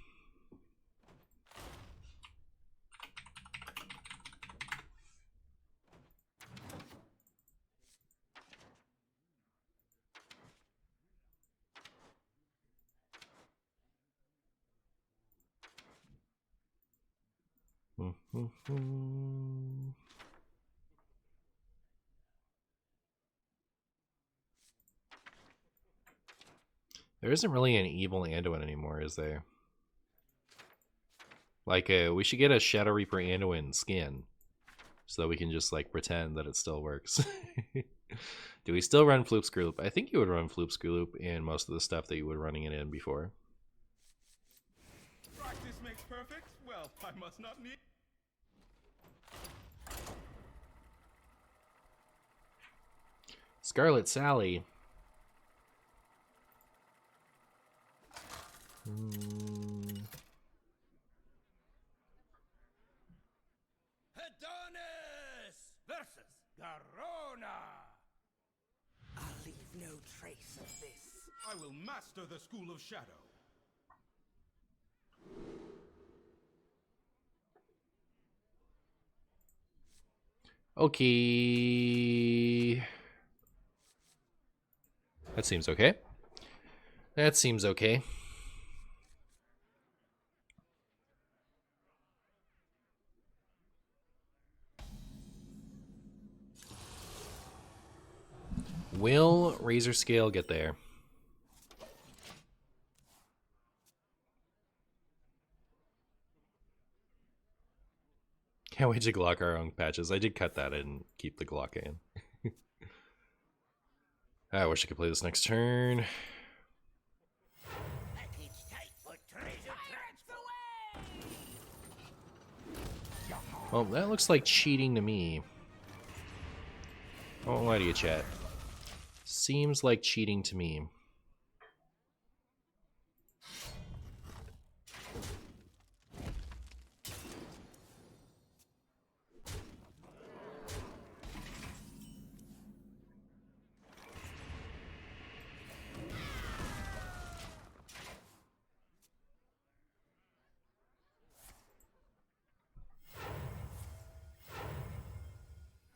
There isn't really an evil Anduin anymore, is there? Like, we should get a Shadow Reaper Anduin skin, so that we can just like pretend that it still works. Do we still run Floop Screw Loop? I think you would run Floop Screw Loop in most of the stuff that you were running it in before. Practice makes perfect? Well, I must not need... Scarlet Sally. Adonis versus Garona. I'll leave no trace of this. I will master the School of Shadow. Okay. That seems okay. That seems okay. Will Razor Scale get there? Can't wait to Glock our own patches. I did cut that and keep the Glock in. I wish I could play this next turn. Package tight for treasure traps. Well, that looks like cheating to me. I won't lie to you, chat. Seems like cheating to me.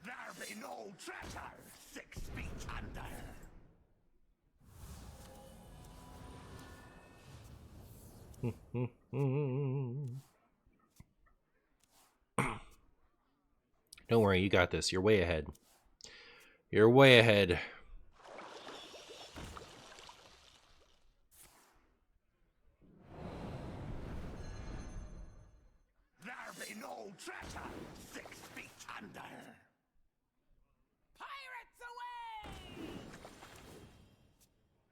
There be no treasure 6 feet under. Don't worry, you got this. You're way ahead. You're way ahead. There be no treasure 6 feet under. Pirates away!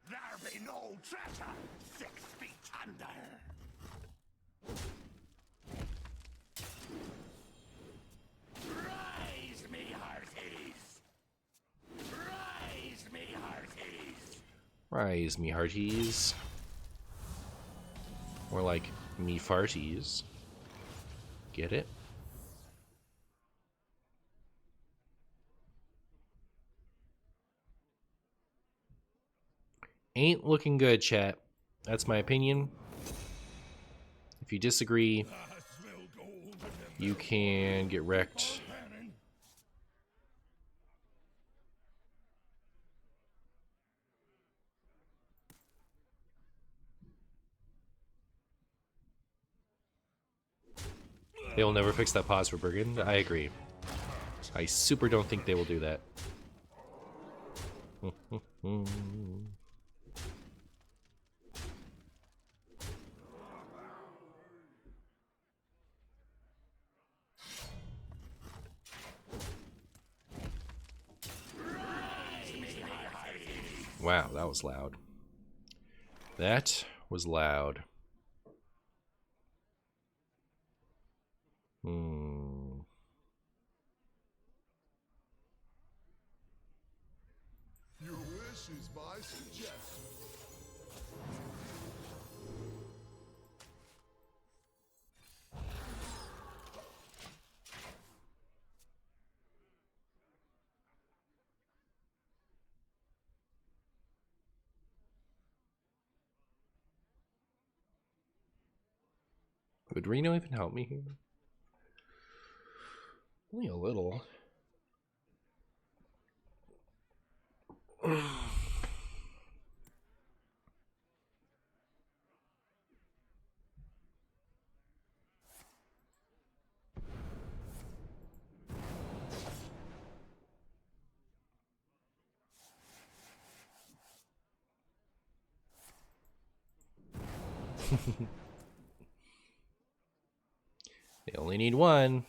There be no treasure 6 feet under. Rise, me hearties! Rise, me hearties! Rise, me hearties. More like me farties. Get it? Ain't looking good, chat. That's my opinion. If you disagree, you can get wrecked. They will never fix that pause for Brigand. I agree. I super don't think they will do that. Wow, that was loud. That was loud. Your wish is my suggestion. Would Reno even help me here? Only a little. They only need one.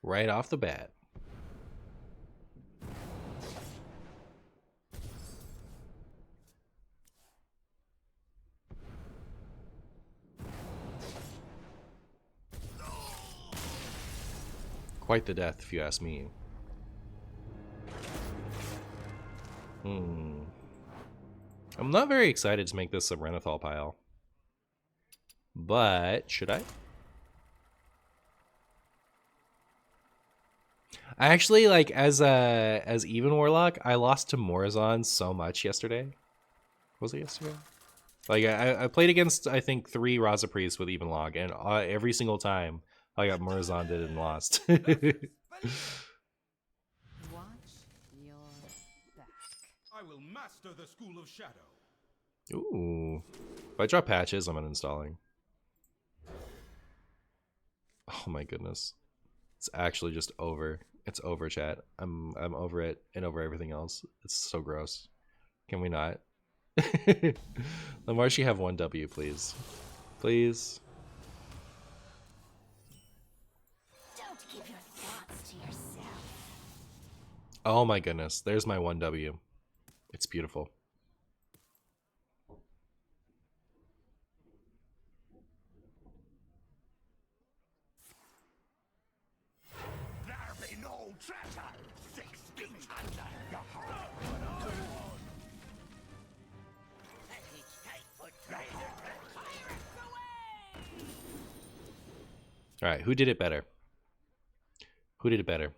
Right off the bat. Quite the death, if you ask me. I'm not very excited to make this a Renathal pile. But, should I? I actually, like, as Even Warlock, I lost to Morazan so much yesterday. Was it yesterday? Like, I played against, I think, 3 Raza Priests with Evenlock, and every single time I got Morazan did and lost. Watch your back. I will master the school of shadow. Ooh. If I drop patches, I'm uninstalling. Oh my goodness. It's actually just over. It's over, chat. I'm over it and over everything else. It's so gross. Can we not? Lamarshi have 1 W, please. Please. Don't give your thoughts to yourself. Oh my goodness. There's my 1 W. It's beautiful. There be no treasure 6 feet under your heart. Alright, who did it better? Who did it better?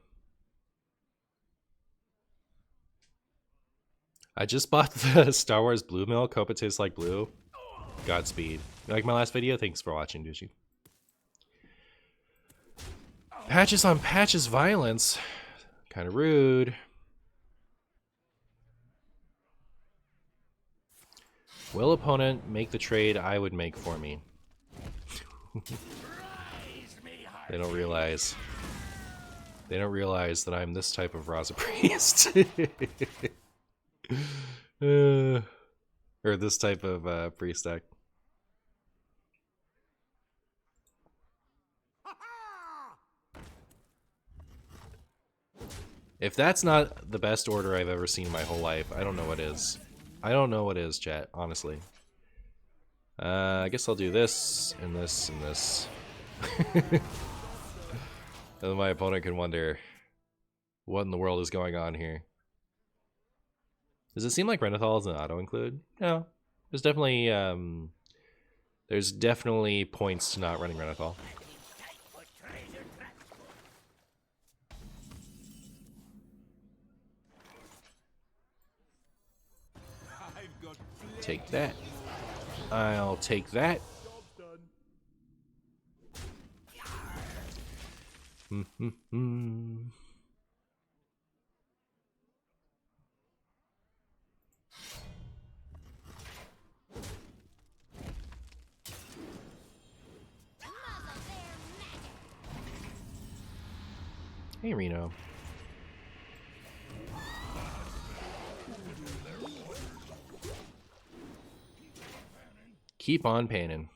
I just bought the Star Wars Blue Milk. Hope it tastes like blue. Godspeed. You like my last video? Thanks for watching, Duchy. Patches on patches violence. Kind of rude. Will opponent make the trade I would make for me? They don't realize. They don't realize that I'm this type of Raza Priest. Or this type of priest deck. If that's not the best order I've ever seen in my whole life, I don't know what is. I don't know what is, chat, honestly. I guess I'll do this, and this, and this. And then my opponent can wonder what in the world is going on here. Does it seem like Renathal is an auto-include? No. There's definitely points to not running Renathal. Take that. I'll take that. Hey, Reno. Keep on painting.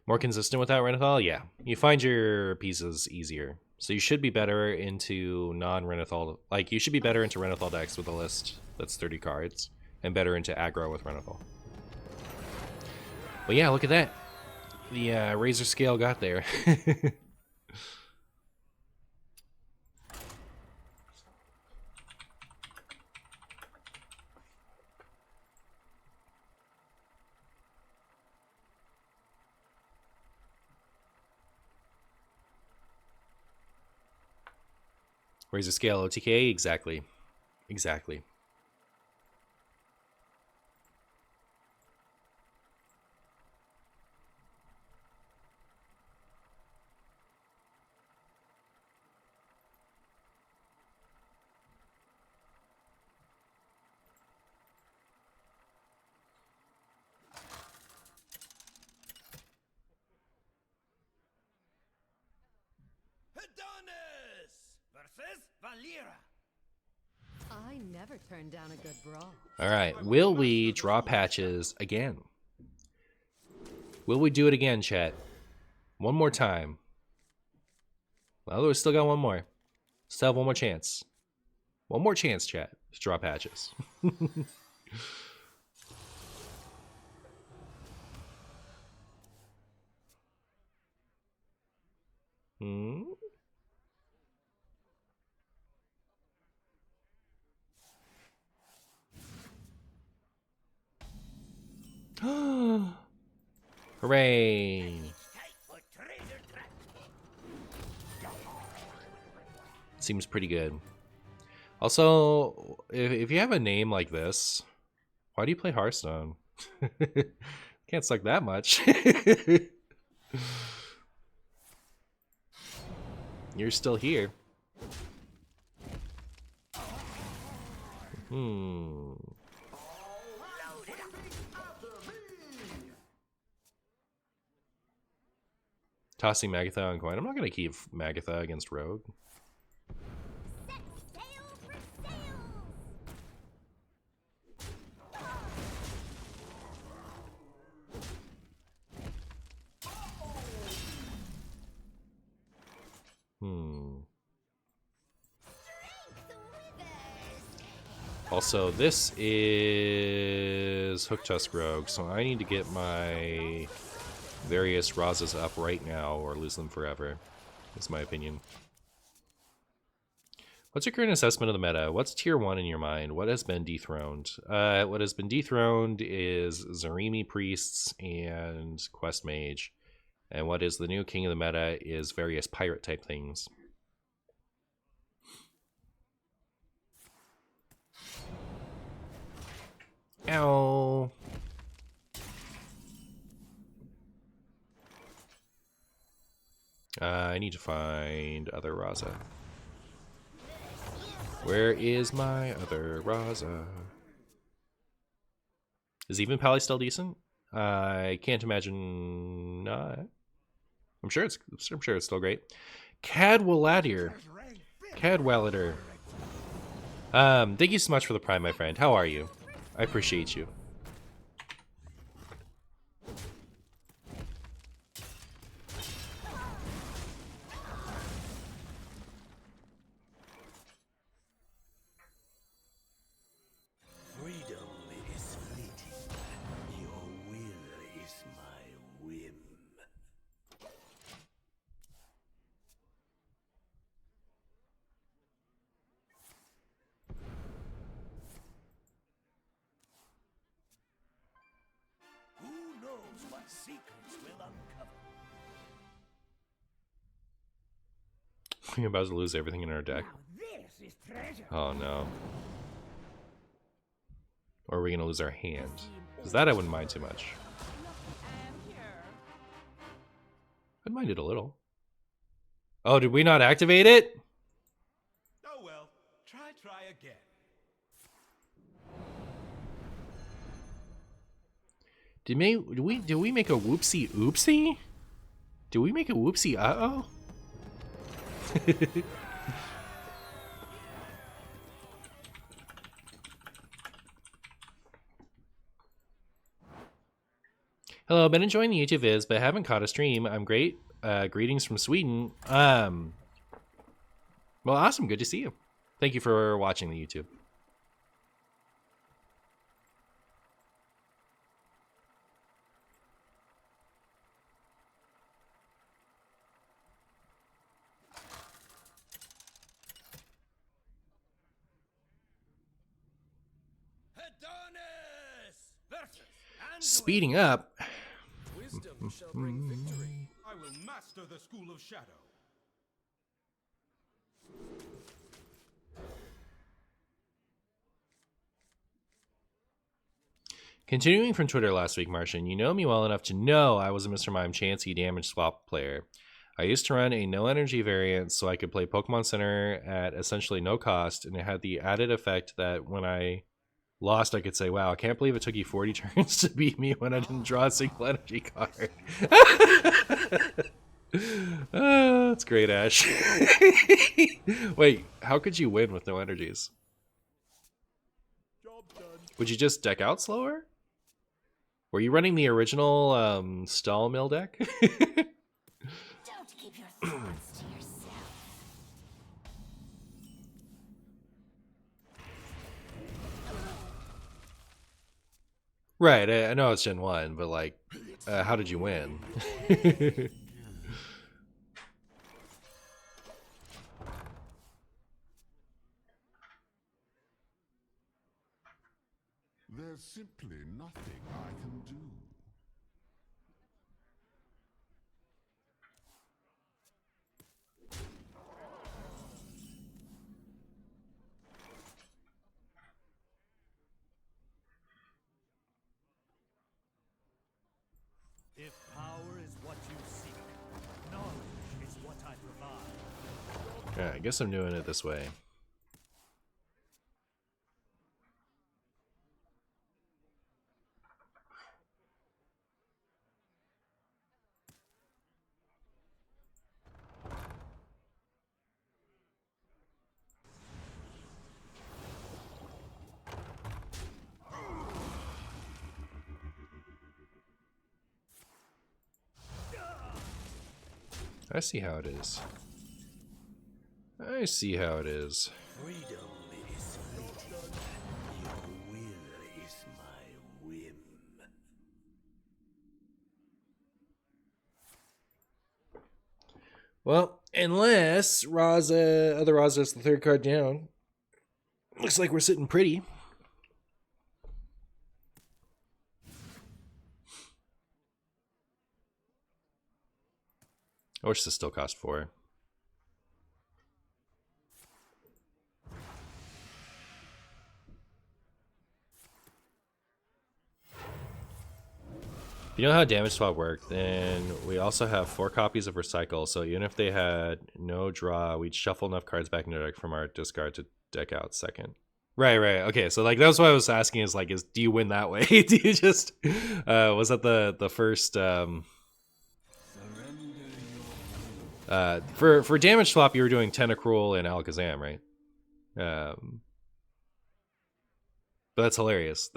More consistent without Renathal? Yeah. You find your pieces easier. So you should be better into non-Renathal. Like, you should be better into Renathal decks with a list that's 30 cards. And better into aggro with Renathal. But yeah, look at that. The Razor Scale got there. Razor Scale OTK? Exactly. Exactly. Versus Valera. I never turned down a good brawl. Alright, will we draw patches again? Will we do it again, chat? One more time. Well, we still got one more. Still have one more chance. One more chance, chat, to draw patches. Hmm? Hooray! Seems pretty good. Also, if you have a name like this, why do you play Hearthstone? Can't suck that much. You're still here. Tossing Magatha on coin. I'm not going to keep Magatha against Rogue. Set sail for sails. Also, this is Hook Tusk Rogue, so I need to get my various Razas up right now or lose them forever. That's my opinion. What's your current assessment of the meta? What's tier 1 in your mind? What has been dethroned? What has been dethroned is Zarimi Priests and Quest Mage. And what is the new king of the meta is various pirate type things. Ow. I need to find other Raza. Where is my other Raza? Is even Pally still decent? I can't imagine not. I'm sure it's still great. Cadwalladir. Cadwalladir. Thank you so much for the Prime, my friend. How are you? I appreciate you. Freedom is fleeting. Your will is my whim. Who knows what secrets will uncover? We're about to lose everything in our deck. This is treasure. Oh no. Or are we gonna lose our hand? Because that I wouldn't mind too much. I'd mind it a little. Oh, did we not activate it? Oh well, try again. Did we make a whoopsie oopsie? Did we make a whoopsie uh-oh? Hello, been enjoying the YouTube vids, but haven't caught a stream. I'm great. Greetings from Sweden. Well, awesome. Good to see you. Thank you for watching the YouTube. Speeding up. Wisdom shall bring victory. I will master the school of shadow. Continuing from Twitter last week, Martian, you know me well enough to know I was a Mr. Mime Chansey damage swap player. I used to run a no energy variant so I could play Pokemon Center at essentially no cost, and it had the added effect that when I lost, I could say, wow, I can't believe it took you 40 turns to beat me when I didn't draw a single energy card. Oh, that's great, Ash. Wait, how could you win with no energies? Would you just deck out slower? Were you running the original Stall Mill deck? Don't keep your thoughts to yourself. Right, I know it's Gen 1, but like, how did you win? There's simply nothing I can do. If power is what you seek, knowledge is what I provide. Yeah, I guess I'm doing it this way. I see how it is. I see how it is. Freedom is fleeting. Your will is my whim. Well, unless Raza, other Raza is the third card down. Looks like we're sitting pretty. I wish this still cost 4. If you know how damage swap worked, then we also have 4 copies of Recycle, so even if they had no draw, we'd shuffle enough cards back into deck from our discard to deck out second. Right. Okay, so like that's what I was asking is like, do you win that way? Do you just was that the first for damage swap you were doing Tentacruel and Alakazam, right? But that's hilarious.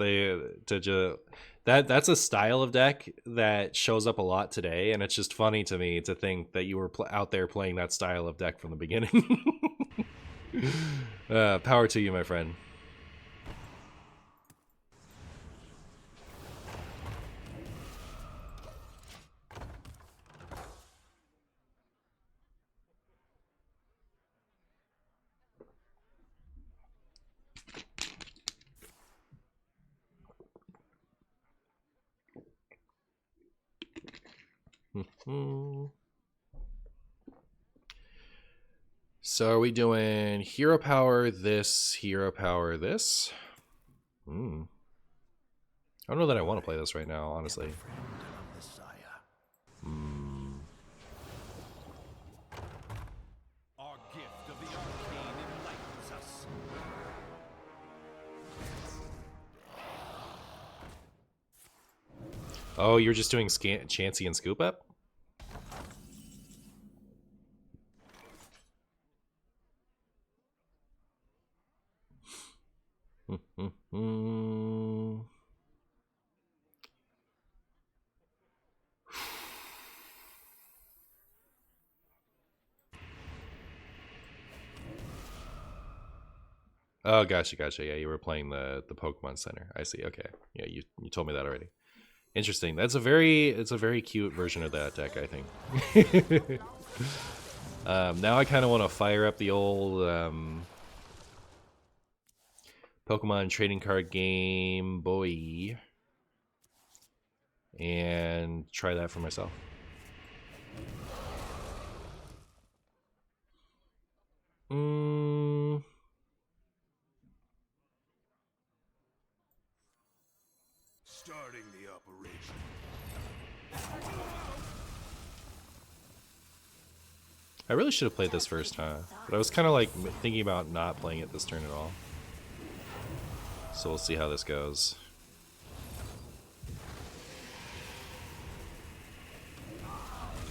That's a style of deck that shows up a lot today, and it's just funny to me to think that you were out there playing that style of deck from the beginning. Power to you, my friend. So are we doing hero power this, hero power this? I don't know that I want to play this right now, honestly. Our gift of the arcane enlightens us. Oh, you're just doing Chansey and Scoop Up? Oh, gotcha. Yeah, you were playing the Pokemon Center. I see. Okay, yeah, you told me that already. Interesting. It's a very cute version of that deck, I think. Now I kind of want to fire up the old Pokemon trading card game, boy, and try that for myself. Starting the operation. I really should have played this first, huh? But I was kind of like thinking about not playing it this turn at all. So we'll see how this goes.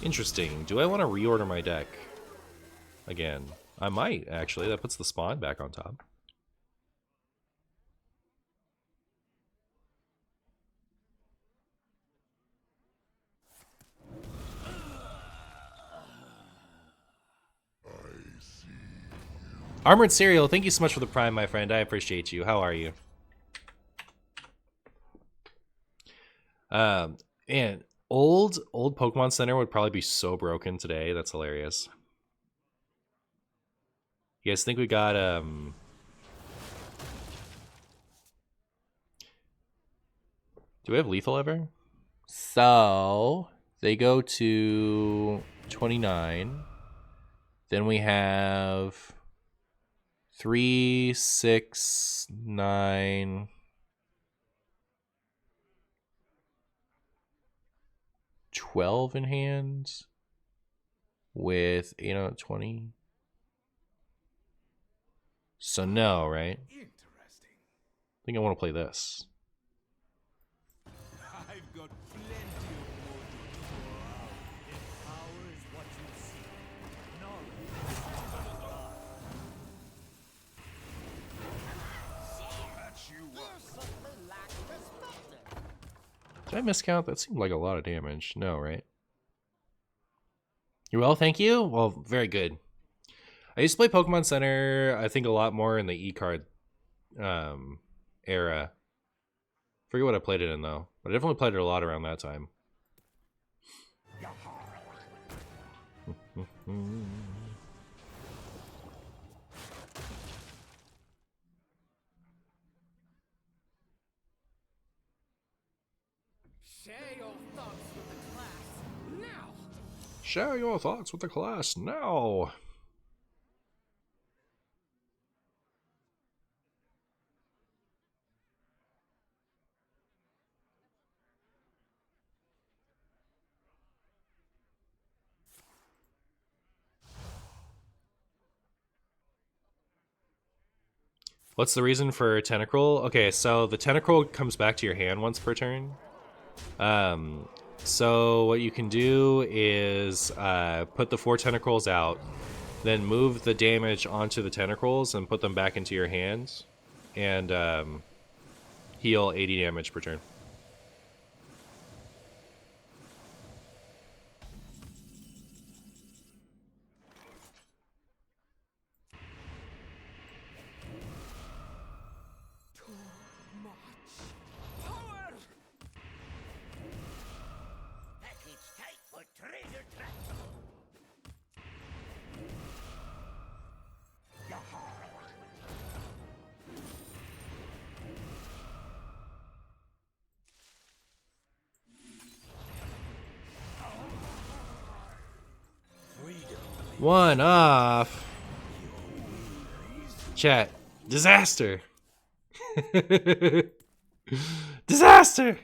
Interesting. Do I want to reorder my deck again? I might, actually. That puts the spawn back on top. Armored Cereal, thank you so much for the Prime, my friend. I appreciate you. How are you? And old Pokemon Center would probably be so broken today. That's hilarious. You guys think we got do we have lethal ever? So they go to 29. Then we have 3, 6, 9, 12 in hand with 8 on 20. So no, right? Interesting. I think I want to play this. I've got plenty of Power is what you seek. Knowledge is what I provide. Patch you up. Did I miscount? That seemed like a lot of damage. No, right? You well, thank you. Well, very good. I used to play Pokemon Center, I think, a lot more in the E-card era. Forget what I played it in, though. But I definitely played it a lot around that time. Share your thoughts with the class now. Share your thoughts with the class now. What's the reason for Tentacruel? Okay, so the Tentacruel comes back to your hand once per turn. So what you can do is put the 4 Tentacruels out, then move the damage onto the Tentacruels and put them back into your hands, and heal 80 damage per turn. package tight for treasure trap. One off. Chat. Disaster. Disaster.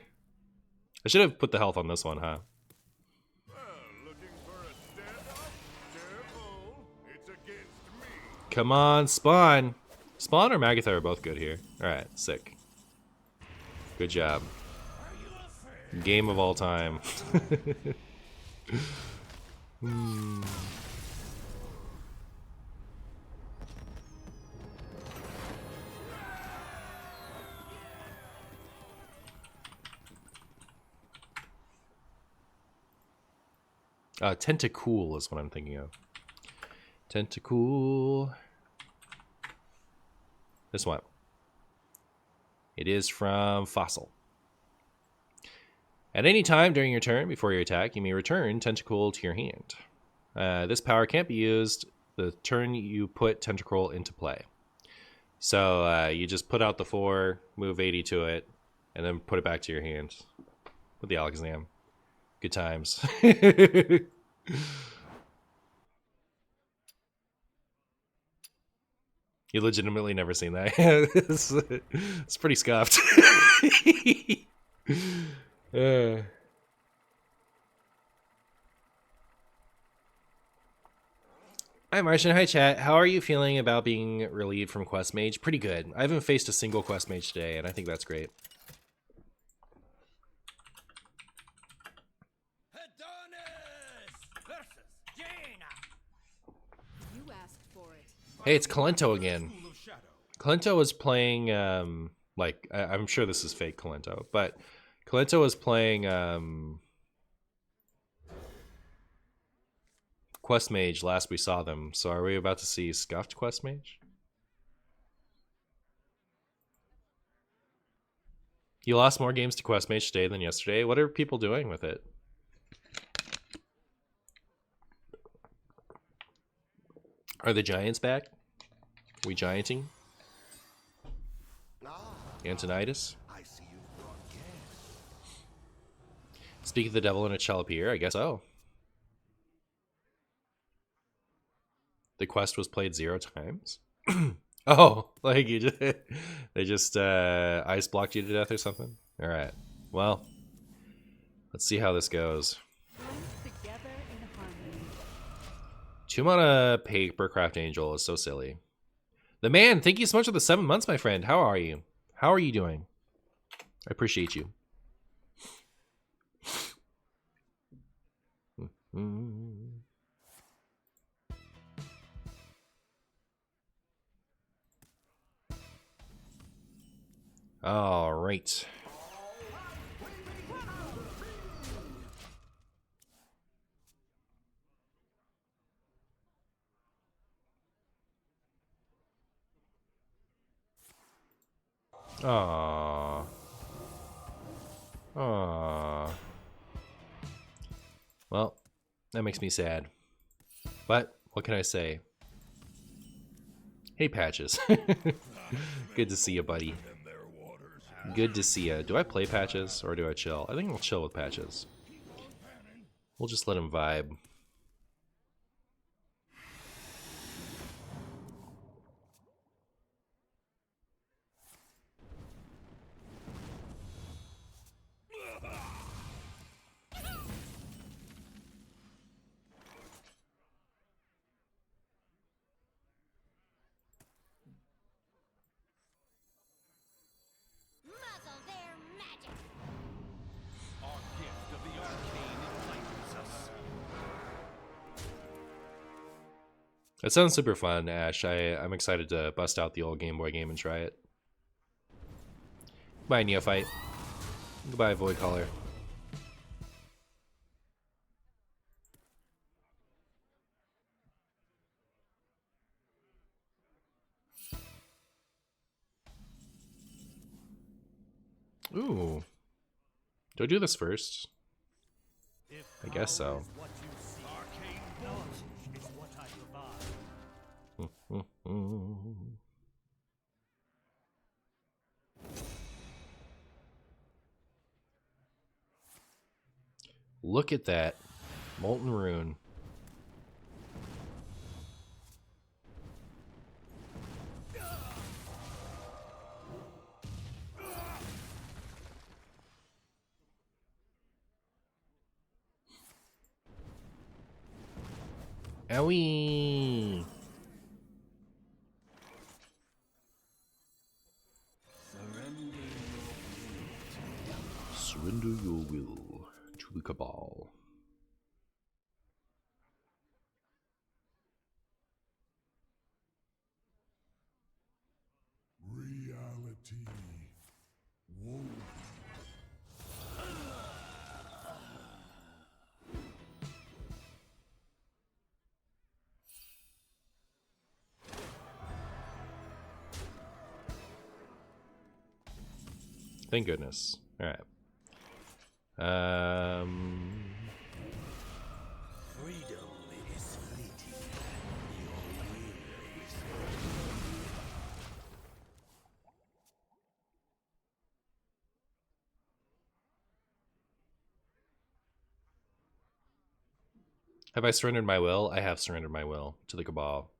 I should have put the health on this one, huh? Well, looking for a standoff? Careful, it's against me. Come on, Spawn. Spawn or Magatha are both good here. Alright, sick. Good job. Game of all time. Hmm. 'Tentacool is what I'm thinking of. Tentacool. This one. It is from Fossil. At any time during your turn before your attack, you may return Tentacool to your hand. This power can't be used the turn you put Tentacruel into play. So you just put out the 4, move 80 to it, and then put it back to your hand with the Alakazam. Good times. You legitimately never seen that. It's pretty scuffed. Hi Martian, hi chat. How are you feeling about being relieved from Quest Mage? Pretty good. I haven't faced a single Quest Mage today, and I think that's great. You asked for it. Hey, it's Kalento again. Kalento was playing, like, I'm sure this is fake Kalento, but Kalento was playing Quest Mage last we saw them. So are we about to see scuffed Quest Mage? You lost more games to Quest Mage today than yesterday. What are people doing with it? Are the Giants back? We gianting? Antonitis? I see you've brought guests. Speak of the devil in a shall appear? I guess so. The quest was played 0 times? Oh, like you just they just ice blocked you to death or something? Alright. Well, let's see how this goes. Together in harmony. 2 mana Papercraft Angel is so silly. The man, thank you so much for the 7 months, my friend. How are you? How are you doing? I appreciate you. All right. Aww. Aww. Well, that makes me sad. But what can I say? Hey, Patches. Good to see you, buddy. Good to see you. Do I play Patches or do I chill? I think I'll chill with Patches. We'll just let him vibe. Muzzle their magic. Our gift of the arcane enlightens us. That sounds super fun, Ash. I'm excited to bust out the old Game Boy game and try it. Goodbye, Neophyte. Goodbye, Void Caller. Ooh. Do I do this first? I guess so. What you seek. Arcane knowledge is what I provide. Look at that. Molten Rune. Owie! Surrender your will to the Cabal. Reality. Whoa. Thank goodness. All right. Freedom is fleeting. Have I surrendered my will? I have surrendered my will to the Cabal.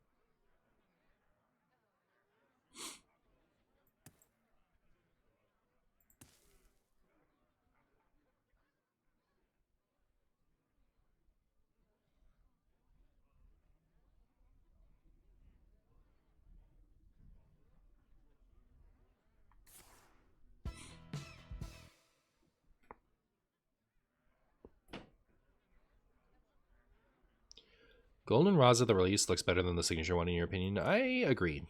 Golden Raza, the release, looks better than the signature one in your opinion. I agree.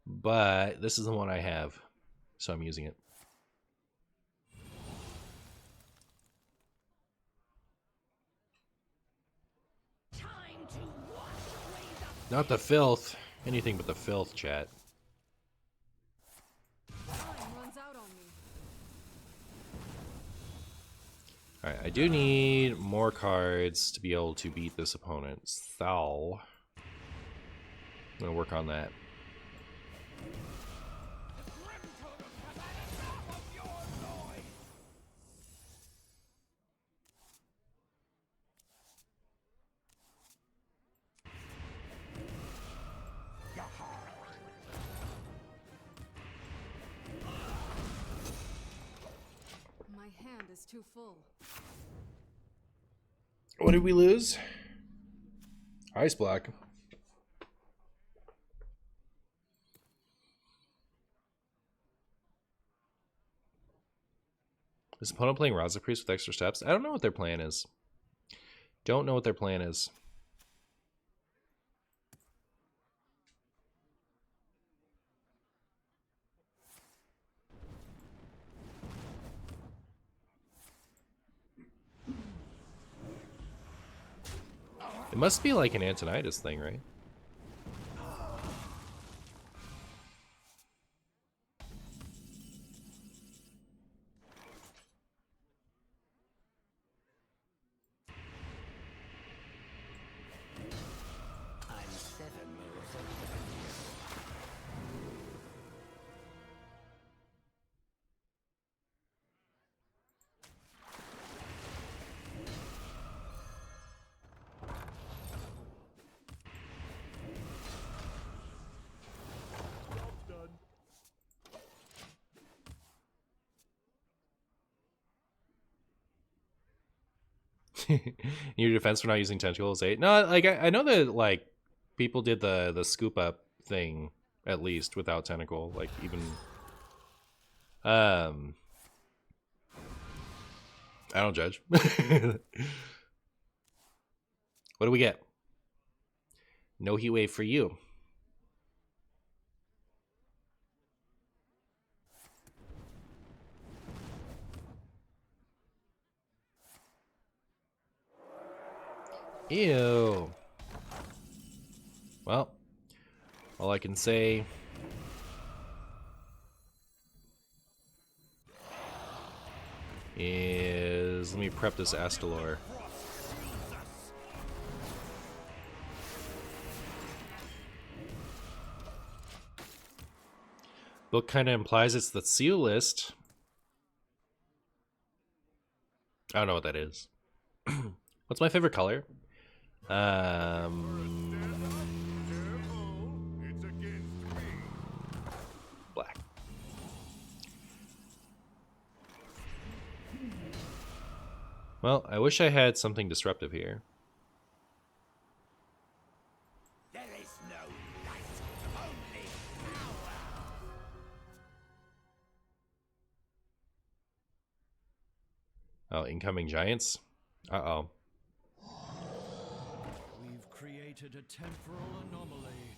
But this is the one I have, so I'm using it. Time to wash away the Not the filth. Anything but the filth, chat. Time runs out on Alright, I do need more cards to be able to beat this opponent. So I'm gonna work on that. My hand is too full. What did we lose? Ice block. Is opponent playing Raza Priest with extra steps? I don't know what their plan is. Don't know what their plan is. It must be like an Antonitis thing, right? I'm 7 moves ahead Done. Your defense for not using tentacles 8. No, like I know that like people did the scoop up thing at least without tentacle, like even I don't judge. What do we get? No heat wave for you. Ew. Well, all I can say is let me prep this Astalor. Book kind of implies it's the seal list. I don't know what that is. What's my favorite color? Black. Well, I wish I had something disruptive here. There is no light, only power. Oh, incoming giants? Uh-oh. We've created a temporal anomaly.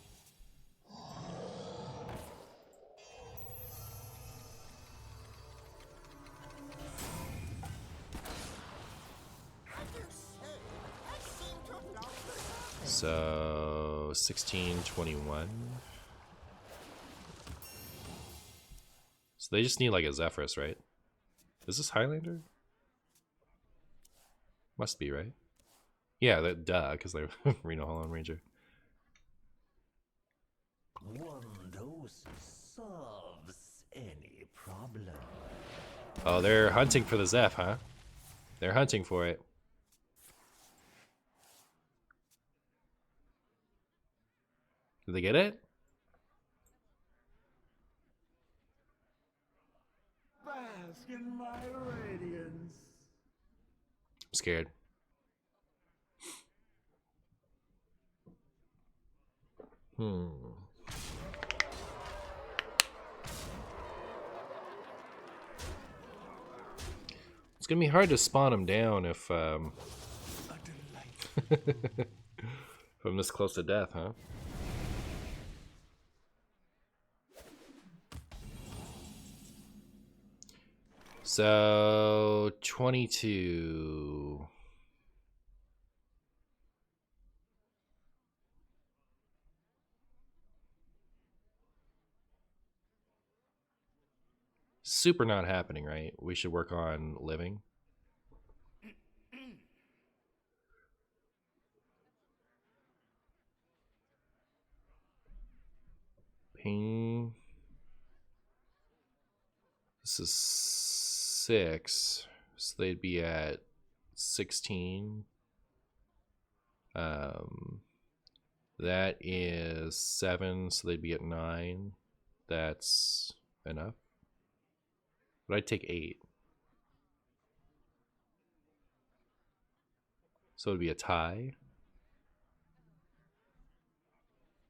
So 1621. So they just need like a Zephyrus, right? Is this Highlander? Must be, right? Yeah, that duh, because they're Reno Holland Ranger. One dose solves any problem. Oh, they're hunting for the Zeph, huh? They're hunting for it. Did they get it? Bask in my radiance. I'm scared. It's gonna be hard to spawn them down if if I'm this close to death, huh? So 22. Super not happening, right? We should work on living. Ping. This is 6, so they'd be at 16. That is 7, so they'd be at 9. That's enough. But I'd take 8. So it'd be a tie.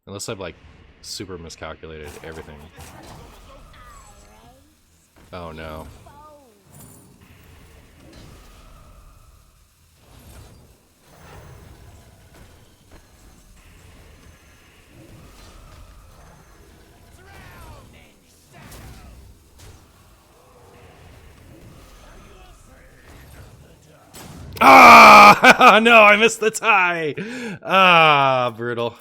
Unless I've like super miscalculated everything. Oh no. Ah! No, I missed the tie. Ah, brutal.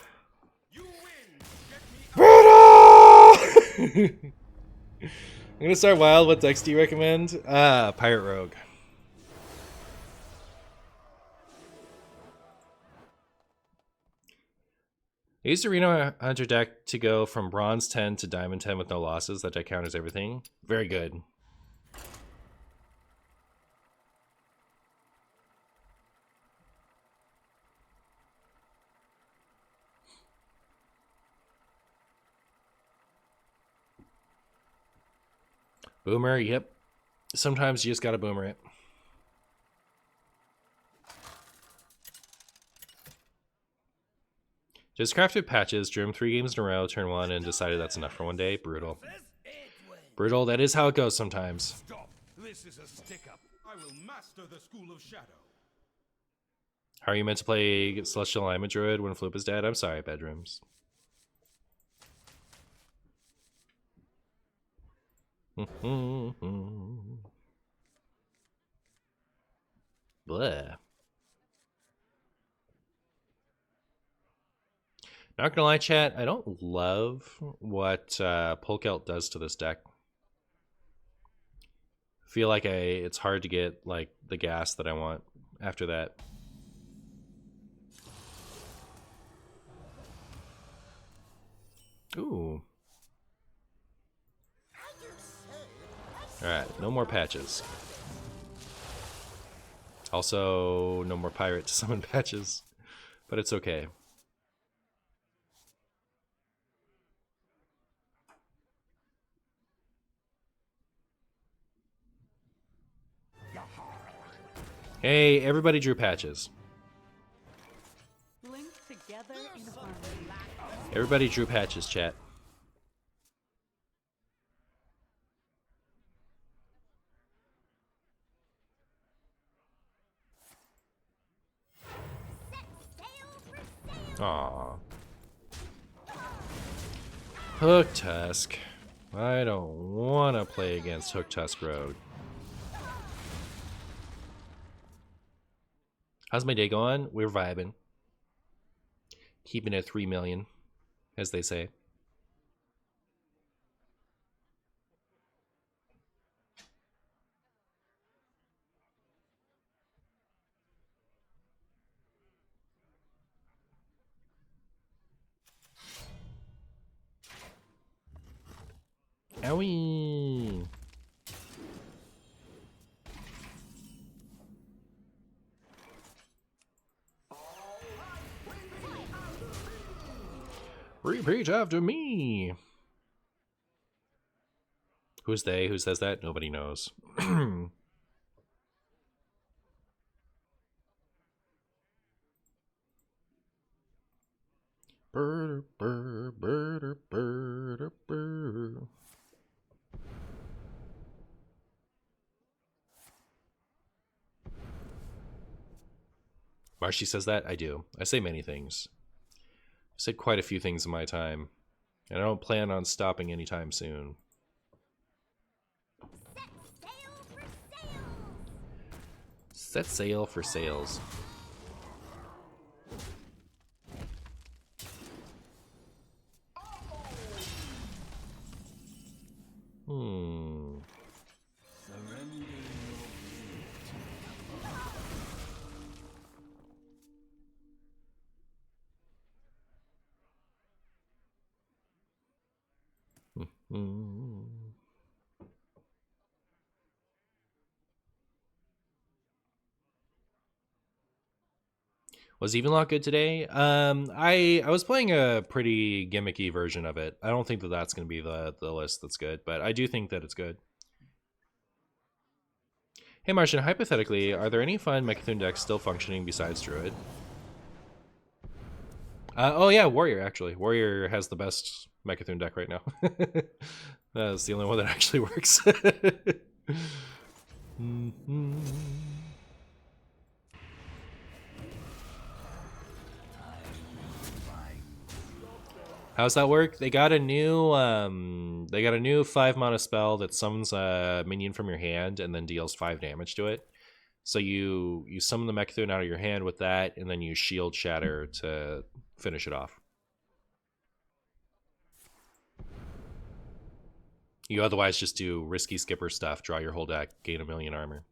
Brutal! I'm gonna start wild. What decks do you recommend? Pirate Rogue. I used a Reno Hunter deck to go from Bronze 10 to Diamond 10 with no losses. That deck counters everything. Very good. Boomer, yep. Sometimes you just gotta boomer it. Just crafted patches, drew him 3 games in a row, turn 1, and decided that's enough for one day. Brutal. Brutal, that is how it goes sometimes. Stop. This is a stick-up. I will master the school of shadow. How are you meant to play Celestial Alignment Druid when Floop is dead? I'm sorry, bedrooms. Bleh. Not gonna lie, chat, I don't love what Polkelt does to this deck. Feel like it's hard to get like the gas that I want after that. Ooh. Alright, no more patches. Also, no more pirate to summon patches. But it's okay. Hey, everybody drew patches. Linked together in harmony. Everybody drew patches, chat. Aww. Hook Tusk. I don't want to play against Hook Tusk Road. How's my day going? We're vibing. Keeping it 3 million, as they say. Owie! Repeat after me! Who's they? Who says that? Nobody knows. Burr, burr, burr, burr, burr. Marshy says that? I do. I say many things. I've said quite a few things in my time, and I don't plan on stopping anytime soon. Set sail for sales. Mm. Was Evenlock good today? I was playing a pretty gimmicky version of it. I don't think that that's going to be the list that's good, but I do think that it's good. Hey Martian, hypothetically, are there any fun Mechathune decks still functioning besides Druid? Oh yeah, Warrior actually. Warrior has the best Mechathune deck right now. That's the only one that actually works. Mhm. How's that work? They got a new 5 mana spell that summons a minion from your hand and then deals 5 damage to it. So you summon the Mechathune out of your hand with that, and then you shield shatter to finish it off. You otherwise just do risky skipper stuff, draw your whole deck, gain 1,000,000 armor.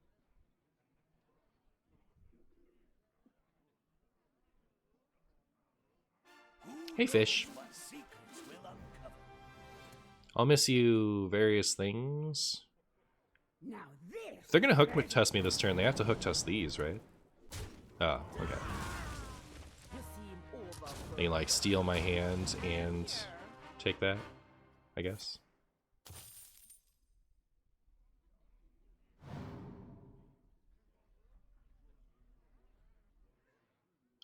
Hey fish. What secrets will uncover? I'll miss you various things. Now this. If they're gonna hook test me this turn, they have to hook test these, right? Oh, okay. You seem over. They can like steal my hand and take that, I guess.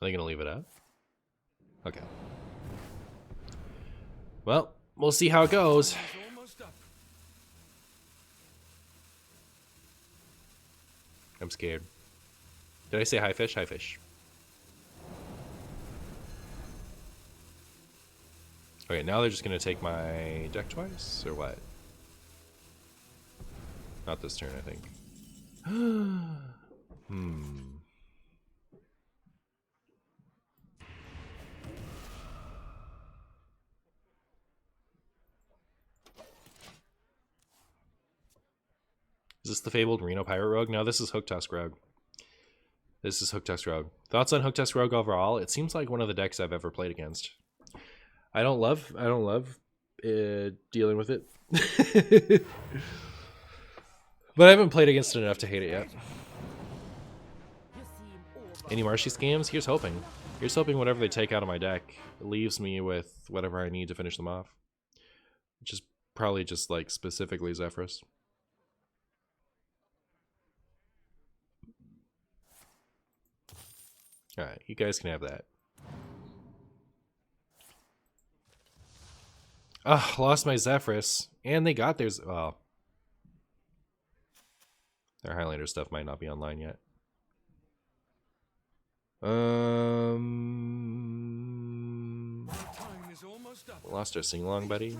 Are they gonna leave it up? Okay. Well, we'll see how it goes. I'm scared. Did I say hi fish? Hi fish. Okay, now they're just gonna take my deck twice, or what? Not this turn, I think. Is this the fabled Reno Pirate Rogue? No, this is Hook Tusk Rogue. This is Hook Tusk Rogue. Thoughts on Hook Tusk Rogue overall? It seems like one of the decks I've ever played against. I don't love dealing with it. But I haven't played against it enough to hate it yet. Any Marshy scams? Here's hoping. Here's hoping whatever they take out of my deck leaves me with whatever I need to finish them off. Which is probably just like specifically Zephrys. Alright, you guys can have that. Ah, lost my Zephrys. And they got theirs. Well, their Highlander stuff might not be online yet. We lost our Singalong buddy.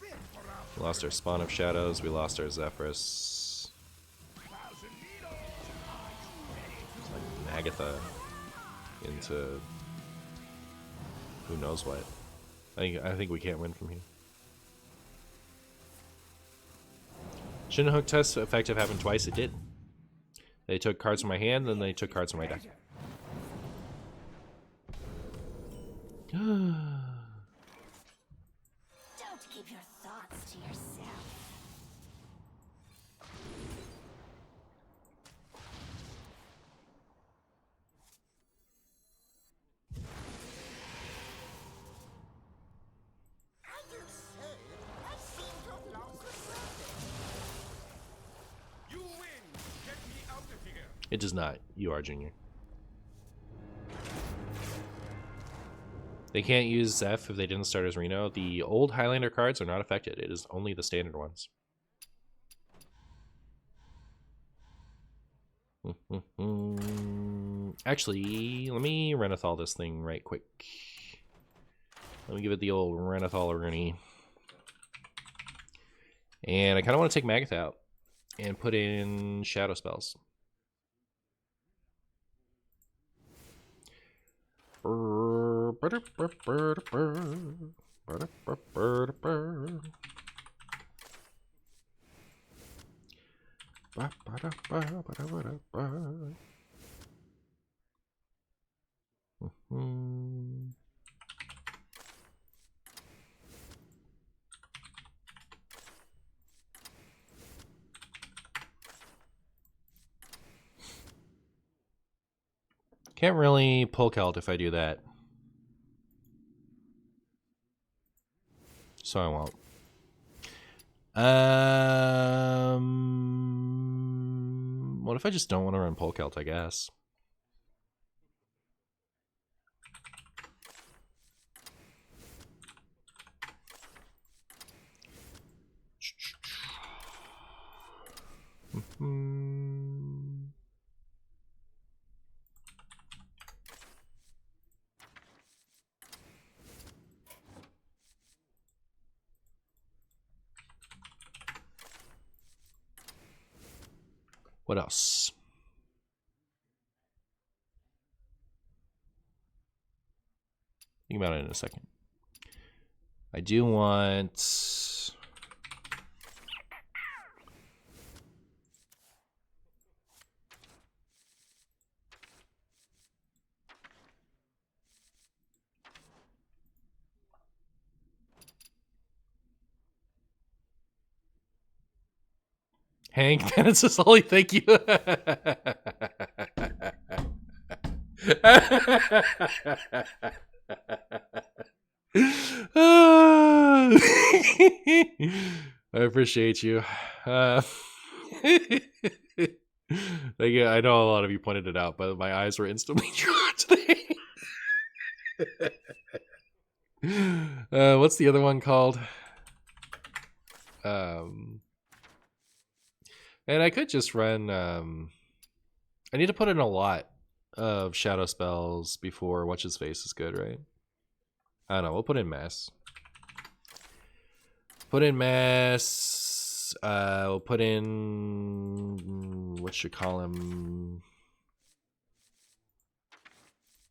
We lost our Spawn of Shadows. We lost our Zephrys. Like Magatha into who knows what. I think we can't win from here. Shouldn't hook test effective happen twice? It did. They took cards from my hand, then they took cards from my deck. Don't keep your thoughts to yourself. I did say I seem to have lost the something. You win. Get me out of here. It does not. You are Junior. They can't use Zeph if they didn't start as Reno. The old Highlander cards are not affected. It is only the standard ones. Actually, let me Renathal this thing right quick. Let me give it the old Renathal Rooney. And I kind of want to take Magath out and put in Shadow Spells. Can't really pull Celt if I do that. So I won't. What if I just don't want to run Pull Celt, I guess? What else? Think about it in a second. I do want... Hank, Penance's Holy, thank you. I appreciate you. Thank you. I know a lot of you pointed it out, but my eyes were instantly drawn today. What's the other one called? And I could just run, I need to put in a lot of shadow spells before What's-His-Face is good, right? I don't know, we'll put in Mass. Put in Mass, we'll put in, what should call him?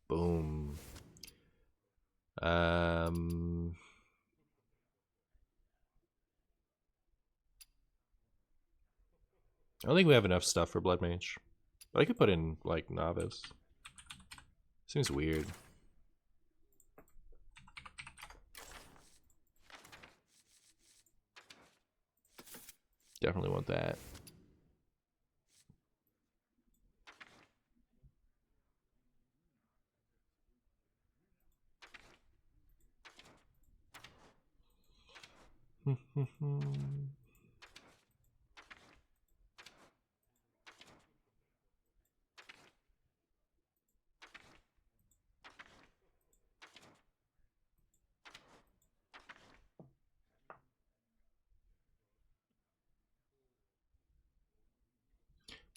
Boom. I don't think we have enough stuff for Blood Mage. But I could put in, like, Novice. Seems weird. Definitely want that.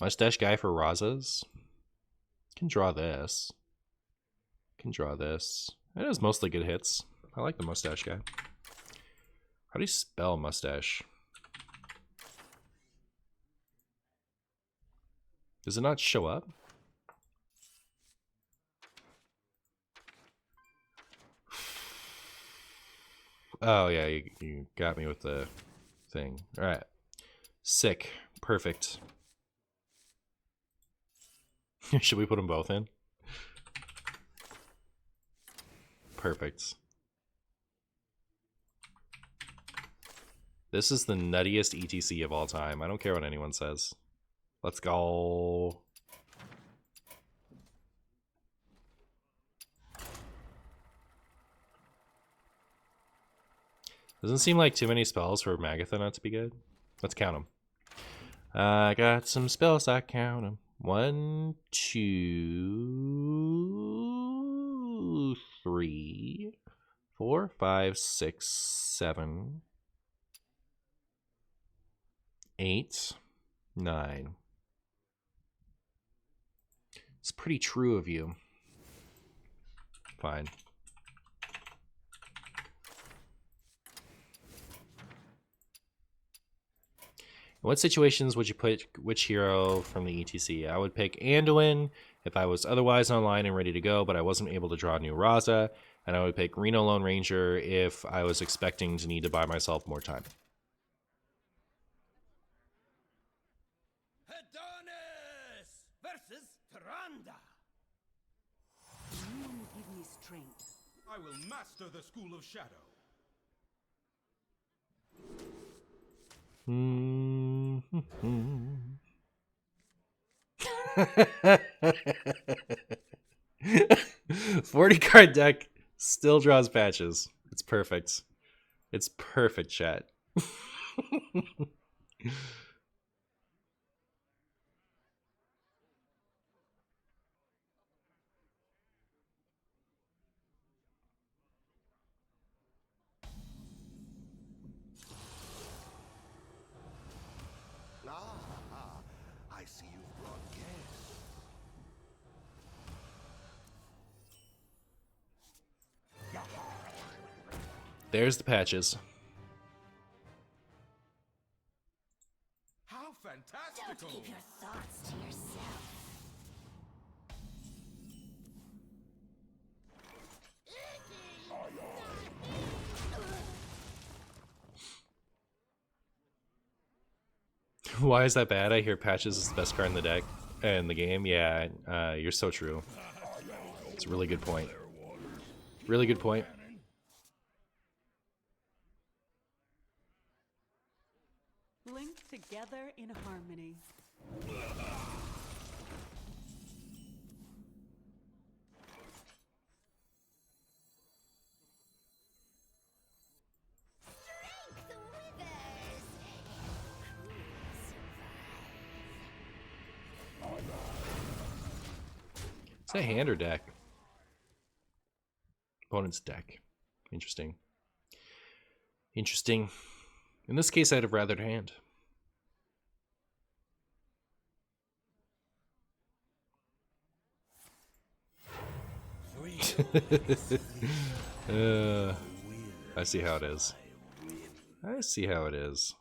Mustache guy for Razas. Can draw this. Can draw this. It has mostly good hits. I like the mustache guy. How do you spell mustache? Does it not show up? Oh yeah, you got me with the thing. Alright. Sick. Perfect. Should we put them both in? Perfect. This is the nuttiest ETC of all time. I don't care what anyone says. Let's go. Doesn't seem like too many spells for Magatha not to be good. Let's count them. I got some spells, I count them. 1, 2, 3, 4, 5, 6, 7, 8, 9. It's pretty true of you. Fine. In what situations would you put which hero from the ETC? I would pick Anduin if I was otherwise online and ready to go, but I wasn't able to draw a new Raza. And I would pick Reno Lone Ranger if I was expecting to need to buy myself more time. Adonis versus Tyrande. You give me strength. I will master the school of shadow. 40 card deck still draws patches. It's perfect. It's perfect, chat. I see you've brought guests. There's the patches. How Don't fantastical! keep your thoughts to yourself. Why is that bad? I hear patches is the best card in the deck in the game. Yeah, you're so true. It's a really good point. Really good point. Linked together in harmony. The withers. Is that hand or deck? Opponent's deck. Interesting. Interesting. In this case, I'd have rathered hand. I see how it is. I see how it is.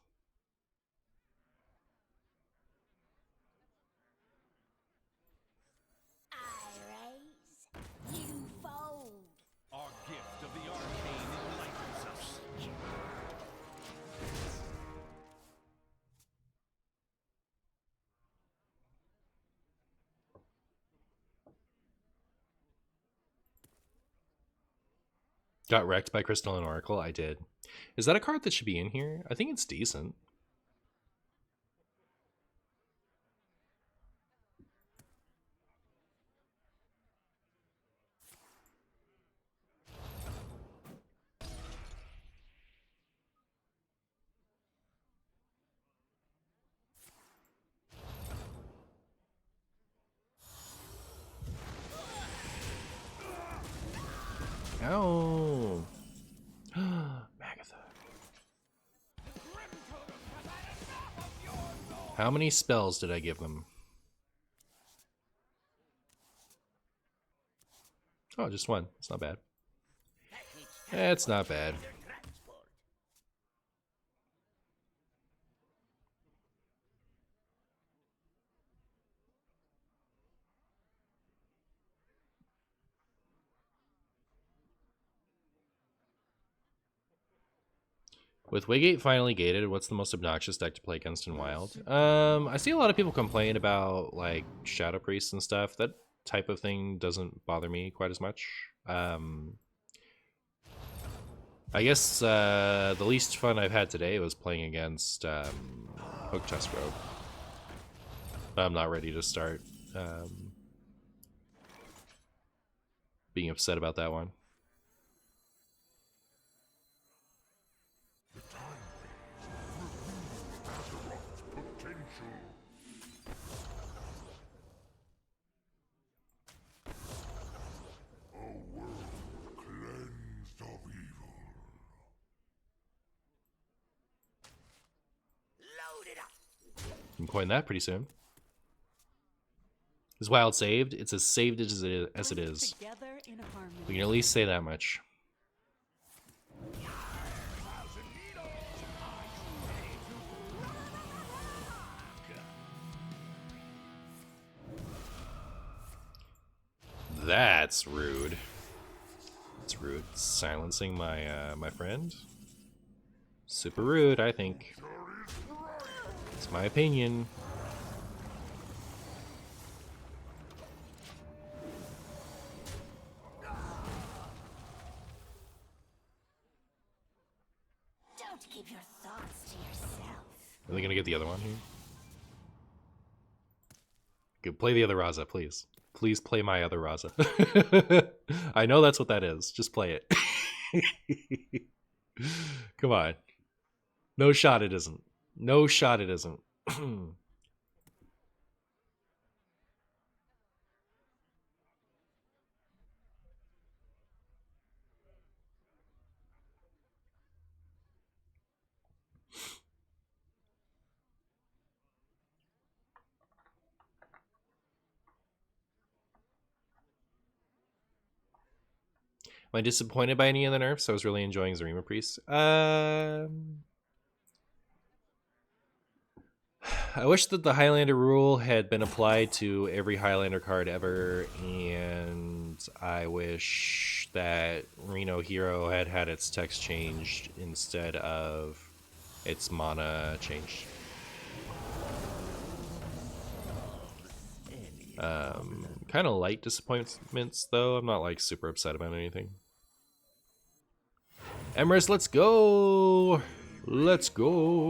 I raise, you fold. Our gift of the arcane enlightens us. Got wrecked by Crystalline Oracle? I did. Is that a card that should be in here? I think it's decent. Ow! Magatha. How many spells did I give them? Oh, just one. It's not bad. It's not bad. With Waygate finally gated, what's the most obnoxious deck to play against in Wild? I see a lot of people complain about like Shadow Priests and stuff. That type of thing doesn't bother me quite as much. I guess the least fun I've had today was playing against Hook Chest Rogue. I'm not ready to start being upset about that one. Potential. A world cleansed of evil. Load it up! You can coin that pretty soon. Is Wild saved? It's as saved as it is. Linked together in harmony. We can at least say that much. That's rude. That's rude. Silencing my my friend. Super rude, I think. It's my opinion. Don't keep your thoughts to yourself. Are they gonna get the other one here? Good. Play the other Raza, please. please play my other Raza. I know that's what that is. Just play it. Come on. No shot it isn't. No shot it isn't. Am I disappointed by any of the nerfs? I was really enjoying Zarima Priest. I wish that the Highlander rule had been applied to every Highlander card ever, and I wish that Reno Hero had had its text changed instead of its mana changed. Kind of light disappointments, though. I'm not like super upset about anything. Emrys, let's go! Let's go!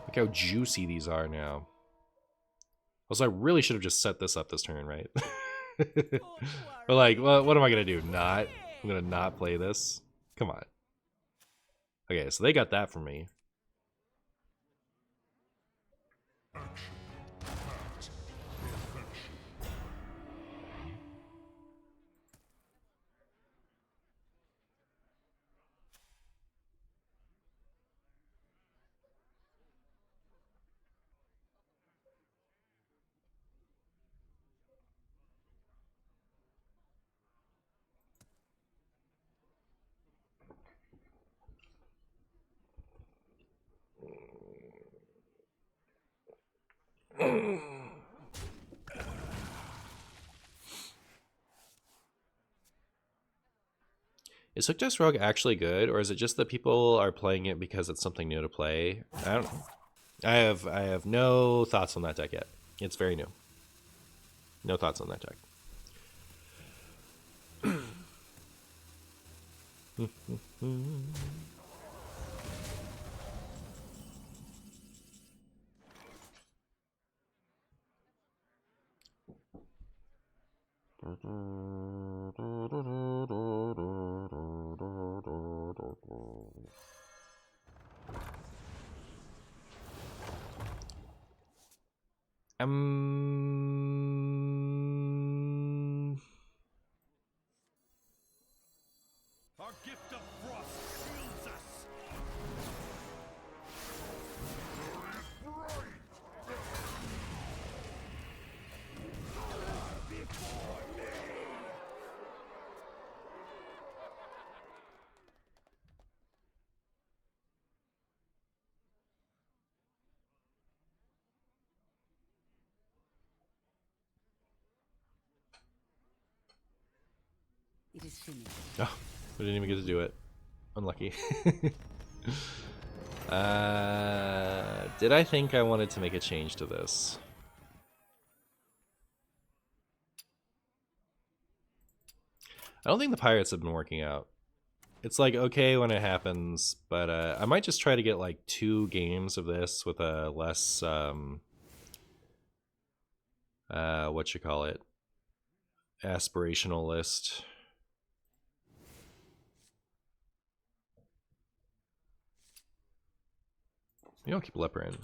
Look how juicy these are now. Also, I really should have just set this up this turn, right? But like, what am I gonna do? I'm gonna not play this? Come on. Okay, so they got that from me. Is Hook Dust Rogue actually good, or is it just that people are playing it because it's something new to play? I don't know. I have no thoughts on that deck yet. It's very new. No thoughts on that deck. Our gift of frost shields us. It is finished. Oh, we didn't even get to do it. Unlucky. Did I think I wanted to make a change to this? I don't think the pirates have been working out. It's like okay when it happens, but I might just try to get like 2 games of this with a less what you call it, aspirational list. You don't keep leper in.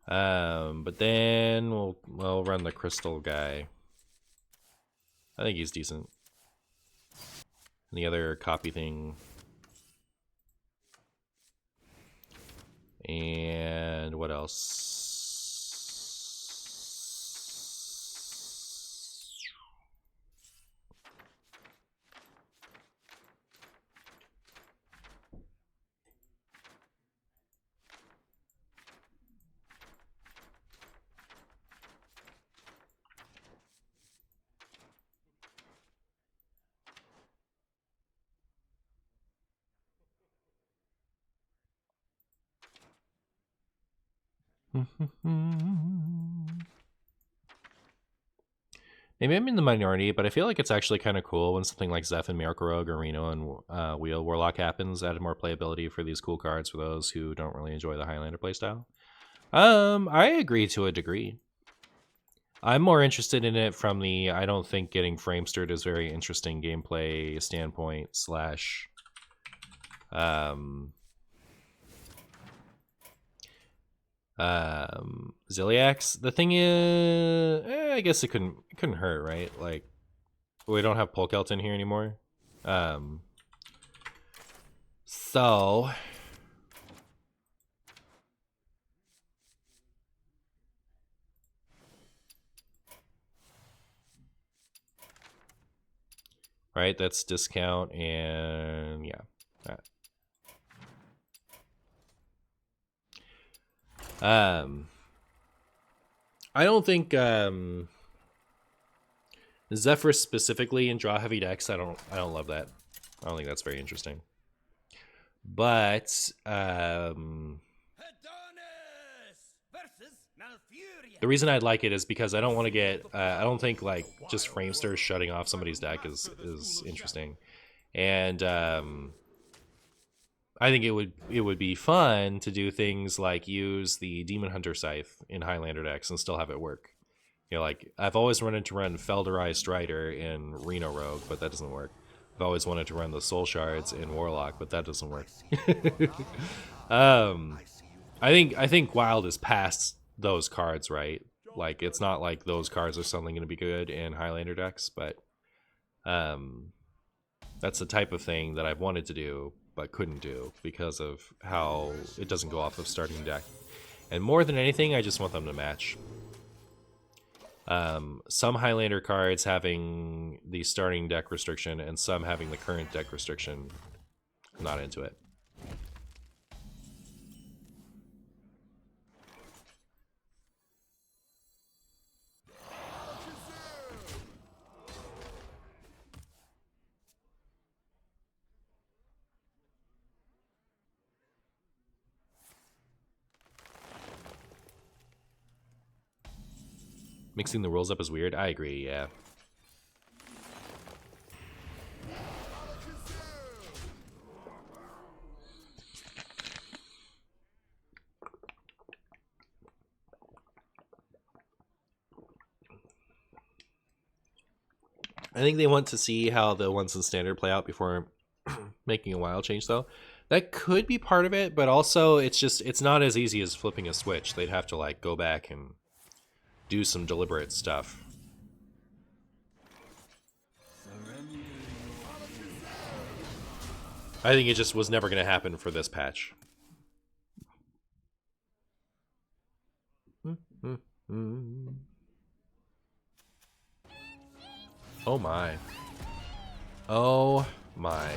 But then we'll run the crystal guy. I think he's decent. And the other copy thing. And what else? Maybe I'm in the minority, but I feel like it's actually kind of cool when something like Zeph and Miracle Rogue or Reno and Wheel Warlock happens. Added more playability for these cool cards for those who don't really enjoy the Highlander playstyle. I agree to a degree. I'm more interested in it from the I don't think getting frame stirred is very interesting gameplay standpoint slash Ziliax. The thing is, I guess it couldn't hurt, right? Like we don't have Polkelt in here anymore. So right, that's discount and yeah. That. I don't think Zephyr specifically in draw heavy decks, I don't love that. I don't think that's very interesting. But Adonis versus Malfurion. the reason I'd like it is because I don't want to get I don't think like just Framester shutting off somebody's deck is interesting. And I think it would be fun to do things like use the Demon Hunter Scythe in Highlander decks and still have it work. You know, like I've always wanted to run Felderai Strider in Reno Rogue, but that doesn't work. I've always wanted to run the Soul Shards in Warlock, but that doesn't work. I think Wild is past those cards, right? Like it's not like those cards are suddenly going to be good in Highlander decks, but that's the type of thing that I've wanted to do but couldn't do because of how it doesn't go off of starting deck. And more than anything, I just want them to match. Some Highlander cards having the starting deck restriction and some having the current deck restriction. I'm not into it. Mixing the rules up is weird. I agree, yeah. I think they want to see how the ones in standard play out before making a wild change, though. That could be part of it, but also it's not as easy as flipping a switch. They'd have to like go back and do some deliberate stuff. I think it just was never going to happen for this patch. Oh my. Oh my.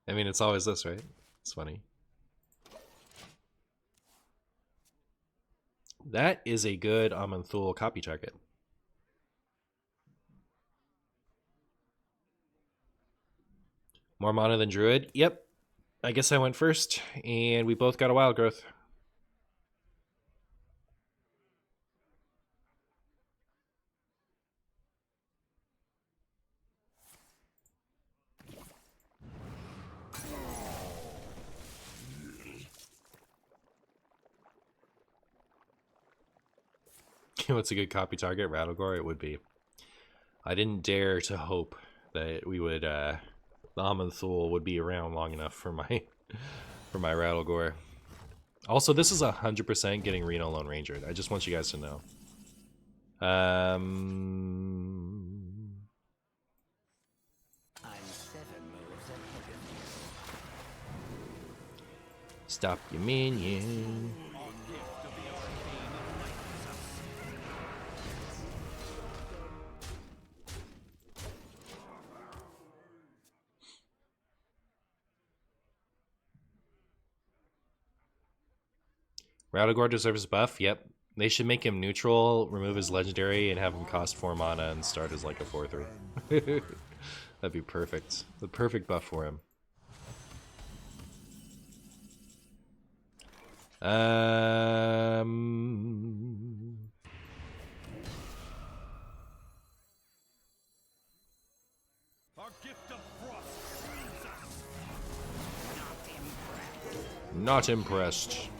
I mean, it's always this, right? It's funny. That is a good Amanthul copy target. More mana than Druid? Yep. I guess I went first, and we both got a wild growth. What's a good copy target? Rattlegore? It would be. I didn't dare to hope that we would the Amanthul would be around long enough for my Rattlegore. Also, this is 100% getting Reno Lone Rangered. I just want you guys to know. I'm 7 moves ahead of you. Stop your minion. Rattlegore deserves a buff. Yep. They should make him neutral, remove his legendary, and have him cost 4 mana and start as like a 4/3. That'd be perfect. The perfect buff for him. Our gift of frost frees us. Not impressed.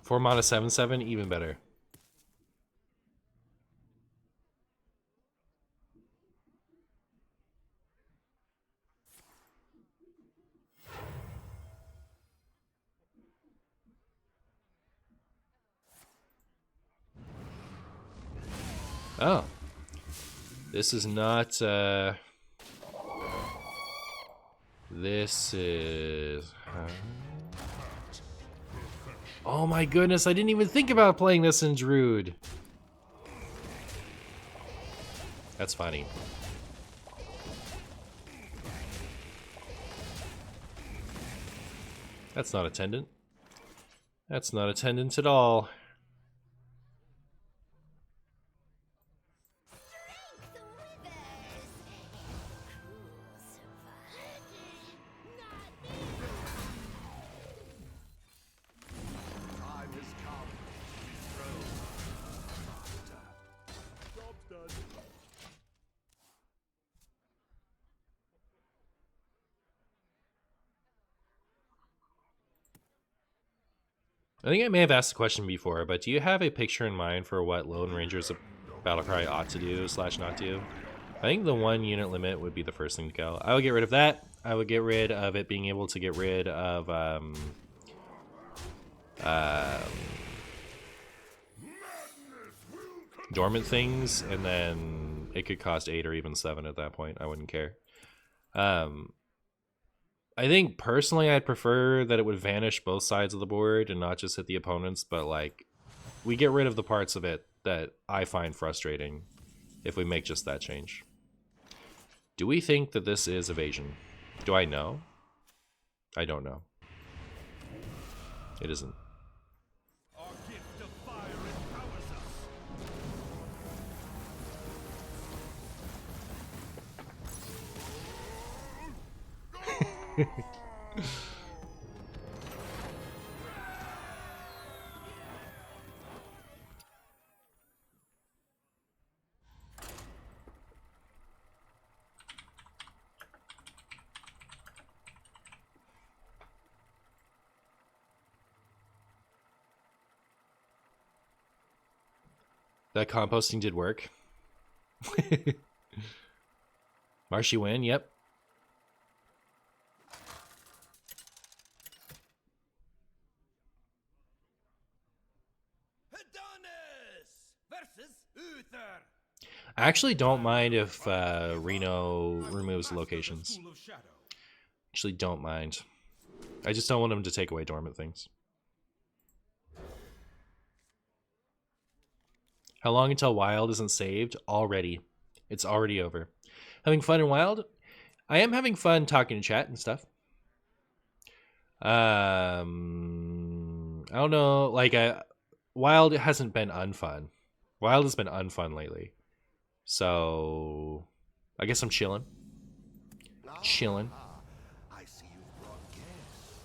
4 mana 7/7, even better. Oh. This is not, this is... Oh my goodness, I didn't even think about playing this in Druid. That's funny. That's not attendant. That's not attendant at all. Time has come. Dethrone master. Job's done. I think I may have asked the question before, but do you have a picture in mind for what Lone Rangers of Battlecry ought to do / not do? I think the 1 unit limit would be the first thing to go. I would get rid of that. I would get rid of it being able to get rid of dormant things, and then it could cost 8 or even 7 at that point. I wouldn't care. I think personally I'd prefer that it would vanish both sides of the board and not just hit the opponents, but like we get rid of the parts of it that I find frustrating if we make just that change. Do we think that this is evasion? Do I know? I don't know. It isn't. Our gift of fire empowers us. That composting did work. Marshy win, yep. Adonis versus Uther. I actually don't mind if Reno removes locations. School of Shadow. Actually don't mind. I just don't want him to take away dormant things. How long until Wild isn't saved? Already. It's already over. Having fun in Wild? I am having fun talking to chat and stuff. I don't know, like Wild hasn't been unfun. Wild has been unfun lately. So I guess I'm chilling. Chilling. I see you've brought guests.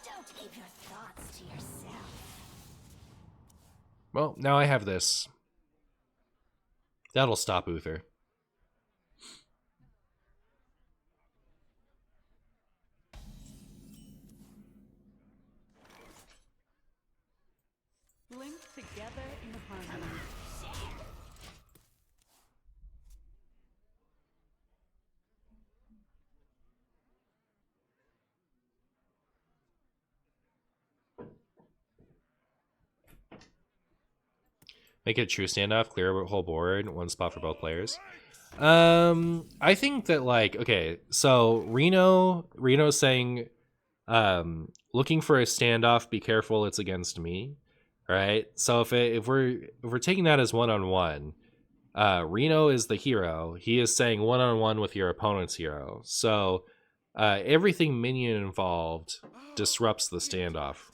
Don't keep your thoughts to yourself. Well, now I have this. That'll stop Uther. Linked together in harmony. Make it a true standoff, clear a whole board, 1 spot for both players. I think that, like, okay, so Reno's saying, looking for a standoff, be careful, it's against me. All right. So if we're taking that as 1-on-1, Reno is the hero. He is saying 1-on-1 with your opponent's hero. So everything minion involved disrupts the standoff.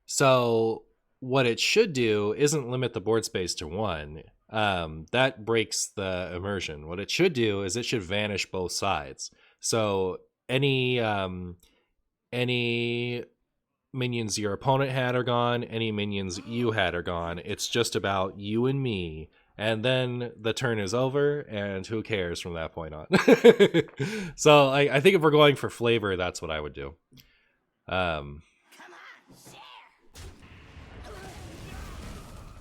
So what it should do isn't limit the board space to 1. that breaks the immersion. What it should do is it should vanish both sides. So any minions your opponent had are gone, any minions you had are gone. It's just about you and me, and then the turn is over, and who cares from that point on. So I think if we're going for flavor, that's what I would do. Come on, share.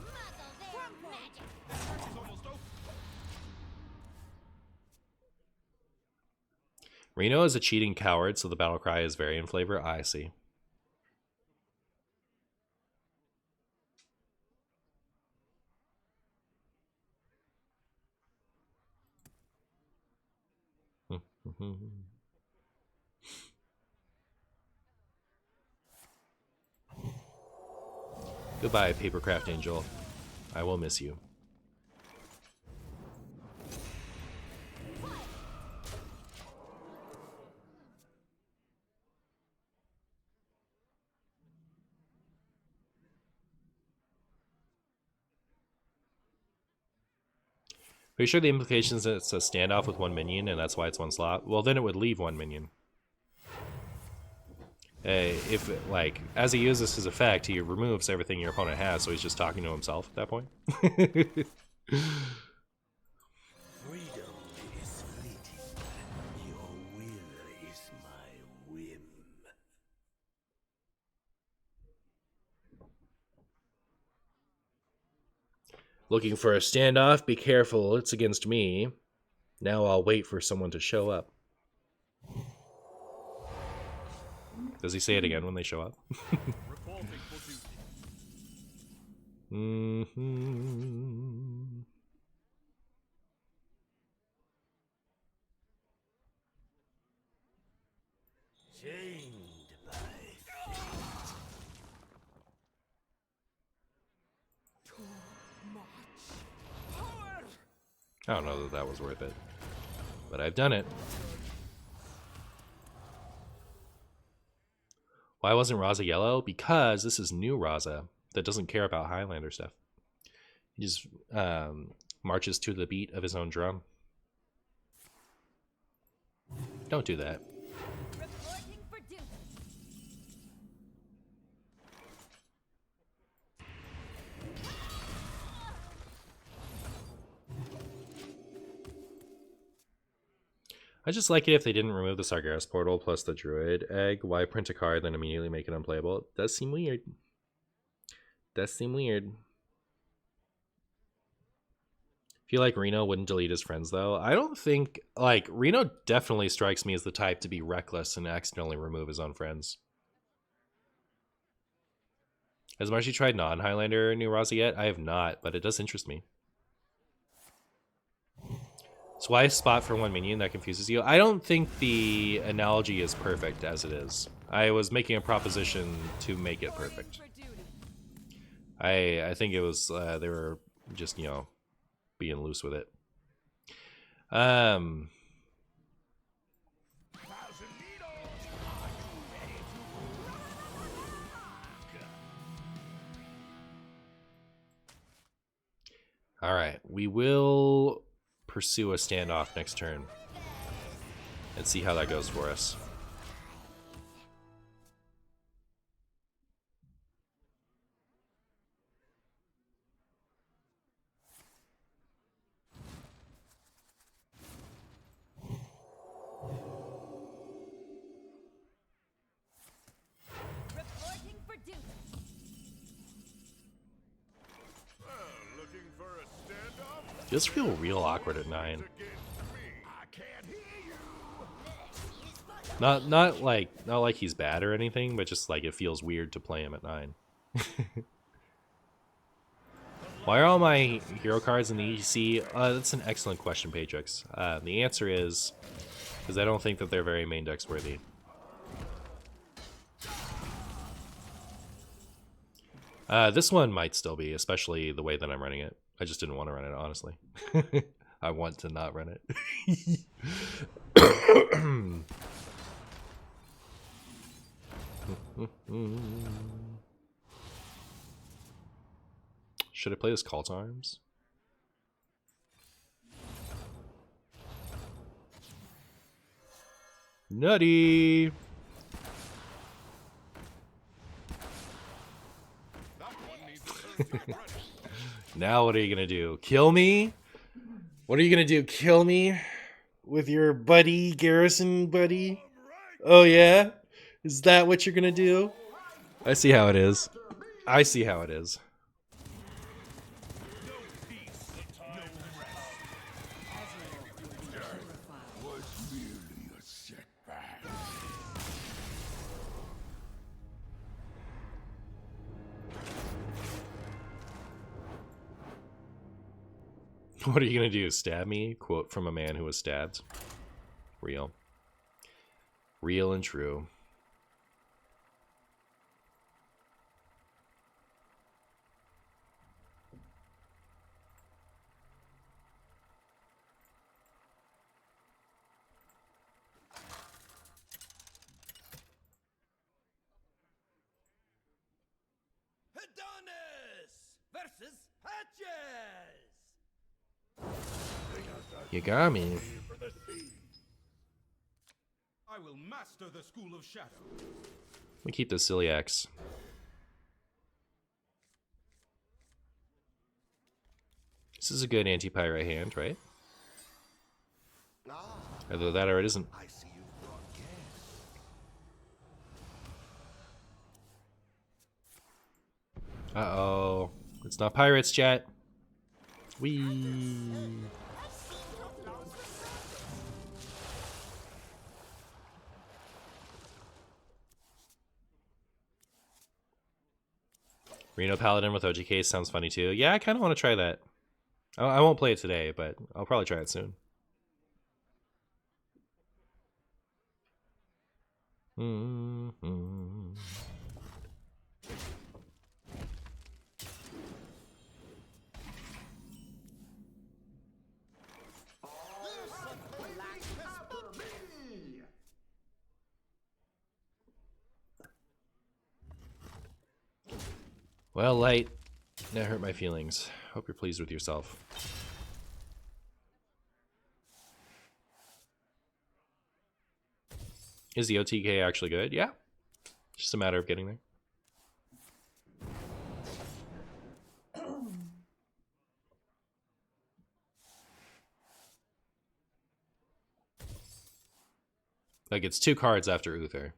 Muzzle their magic. Reno is a cheating coward, so the battle cry is very in flavor. I see. Goodbye, Papercraft Angel. I will miss you. Pretty sure the implication is that it's a standoff with one minion, and that's why it's one slot. Well, then it would leave one minion. If, like, as he uses his effect, he removes everything your opponent has, so he's just talking to himself at that point. Freedom is fleeting. Your will is my whim. Looking for a standoff? Be careful, it's against me. Now I'll wait for someone to show up. Does he say it again when they show up? Reporting for duty. Chained by fate. Too much power. I don't know that that was worth it, but I've done it. Why wasn't Raza yellow? Because this is new Raza that doesn't care about Highlander stuff. He just marches to the beat of his own drum. Don't do that. Reporting for duty. I just like it if they didn't remove the Sargeras portal plus the Druid egg. Why print a card then immediately make it unplayable? It does seem weird. Does seem weird. Feel like Reno wouldn't delete his friends though. I don't think, like, Reno definitely strikes me as the type to be reckless and accidentally remove his own friends. Has Marshy tried non-Highlander New Raza yet? I have not, but it does interest me. So why spot for one minion? That confuses you? I don't think the analogy is perfect as it is. I was making a proposition to make it perfect. For duty. I think it was, they were just, you know, being loose with it. Thousand needles. Are you ready to All right, we will pursue a standoff next turn and see how that goes for us. Reporting for duty. looking for a standoff? Does feel real awkward at 9. Against me. I can't hear you. Not like he's bad or anything, but just like it feels weird to play him at 9. Why are all my hero cards in the EDC? That's an excellent question, Patrix. The answer is because I don't think that they're very main decks worthy. This one might still be, especially the way that I'm running it. I just didn't want to run it, honestly. I want to not run it. Should I play this Call to Arms? Nutty. That one needs a turn to the credit. Now what are you gonna do? Kill me? What are you gonna do? Kill me with your buddy, Garrison buddy? Oh yeah? Is that what you're gonna do? I see how it is. I see how it is. No peace, no rest. Was merely a setback. What are you gonna do? Stab me? Quote from a man who was stabbed. Real. Real and true. Adonis versus Hatches. You got me. I will master the school of shadow. Let me keep this silly axe. This is a good anti-pyrite hand, right? Either that or it isn't. I see you brought guests. Uh-oh. It's not pirates, chat. Whee. Reno Paladin with OGK sounds funny too. Yeah, I kind of want to try that. I won't play it today, but I'll probably try it soon. Mm-hmm. Well, Light, that hurt my feelings. Hope you're pleased with yourself. Is the OTK actually good? Yeah. Just a matter of getting there. Like, it's 2 cards after Uther.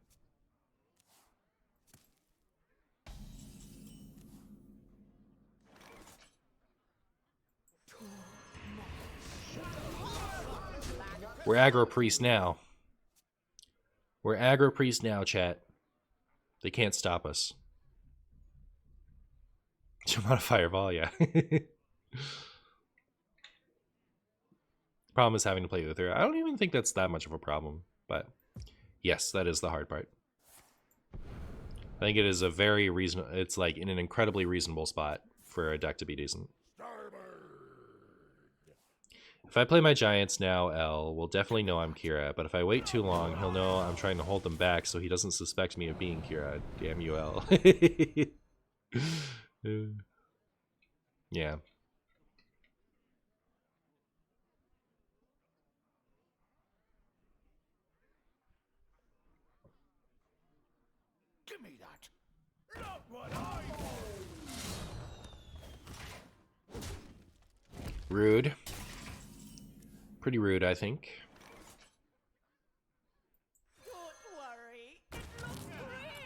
We're aggro priest now. We're aggro priest now, chat. They can't stop us. Jump on a fireball, yeah. Problem is having to play Uther. I don't even think that's that much of a problem, but yes, that is the hard part. I think it is a very reasonable. It's like in an incredibly reasonable spot for a deck to be decent. If I play my Giants now, L will definitely know I'm Kira, but if I wait too long, he'll know I'm trying to hold them back so he doesn't suspect me of being Kira. Damn you, L. Yeah. Give me that. Not what I want. Rude. Pretty rude, I think.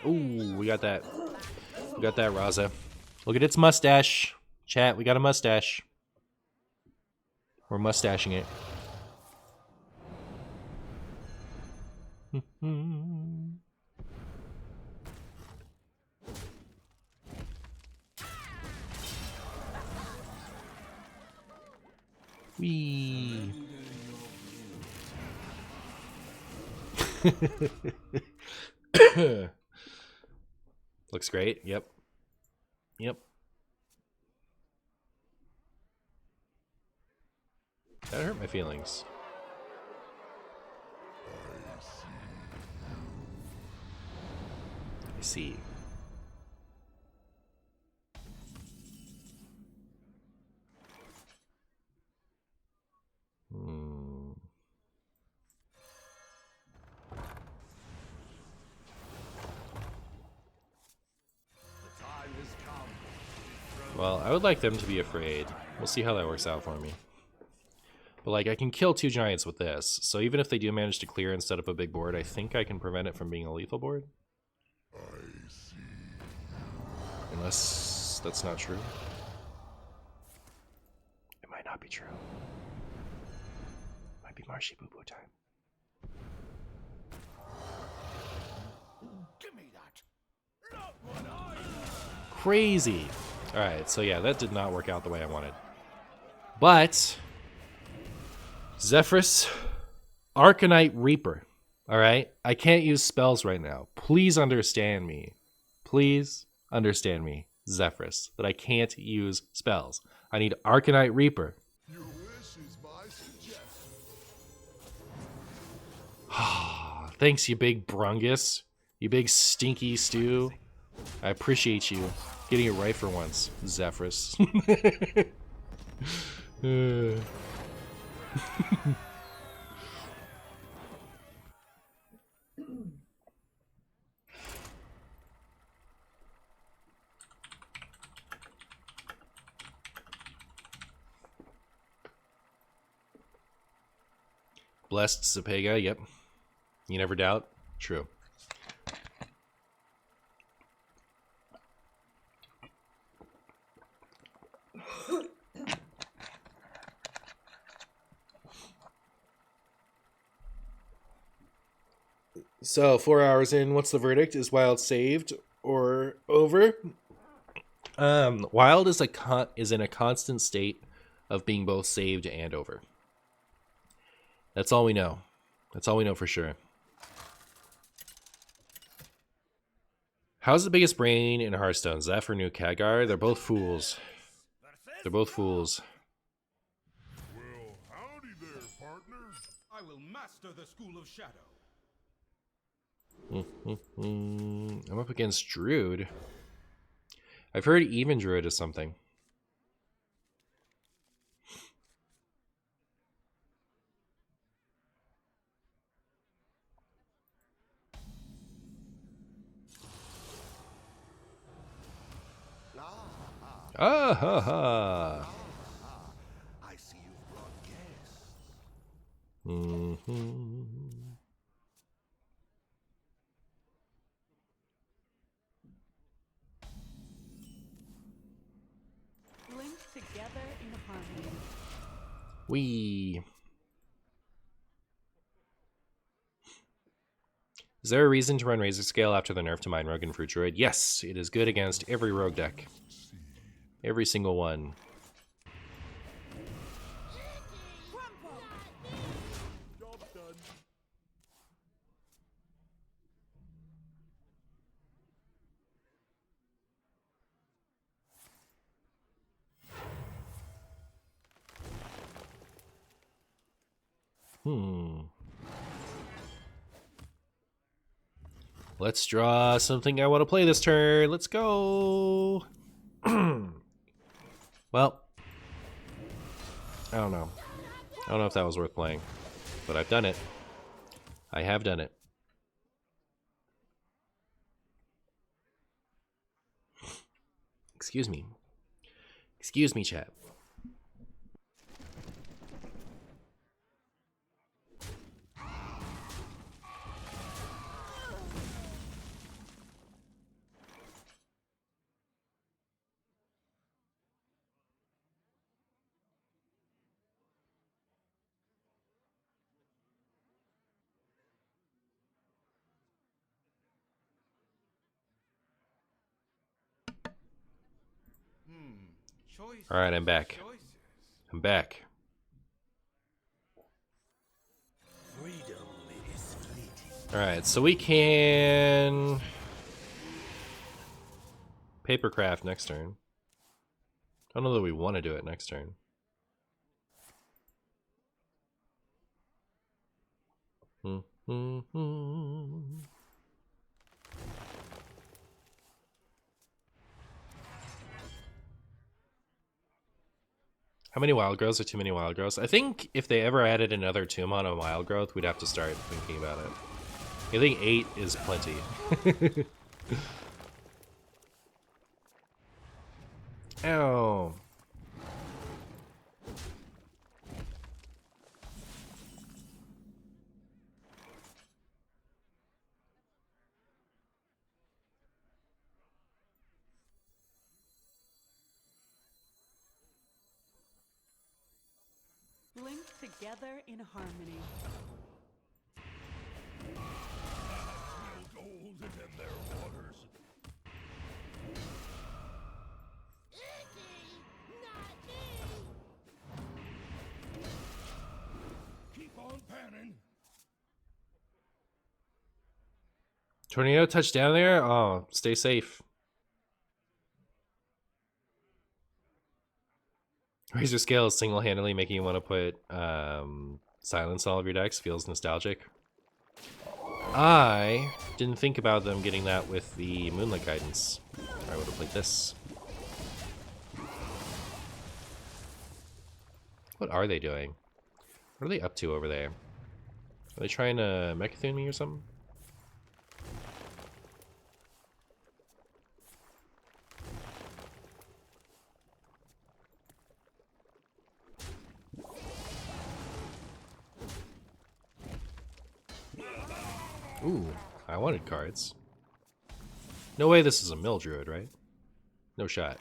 Ooh, we got that. We got that, Raza. Look at its mustache. Chat, we got a mustache. We're mustaching it. Wee. Looks great. Yep. Yep. That hurt my feelings. I see. Well, I would like them to be afraid. We'll see how that works out for me. But, like, I can kill 2 giants with this. So even if they do manage to clear and set up a big board, I think I can prevent it from being a lethal board. Unless that's not true. It might not be true. Might be Marshy Boo Boo time. Give me that. Crazy. Alright, so yeah, that did not work out the way I wanted. But Zephyrus, Arcanite Reaper. Alright? I can't use spells right now. Please understand me. Please understand me, Zephyrus, that I can't use spells. I need Arcanite Reaper. Your wish is my suggestion. Thanks, you big brungus. You big stinky stew. I appreciate you getting it right for once, Zephyrus. Blessed Zapega, yep. You never doubt? True. So, 4 hours in, what's the verdict? Is Wild saved or over? Wild is in a constant state of being both saved and over. That's all we know. That's all we know for sure. How's the biggest brain in Hearthstone? Zeph or New Khadgar? They're both fools. They're both fools. Well, howdy there, partner. I will master the school of shadow. I'm up against Druid. I've heard even Druid is something. Ah ha ha. I see you've brought guests. Linked together in harmony. Wee. Is there a reason to run Razor Scale after the nerf to Mind Rogue and Fruit Druid? Yes, it is good against every rogue deck. Every single one. Job done. Let's draw something I want to play this turn. Let's go. Well, I don't know. I don't know if that was worth playing, but I've done it. I have done it. Excuse me. Excuse me, chat. Choices. All right, I'm back. Choices. I'm back. Freedom is fleeting. All right, so we can Papercraft next turn. I don't know that we want to do it next turn. How many wild growths are too many wild growths? I think if they ever added another tomb on a wild growth, we'd have to start thinking about it. I think 8 is plenty. Ow. Linked together in harmony. Gold in their waters. Keep on panning. Tornado touchdown there? Oh, stay safe. Raise your scales single-handedly making you want to put silence on all of your decks. Feels nostalgic. I didn't think about them getting that with the Moonlight Guidance. I would have played this. What are they doing? What are they up to over there? Are they trying to Mechathune me or something? Ooh, I wanted cards. No way this is a Mill Druid, right? No shot.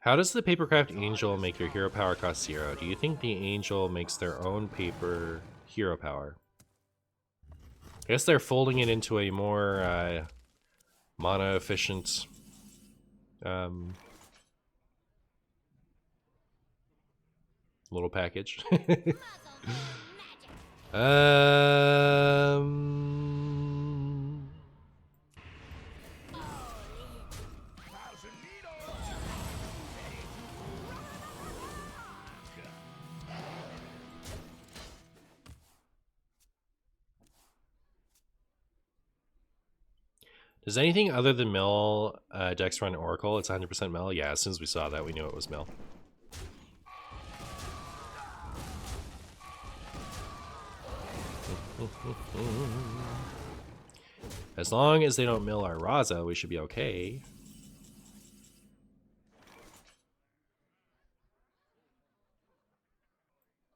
How does the Papercraft Angel make your hero power cost 0? Do you think the Angel makes their own paper hero power? I guess they're folding it into a more mana efficient little package. Does anything other than Mill decks run Oracle? It's 100% Mill? Yeah, as soon as we saw that, we knew it was Mill. As long as they don't mill our Raza, we should be okay.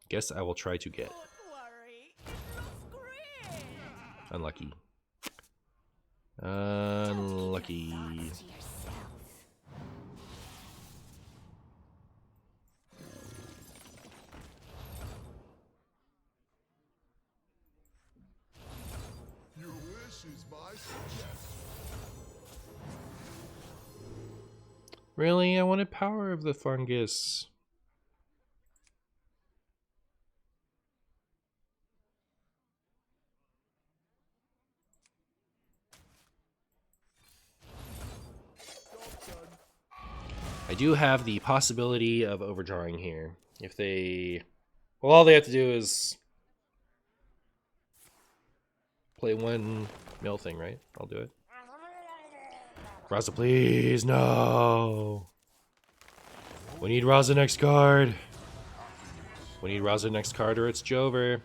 Guess I will try to get. Unlucky. Unlucky. Your wish is my suggestion. Really? I wanted Power of the Fungus. I do have the possibility of overdrawing here. If they... Well, all they have to do is play one mill thing, right? I'll do it. Raza, please, no! We need Raza next card. We need Raza next card or it's Jover.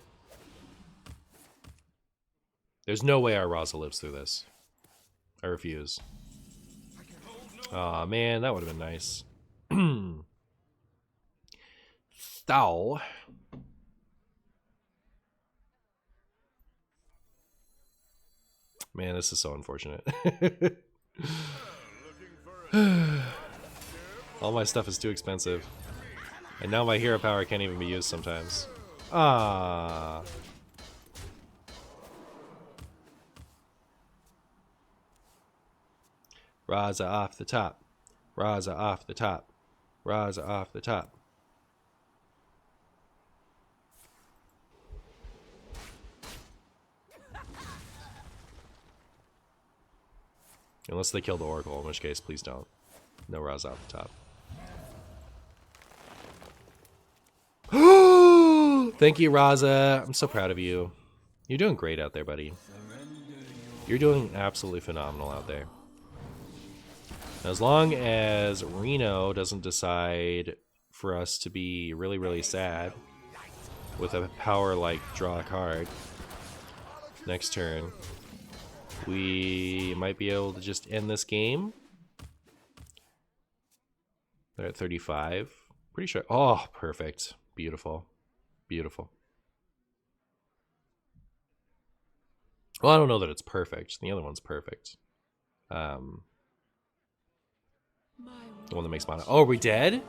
There's no way our Raza lives through this. I refuse. Aw, man, that would have been nice. Stow. Man, this is so unfortunate. All my stuff is too expensive. And now my hero power can't even be used sometimes. Ah. Raza off the top. Raza off the top. Raza off the top. Unless they kill the Oracle, in which case, please don't. No Raza off the top. Thank you, Raza. I'm so proud of you. You're doing great out there, buddy. You're doing absolutely phenomenal out there. As long as Reno doesn't decide for us to be really, really sad with a power like draw a card next turn, we might be able to just end this game. They're at 35. Pretty sure. Oh, perfect. Beautiful. Beautiful. Well, I don't know that it's perfect. The other one's perfect. The one that makes mana. Oh, are we dead?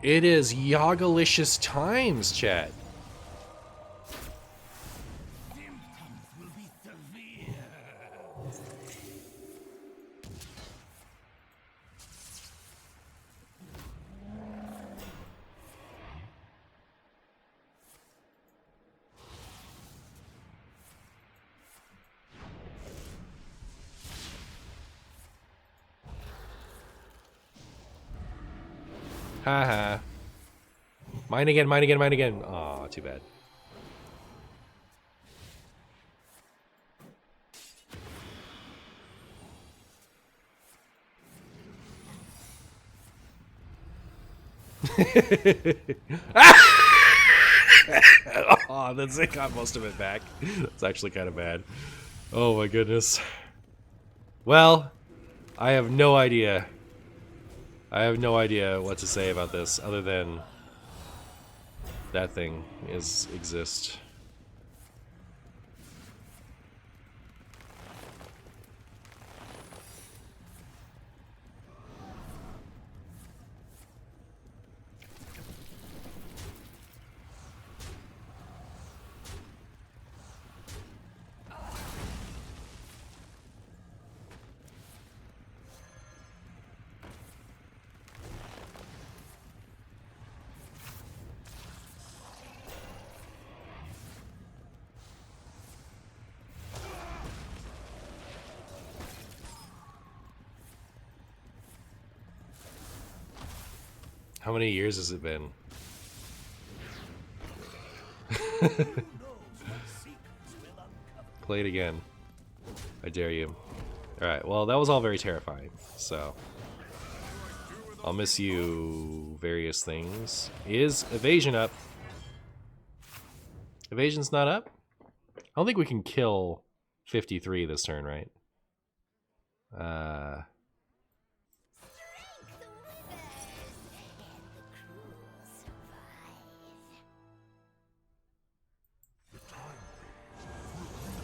It is Yogalicious times, chat. Haha. Mine again, mine again, mine again. Aw, too bad. Oh, that's it. Got most of it back. It's actually kind of bad. Oh my goodness. Well, I have no idea. I have no idea what to say about this other than that thing exists. How many years has it been? Play it again. I dare you. Alright, well, that was all very terrifying, so I'll miss you various things. Is evasion up? Evasion's not up? I don't think we can kill 53 this turn, right?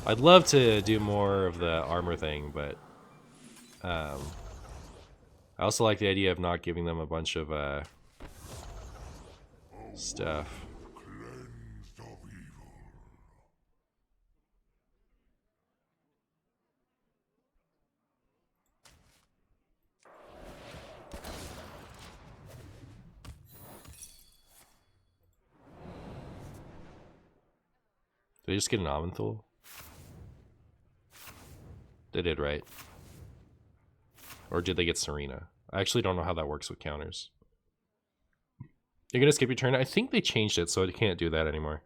I'd love to do more of the armor thing, but I also like the idea of not giving them a bunch of stuff. Cleansed of evil. Did they just get an Amenthul? They did, right? Or did they get Serena? I actually don't know how that works with counters. You're gonna skip your turn? I think they changed it so it can't do that anymore.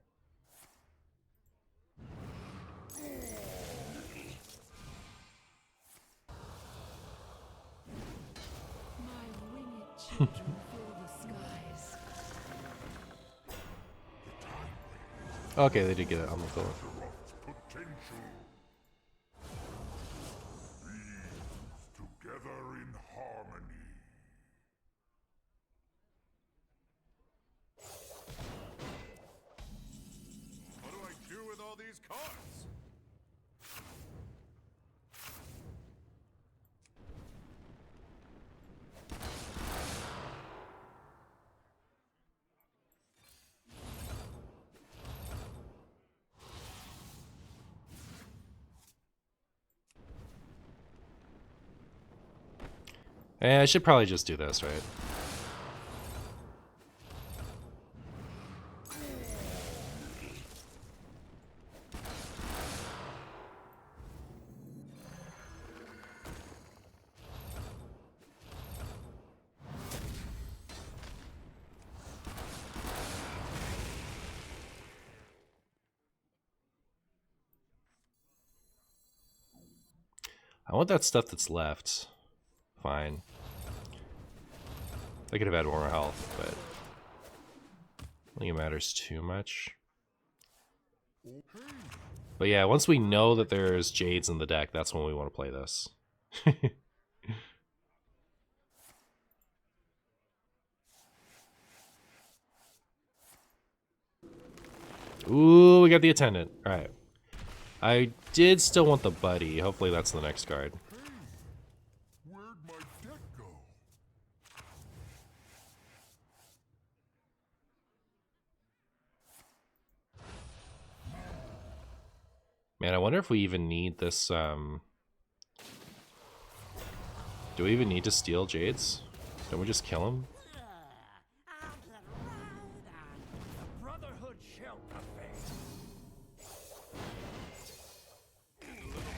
Okay, they did get it on the floor. Potential. Beings together in harmony. What do I do with all these cards? I should probably just do this, right? I want that stuff that's left. Fine. I could have had more health, but I don't think it matters too much. But yeah, once we know that there's Jades in the deck, that's when we want to play this. Ooh, we got the attendant. Alright. I did still want the buddy. Hopefully that's the next card. Where'd my deck go? Man, I wonder if we even need this, do we even need to steal Jades? Don't we just kill him? The Brotherhood shall prevail.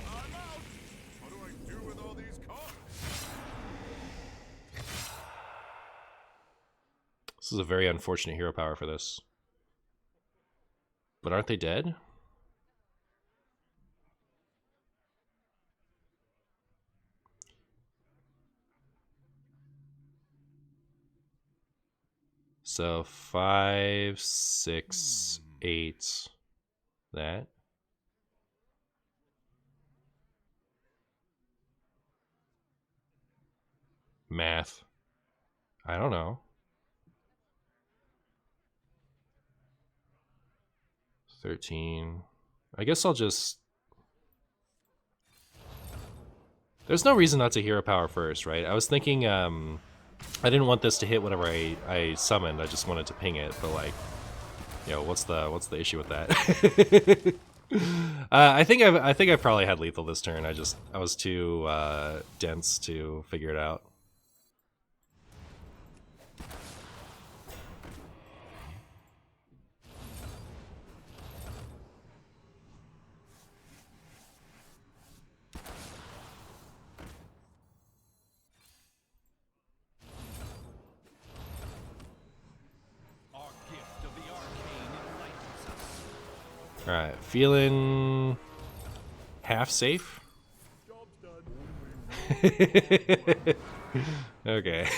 I'm out! What do I do with all these cards? This is a very unfortunate hero power for this. But aren't they dead? So 5, 6, 8. That. Math. I don't know. 13. I guess I'll just... There's no reason not to hero power first, right? I was thinking, I didn't want this to hit whatever I summoned. I just wanted to ping it, but like, you know, what's the issue with that? I think I've probably had lethal this turn. I was too dense to figure it out. Our gift of the arcane enlightens us. Alright, feeling half safe? Job's done. Okay.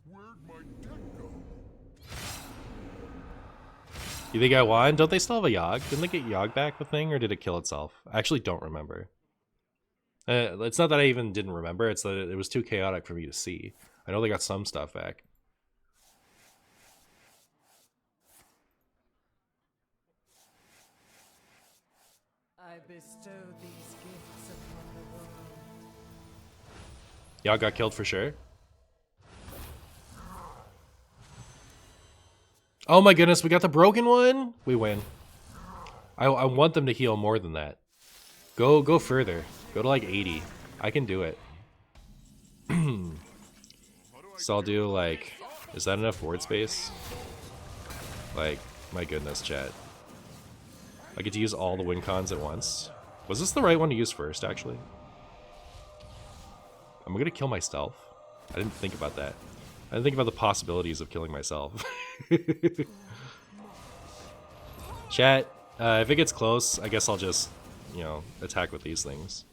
Where'd my deck go? You think I won? Don't they still have a Yogg? Didn't they get Yogg back the thing, or did it kill itself? I actually don't remember. It's not that I even didn't remember, it's that it was too chaotic for me to see. I know they got some stuff back. I bestow these gifts upon the world. Yogg got killed for sure. Oh my goodness, we got the broken one? We win. I want them to heal more than that. Go further. Go to like 80. I can do it. So I'll do like, is that enough ward space? Like, my goodness, chat. I get to use all the win cons at once. Was this the right one to use first, actually? I'm gonna kill myself. I didn't think about that. I didn't think about the possibilities of killing myself. Chat, if it gets close, I guess I'll just, you know, attack with these things.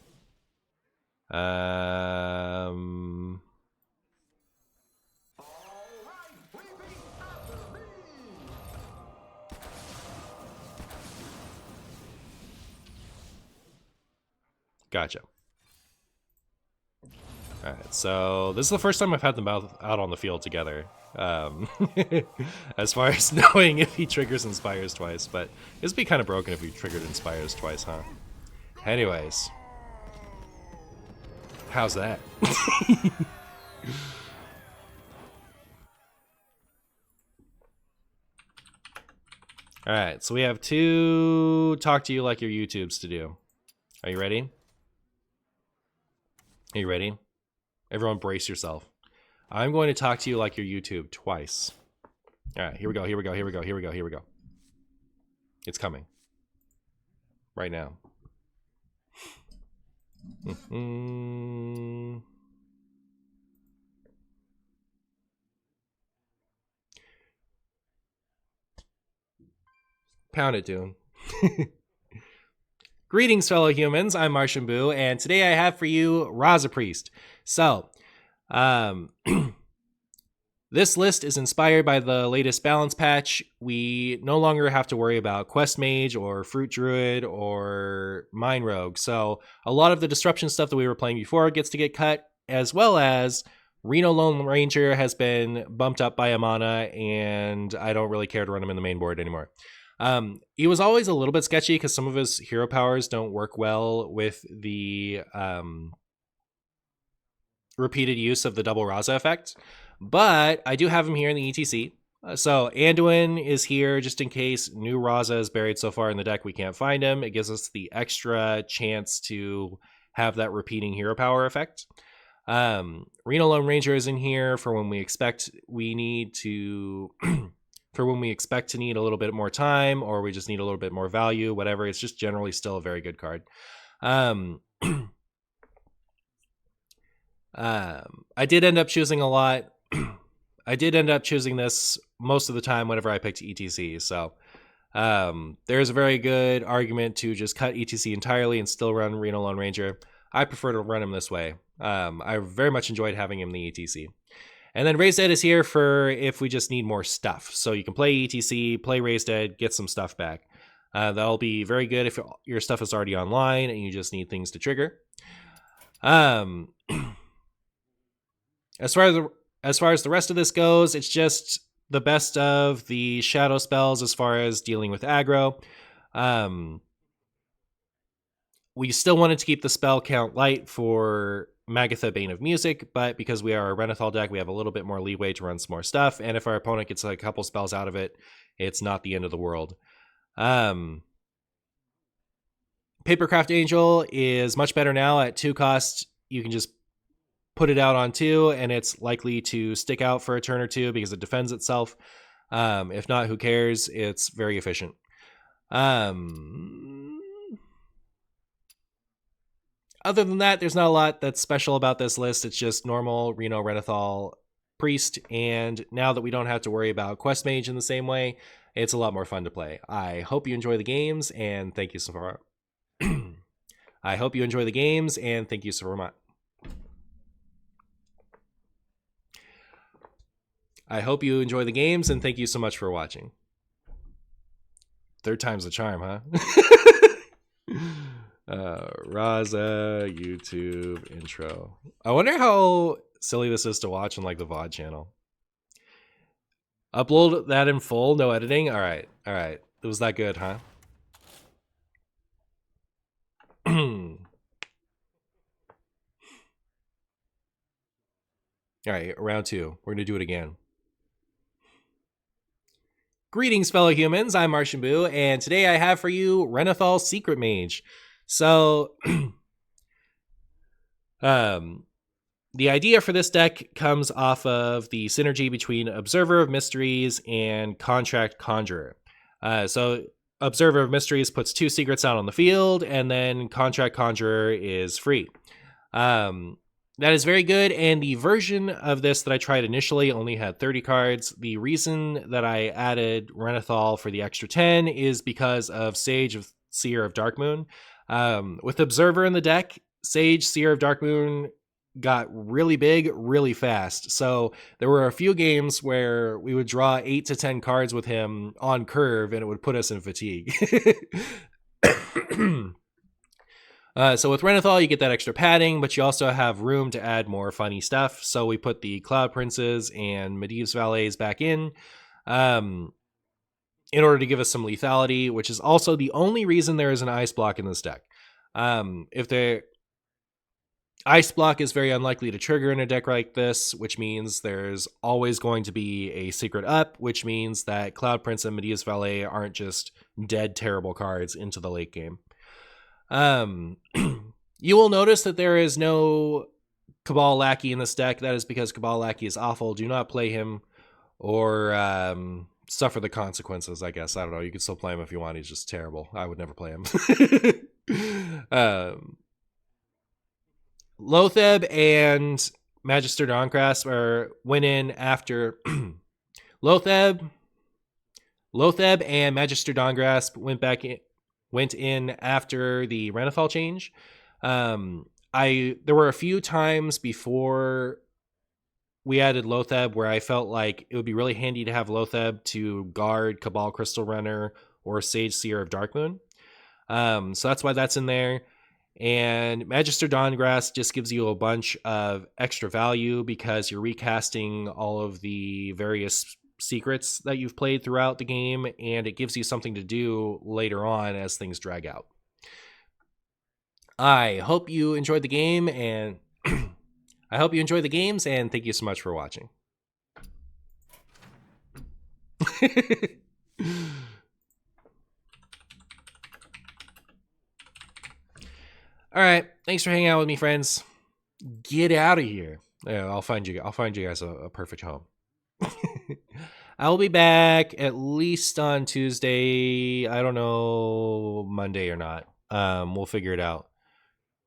Gotcha. Alright, so this is the first time I've had them out on the field together. As far as knowing if he triggers Inspires twice, but it'd be kind of broken if he triggered Inspires twice, huh? Anyways. How's that? Alright, so we have 2 talk to you like your YouTubes to do. Are you ready? Are you ready? Everyone brace yourself. I'm going to talk to you like your YouTube twice. All right, here we go, here we go, here we go, here we go, here we go. It's coming. Right now. Pound it, Dune. Greetings, fellow humans. I'm Martian Boo, and today I have for you Raza Priest. So, this list is inspired by the latest balance patch. We no longer have to worry about Quest Mage or Fruit Druid or Mine Rogue. So, a lot of the disruption stuff that we were playing before gets to get cut, as well as Reno Lone Ranger has been bumped up by a mana, and I don't really care to run him in the main board anymore. He was always a little bit sketchy because some of his hero powers don't work well with the repeated use of the double Raza effect, but I do have him here in the ETC. So Anduin is here just in case new Raza is buried so far in the deck we can't find him. It gives us the extra chance to have that repeating hero power effect. Reno Lone Ranger is in here for when we expect we need to for when we expect to need a little bit more time, or we just need a little bit more value, whatever. It's just generally still a very good card. I did end up choosing a lot. I did end up choosing this most of the time whenever I picked ETC. So there's a very good argument to just cut ETC entirely and still run Reno Lone Ranger. I prefer to run him this way. I very much enjoyed having him in the ETC. And then Raised Dead is here for if we just need more stuff. So you can play ETC, play Raised Dead, get some stuff back. That'll be very good if your stuff is already online and you just need things to trigger. As far as the rest of this goes, it's just the best of the shadow spells as far as dealing with aggro. We still wanted to keep the spell count light for Magatha, Bane of Music, but because we are a Renathal deck, we have a little bit more leeway to run some more stuff, and if our opponent gets a couple spells out of it, it's not the end of the world. Papercraft Angel is much better now at 2 cost. You can just put it out on 2, and it's likely to stick out for a turn or 2 because it defends itself. If not, who cares? It's very efficient. Other than that, there's not a lot that's special about this list. It's just normal Reno Renathal Priest, and now that we don't have to worry about Quest Mage in the same way, it's a lot more fun to play. I hope you enjoy the games, and thank you so far. I hope you enjoy the games, and thank you so much. I hope you enjoy the games, and thank you so much for watching. 3rd time's the charm, huh? Raza YouTube intro. I wonder how silly this is to watch on like the VOD channel. Upload that in full, no editing. All right. It was that good, huh? All right, round 2. We're gonna do it again. Greetings, fellow humans. I'm Martian Boo, and today I have for you Renathal Secret Mage. So, the idea for this deck comes off of the synergy between Observer of Mysteries and Contract Conjurer. So, Observer of Mysteries puts 2 secrets out on the field, and then Contract Conjurer is free. That is very good, and the version of this that I tried initially only had 30 cards. The reason that I added Renathal for the extra 10 is because of Sage of Seer of Darkmoon. With Observer in the deck, Sage, Seer of Darkmoon got really big really fast. So there were a few games where we would draw 8 to 10 cards with him on curve and it would put us in fatigue. So with Renathal, you get that extra padding, but you also have room to add more funny stuff. So we put the Cloud Princes and Medivh's Valets back in order to give us some lethality, which is also the only reason there is an ice block in this deck. If the ice block is very unlikely to trigger in a deck like this, which means there's always going to be a secret up, which means that Cloud Prince and Medivh's Valet aren't just dead terrible cards into the late game. You will notice that there is no Cabal Lackey in this deck. That is because Cabal Lackey is awful. Do not play him or suffer the consequences, I guess. I don't know. You can still play him if you want. He's just terrible. I would never play him. Lotheb and Magister Dawngrasp went in after Lotheb and Magister Dawngrasp went in after the Renethal change. There were a few times before we added Lotheb where I felt like it would be really handy to have Lotheb to guard Cabal Crystal Runner or Sage Seer of Darkmoon. So that's why that's in there. And Magister Dawngrasp just gives you a bunch of extra value because you're recasting all of the various secrets that you've played throughout the game, and it gives you something to do later on as things drag out. I hope you enjoyed the game, and I hope you enjoy the games, and thank you so much for watching. All right, thanks for hanging out with me, friends. Get out of here. Yeah, I'll find you guys a perfect home. I'll be back at least on Tuesday. I don't know Monday or not. We'll figure it out.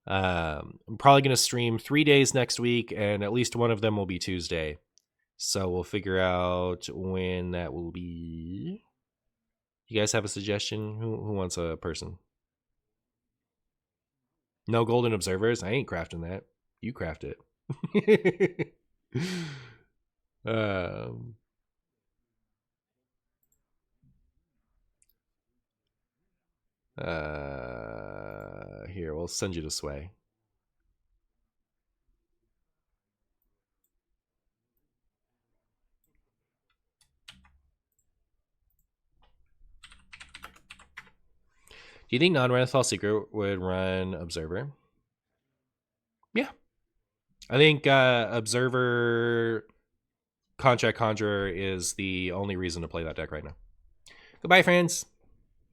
I'm probably going to stream 3 days next week, and at least one of them will be Tuesday. So we'll figure out when that will be. You guys have a suggestion? Who wants a person? No golden observers? I ain't crafting that. You craft it. Here, we'll send you to Sway. Do you think non-Renethal Secret would run Observer? Yeah. I think Observer Contract Conjurer is the only reason to play that deck right now. Goodbye, friends.